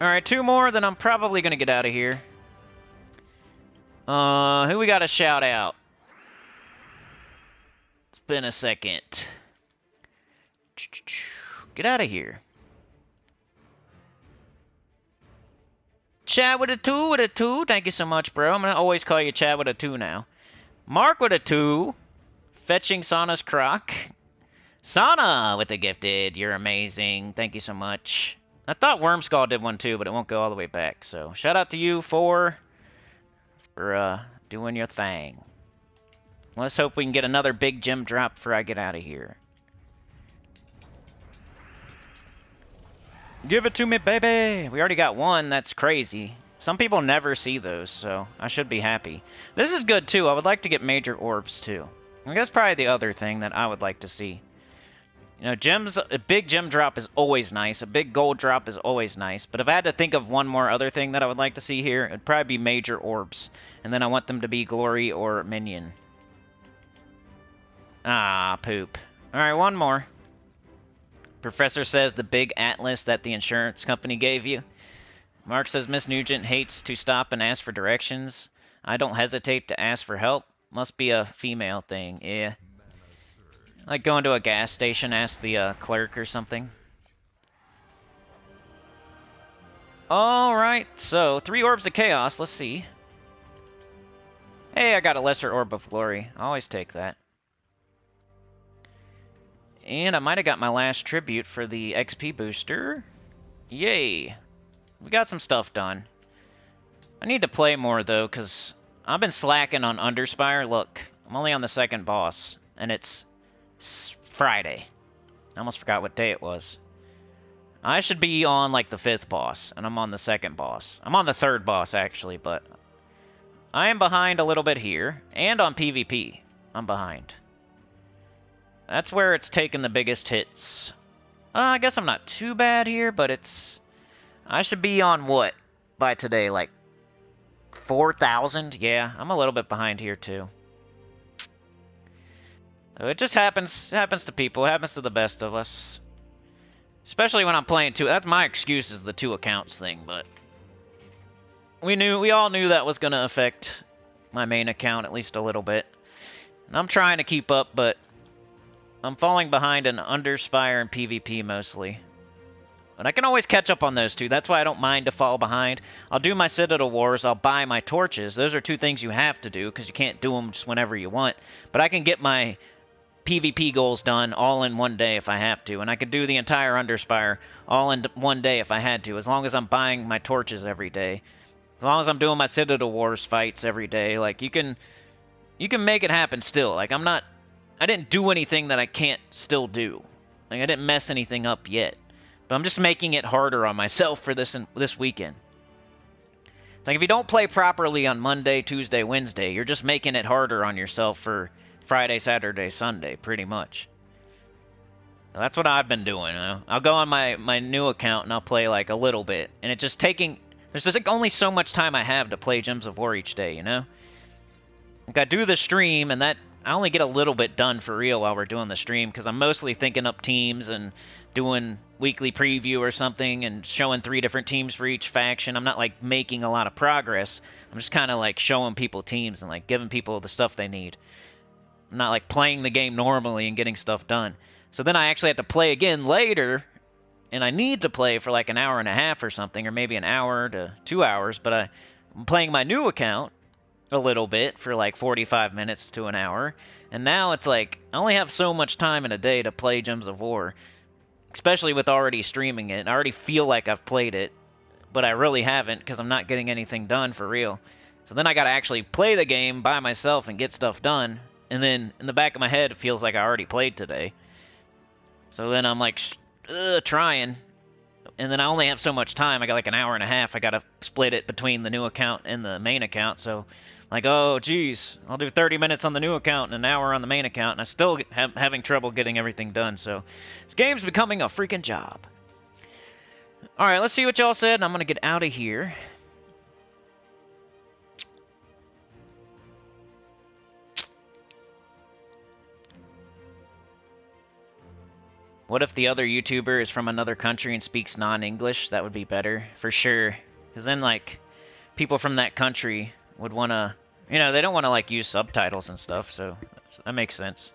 Alright, 2 more, then I'm probably gonna get out of here. Who we gotta shout out? It's been a second. Get out of here. Chad with a 2. Thank you so much, bro. I'm gonna always call you Chad with a 2 now. Mark with a 2. Fetching Sauna's Croc. Sauna with a gifted. You're amazing. Thank you so much. I thought Wormskull did one too, but it won't go all the way back. So shout out to you for doing your thing. Let's hope we can get another big gem drop before I get out of here. Give it to me, baby! We already got one. That's crazy. Some people never see those, so I should be happy. This is good too. I would like to get major orbs too. I think that's probably the other thing that I would like to see. You know, gems, a big gem drop is always nice. A big gold drop is always nice. But if I had to think of one more other thing that I would like to see here, it'd probably be major orbs. And then I want them to be glory or minion. Ah, poop. Alright, one more. Professor says the big atlas that the insurance company gave you. Mark says Miss Nugent hates to stop and ask for directions. I don't hesitate to ask for help. Must be a female thing, yeah. Like going to a gas station, ask the clerk or something. Alright, so 3 orbs of chaos, let's see. Hey, I got a lesser orb of glory. I always take that. And I might have got my last tribute for the XP booster. Yay. We got some stuff done. I need to play more though, because I've been slacking on Underspire. Look, I'm only on the 2nd boss, and it's Friday. I almost forgot what day it was. I should be on like the 5th boss, and I'm on the 2nd boss. I'm on the 3rd boss actually, but I am behind a little bit here, and on PvP, I'm behind. That's where it's taken the biggest hits. I guess I'm not too bad here, but it's... I should be on what by today, like 4,000? Yeah, I'm a little bit behind here too. It just happens to people. It happens to the best of us. Especially when I'm playing 2. That's my excuse, is the 2 accounts thing, but we all knew that was going to affect my main account at least a little bit. And I'm trying to keep up, but I'm falling behind in Underspire and PvP mostly. But I can always catch up on those 2. That's why I don't mind to fall behind. I'll do my Citadel Wars. I'll buy my torches. Those are 2 things you have to do, because you can't do them just whenever you want. But I can get my PvP goals done all in one day if I have to, and I could do the entire Underspire all in one day if I had to, as long as I'm buying my torches every day, as long as I'm doing my Citadel Wars fights every day. Like, you can make it happen still. Like, I didn't do anything that I can't still do. Like, I didn't mess anything up yet, but I'm just making it harder on myself for this weekend. It's like, if you don't play properly on Monday, Tuesday, Wednesday, you're just making it harder on yourself for Friday, Saturday, Sunday, pretty much. That's what I've been doing. I'll go on my new account and I'll play like a little bit, and it's just taking... There's just like only so much time I have to play Gems of War each day, you know? Like, I do the stream, and that I only get a little bit done for real while we're doing the stream, because I'm mostly thinking up teams and doing weekly preview or something and showing 3 different teams for each faction. I'm not like making a lot of progress. I'm just kind of like showing people teams and like giving people the stuff they need. I'm not like playing the game normally and getting stuff done. So then I actually have to play again later, and I need to play for like an hour and a half or something, or maybe an hour to 2 hours, but I'm playing my new account a little bit for like 45 minutes to an hour, and now it's like I only have so much time in a day to play Gems of War, especially with already streaming it. I already feel like I've played it, but I really haven't, because I'm not getting anything done for real. So then I gotta actually play the game by myself and get stuff done. And then, in the back of my head, it feels like I already played today. So then I'm like, trying. And then I only have so much time. I got like an hour and a half. I gotta split it between the new account and the main account. So, like, oh, geez. I'll do 30 minutes on the new account and an hour on the main account. And I still having trouble getting everything done. So, this game's becoming a freaking job. Alright, let's see what y'all said. And I'm gonna get out of here. What if the other YouTuber is from another country and speaks non-English? That would be better, for sure. Because then, like, people from that country would want to... You know, they don't want to, like, use subtitles and stuff, so that makes sense.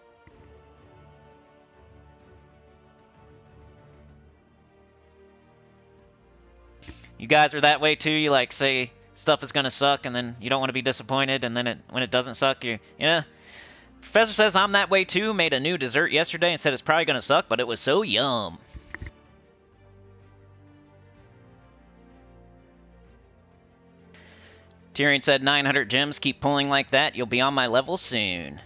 You guys are that way, too? You, like, say stuff is going to suck, and then you don't want to be disappointed, and then when it doesn't suck, you know? Professor says I'm that way too. Made a new dessert yesterday and said it's probably going to suck, but it was so yum. Tyrion said 900 gems. Keep pulling like that. You'll be on my level soon.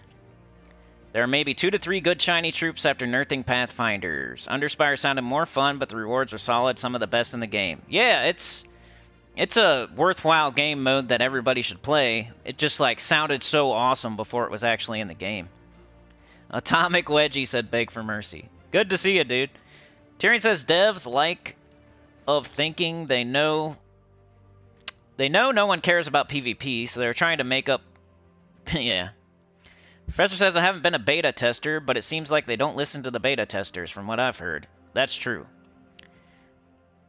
There are maybe 2 to 3 good shiny troops after nerfing Pathfinders. Underspire sounded more fun, but the rewards are solid. Some of the best in the game. Yeah, it's a worthwhile game mode that everybody should play. It just, like, sounded so awesome before it was actually in the game. Atomic Wedgie said beg for mercy. Good to see you, dude. Tyrion says devs like of thinking they know no one cares about PvP, so they're trying to make up... yeah. Professor says I haven't been a beta tester, but it seems like they don't listen to the beta testers from what I've heard. That's true.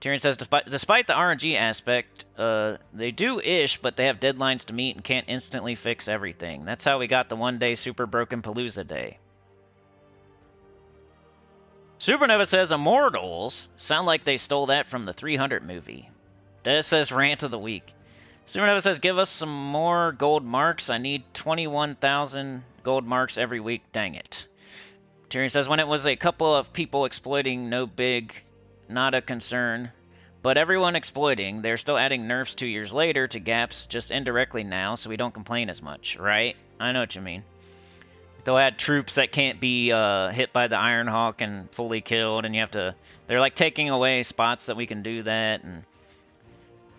Tyrion says, despite the RNG aspect, they do-ish, but they have deadlines to meet and can't instantly fix everything. That's how we got the one-day Super Broken Palooza Day. Supernova says, Immortals sound like they stole that from the 300 movie. Des says, Rant of the Week. Supernova says, give us some more gold marks. I need 21,000 gold marks every week. Dang it. Tyrion says, when it was a couple of people exploiting, no big... Not a concern. But everyone exploiting, they're still adding nerfs 2 years later to gaps just indirectly now, so we don't complain as much, right? I know what you mean. They'll add troops that can't be hit by the Iron Hawk and fully killed, and you have to... They're like taking away spots that we can do that, and...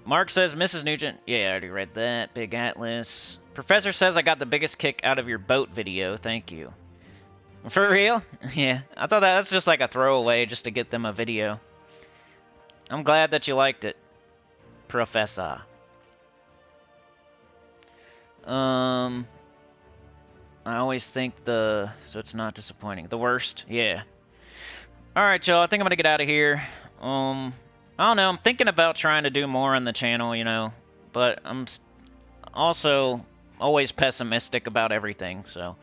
Mark says, Mrs. Nugent... Yeah, I already read that. Big Atlas. Professor says I got the biggest kick out of your boat video. Thank you. For real? Yeah. I thought that's just like a throwaway just to get them a video. I'm glad that you liked it, Professor. I always think so it's not disappointing. The worst? Yeah. Alright, y'all, I think I'm gonna get out of here. I don't know, I'm thinking about trying to do more on the channel, you know, but I'm also always pessimistic about everything, so...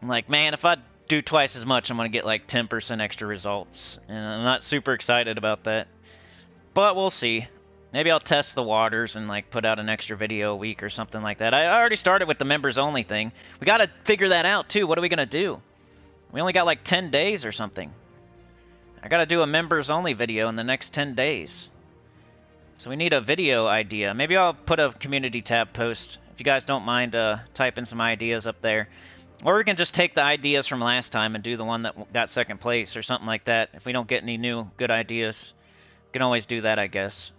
I'm like, man, if I do twice as much, I'm gonna get like 10% extra results, and I'm not super excited about that. But we'll see. Maybe I'll test the waters and like put out an extra video a week or something like that. I already started with the members only thing. We gotta figure that out too. What are we gonna do? We only got like 10 days or something. I gotta do a members only video in the next 10 days. So we need a video idea. Maybe I'll put a community tab post. If you guys don't mind typing some ideas up there. Or we can just take the ideas from last time and do the one that got second place or something like that. If we don't get any new good ideas. Can always do that, I guess.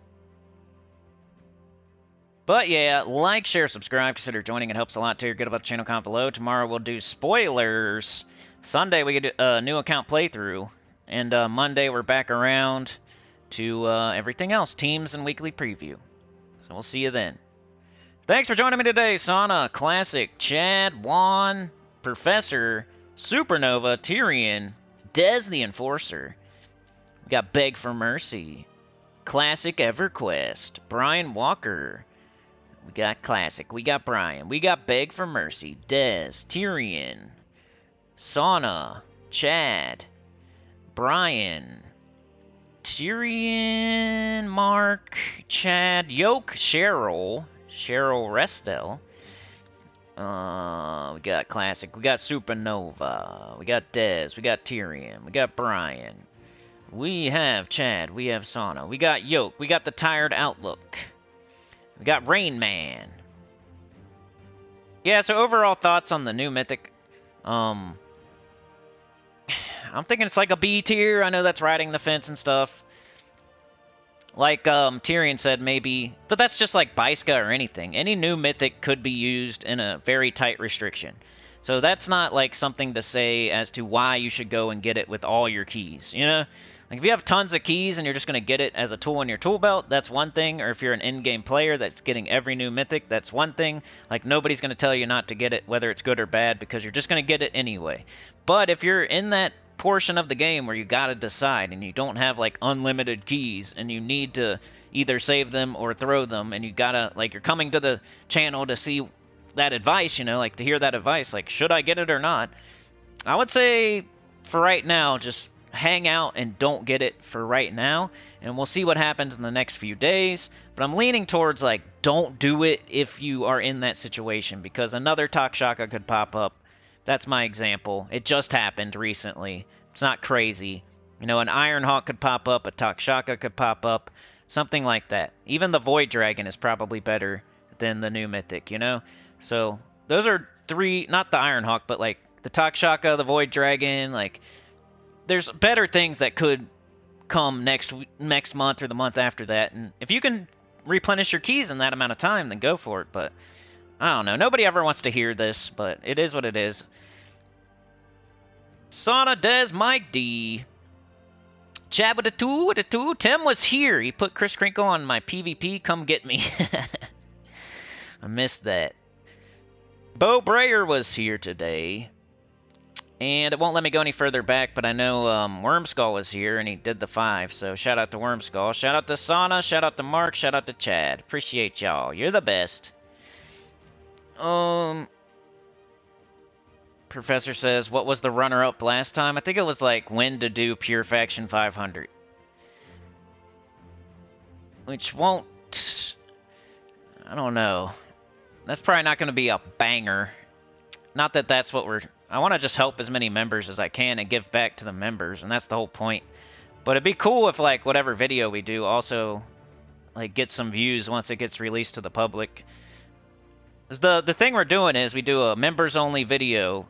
But yeah, like, share, subscribe, consider joining. It helps a lot too. Get about the channel, comment below. Tomorrow we'll do spoilers. Sunday we get a new account playthrough. And Monday we're back around to everything else. Teams and weekly preview. So we'll see you then. Thanks for joining me today, Sana, Classic, Chad, Juan, Professor, Supernova, Tyrion, Des the Enforcer. We got Beg for Mercy, Classic EverQuest, Brian Walker. We got Classic, we got Brian, we got Beg for Mercy, Des, Tyrion, Sauna, Chad, Brian, Tyrion, Mark, Chad, Yoke, Cheryl Restel. We got Classic, we got Supernova, we got Des, we got Tyrion, we got Brian. We have Chad, we have Sauna, we got Yoke, we got the Tired Outlook, we got Rain Man. Yeah, so overall thoughts on the new Mythic. I'm thinking it's like a B tier. I know that's riding the fence and stuff. Like Tyrion said, maybe, but that's just like Baiska or anything. Any new Mythic could be used in a very tight restriction. So that's not like something to say as to why you should go and get it with all your keys, you know? Like if you have tons of keys and you're just going to get it as a tool in your tool belt, that's one thing. Or if you're an in-game player that's getting every new Mythic, that's one thing. Like nobody's going to tell you not to get it, whether it's good or bad, because you're just going to get it anyway. But if you're in that portion of the game where you gotta decide, and you don't have like unlimited keys, and you need to either save them or throw them, and you gotta, like, you're coming to the channel to see that advice, you know, like to hear that advice, like, should I get it or not? I would say for right now, just hang out and don't get it for right now, and we'll see what happens in the next few days. But I'm leaning towards, like, don't do it if you are in that situation, because another Takshaka could pop up. That's my example. It just happened recently. It's not crazy. You know, an Ironhawk could pop up, a Takshaka could pop up, something like that. Even the Void Dragon is probably better than the new Mythic, you know? So, those are three, not the Ironhawk, but, like, the Takshaka, the Void Dragon, like, there's better things that could come next month or the month after that, and if you can replenish your keys in that amount of time, then go for it. But I don't know. Nobody ever wants to hear this, but it is what it is. Sauna Des Mike D. Chad with a two. Tim was here. He put Chris Crinkle on my PvP. Come get me. I missed that. Bo Brayer was here today. And it won't let me go any further back, but I know Wormskull was here, and he did the 5, so shout out to Wormskull. Shout out to Sauna, shout out to Mark, shout out to Chad. Appreciate y'all. You're the best. Professor says, what was the runner-up last time? I think it was like when to do Pure Faction 500. Which won't... I don't know. That's probably not going to be a banger. Not that that's what we're... I want to just help as many members as I can and give back to the members, and that's the whole point. But it'd be cool if, like, whatever video we do also, like, get some views once it gets released to the public. 'Cause the thing we're doing is we do a members-only video,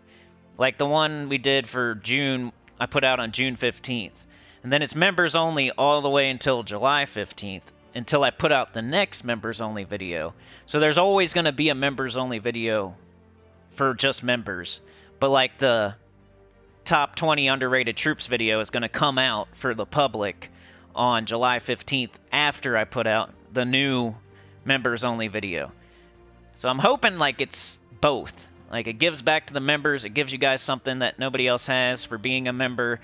like the one we did for June, I put out on June 15th. And then it's members-only all the way until July 15th, until I put out the next members-only video. So there's always going to be a members-only video for just members. But, like, the top 20 underrated troops video is going to come out for the public on July 15th after I put out the new members-only video. So I'm hoping, like, it's both. Like, it gives back to the members, it gives you guys something that nobody else has for being a member,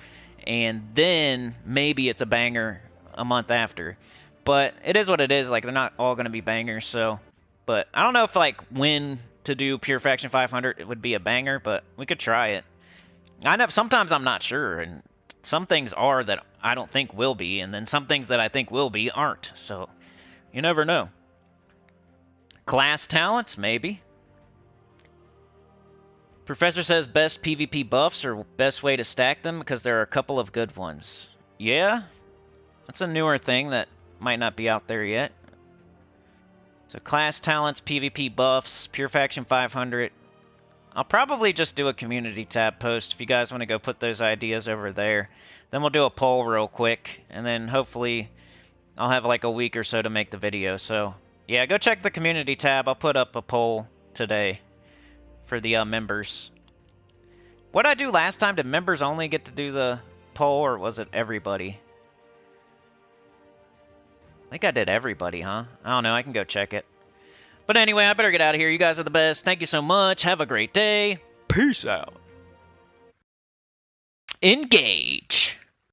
and then maybe it's a banger a month after. But it is what it is. Like, they're not all going to be bangers, so... But I don't know if, like, when to do Pure Faction 500 it would be a banger, but we could try it. I know sometimes I'm not sure, and some things are that I don't think will be, and then some things that I think will be aren't, so you never know. Class talents, maybe. Professor says best PvP buffs or best way to stack them because there are a couple of good ones. Yeah, that's a newer thing that might not be out there yet. So class talents, PvP buffs, Pure Faction 500. I'll probably just do a community tab post if you guys want to go put those ideas over there. Then we'll do a poll real quick, and then hopefully I'll have like a week or so to make the video. So yeah, go check the community tab. I'll put up a poll today for the members. What did I do last time? Did members only get to do the poll, or was it everybody? I think I did everybody, huh? I don't know. I can go check it. But anyway, I better get out of here. You guys are the best. Thank you so much. Have a great day. Peace out. Engage.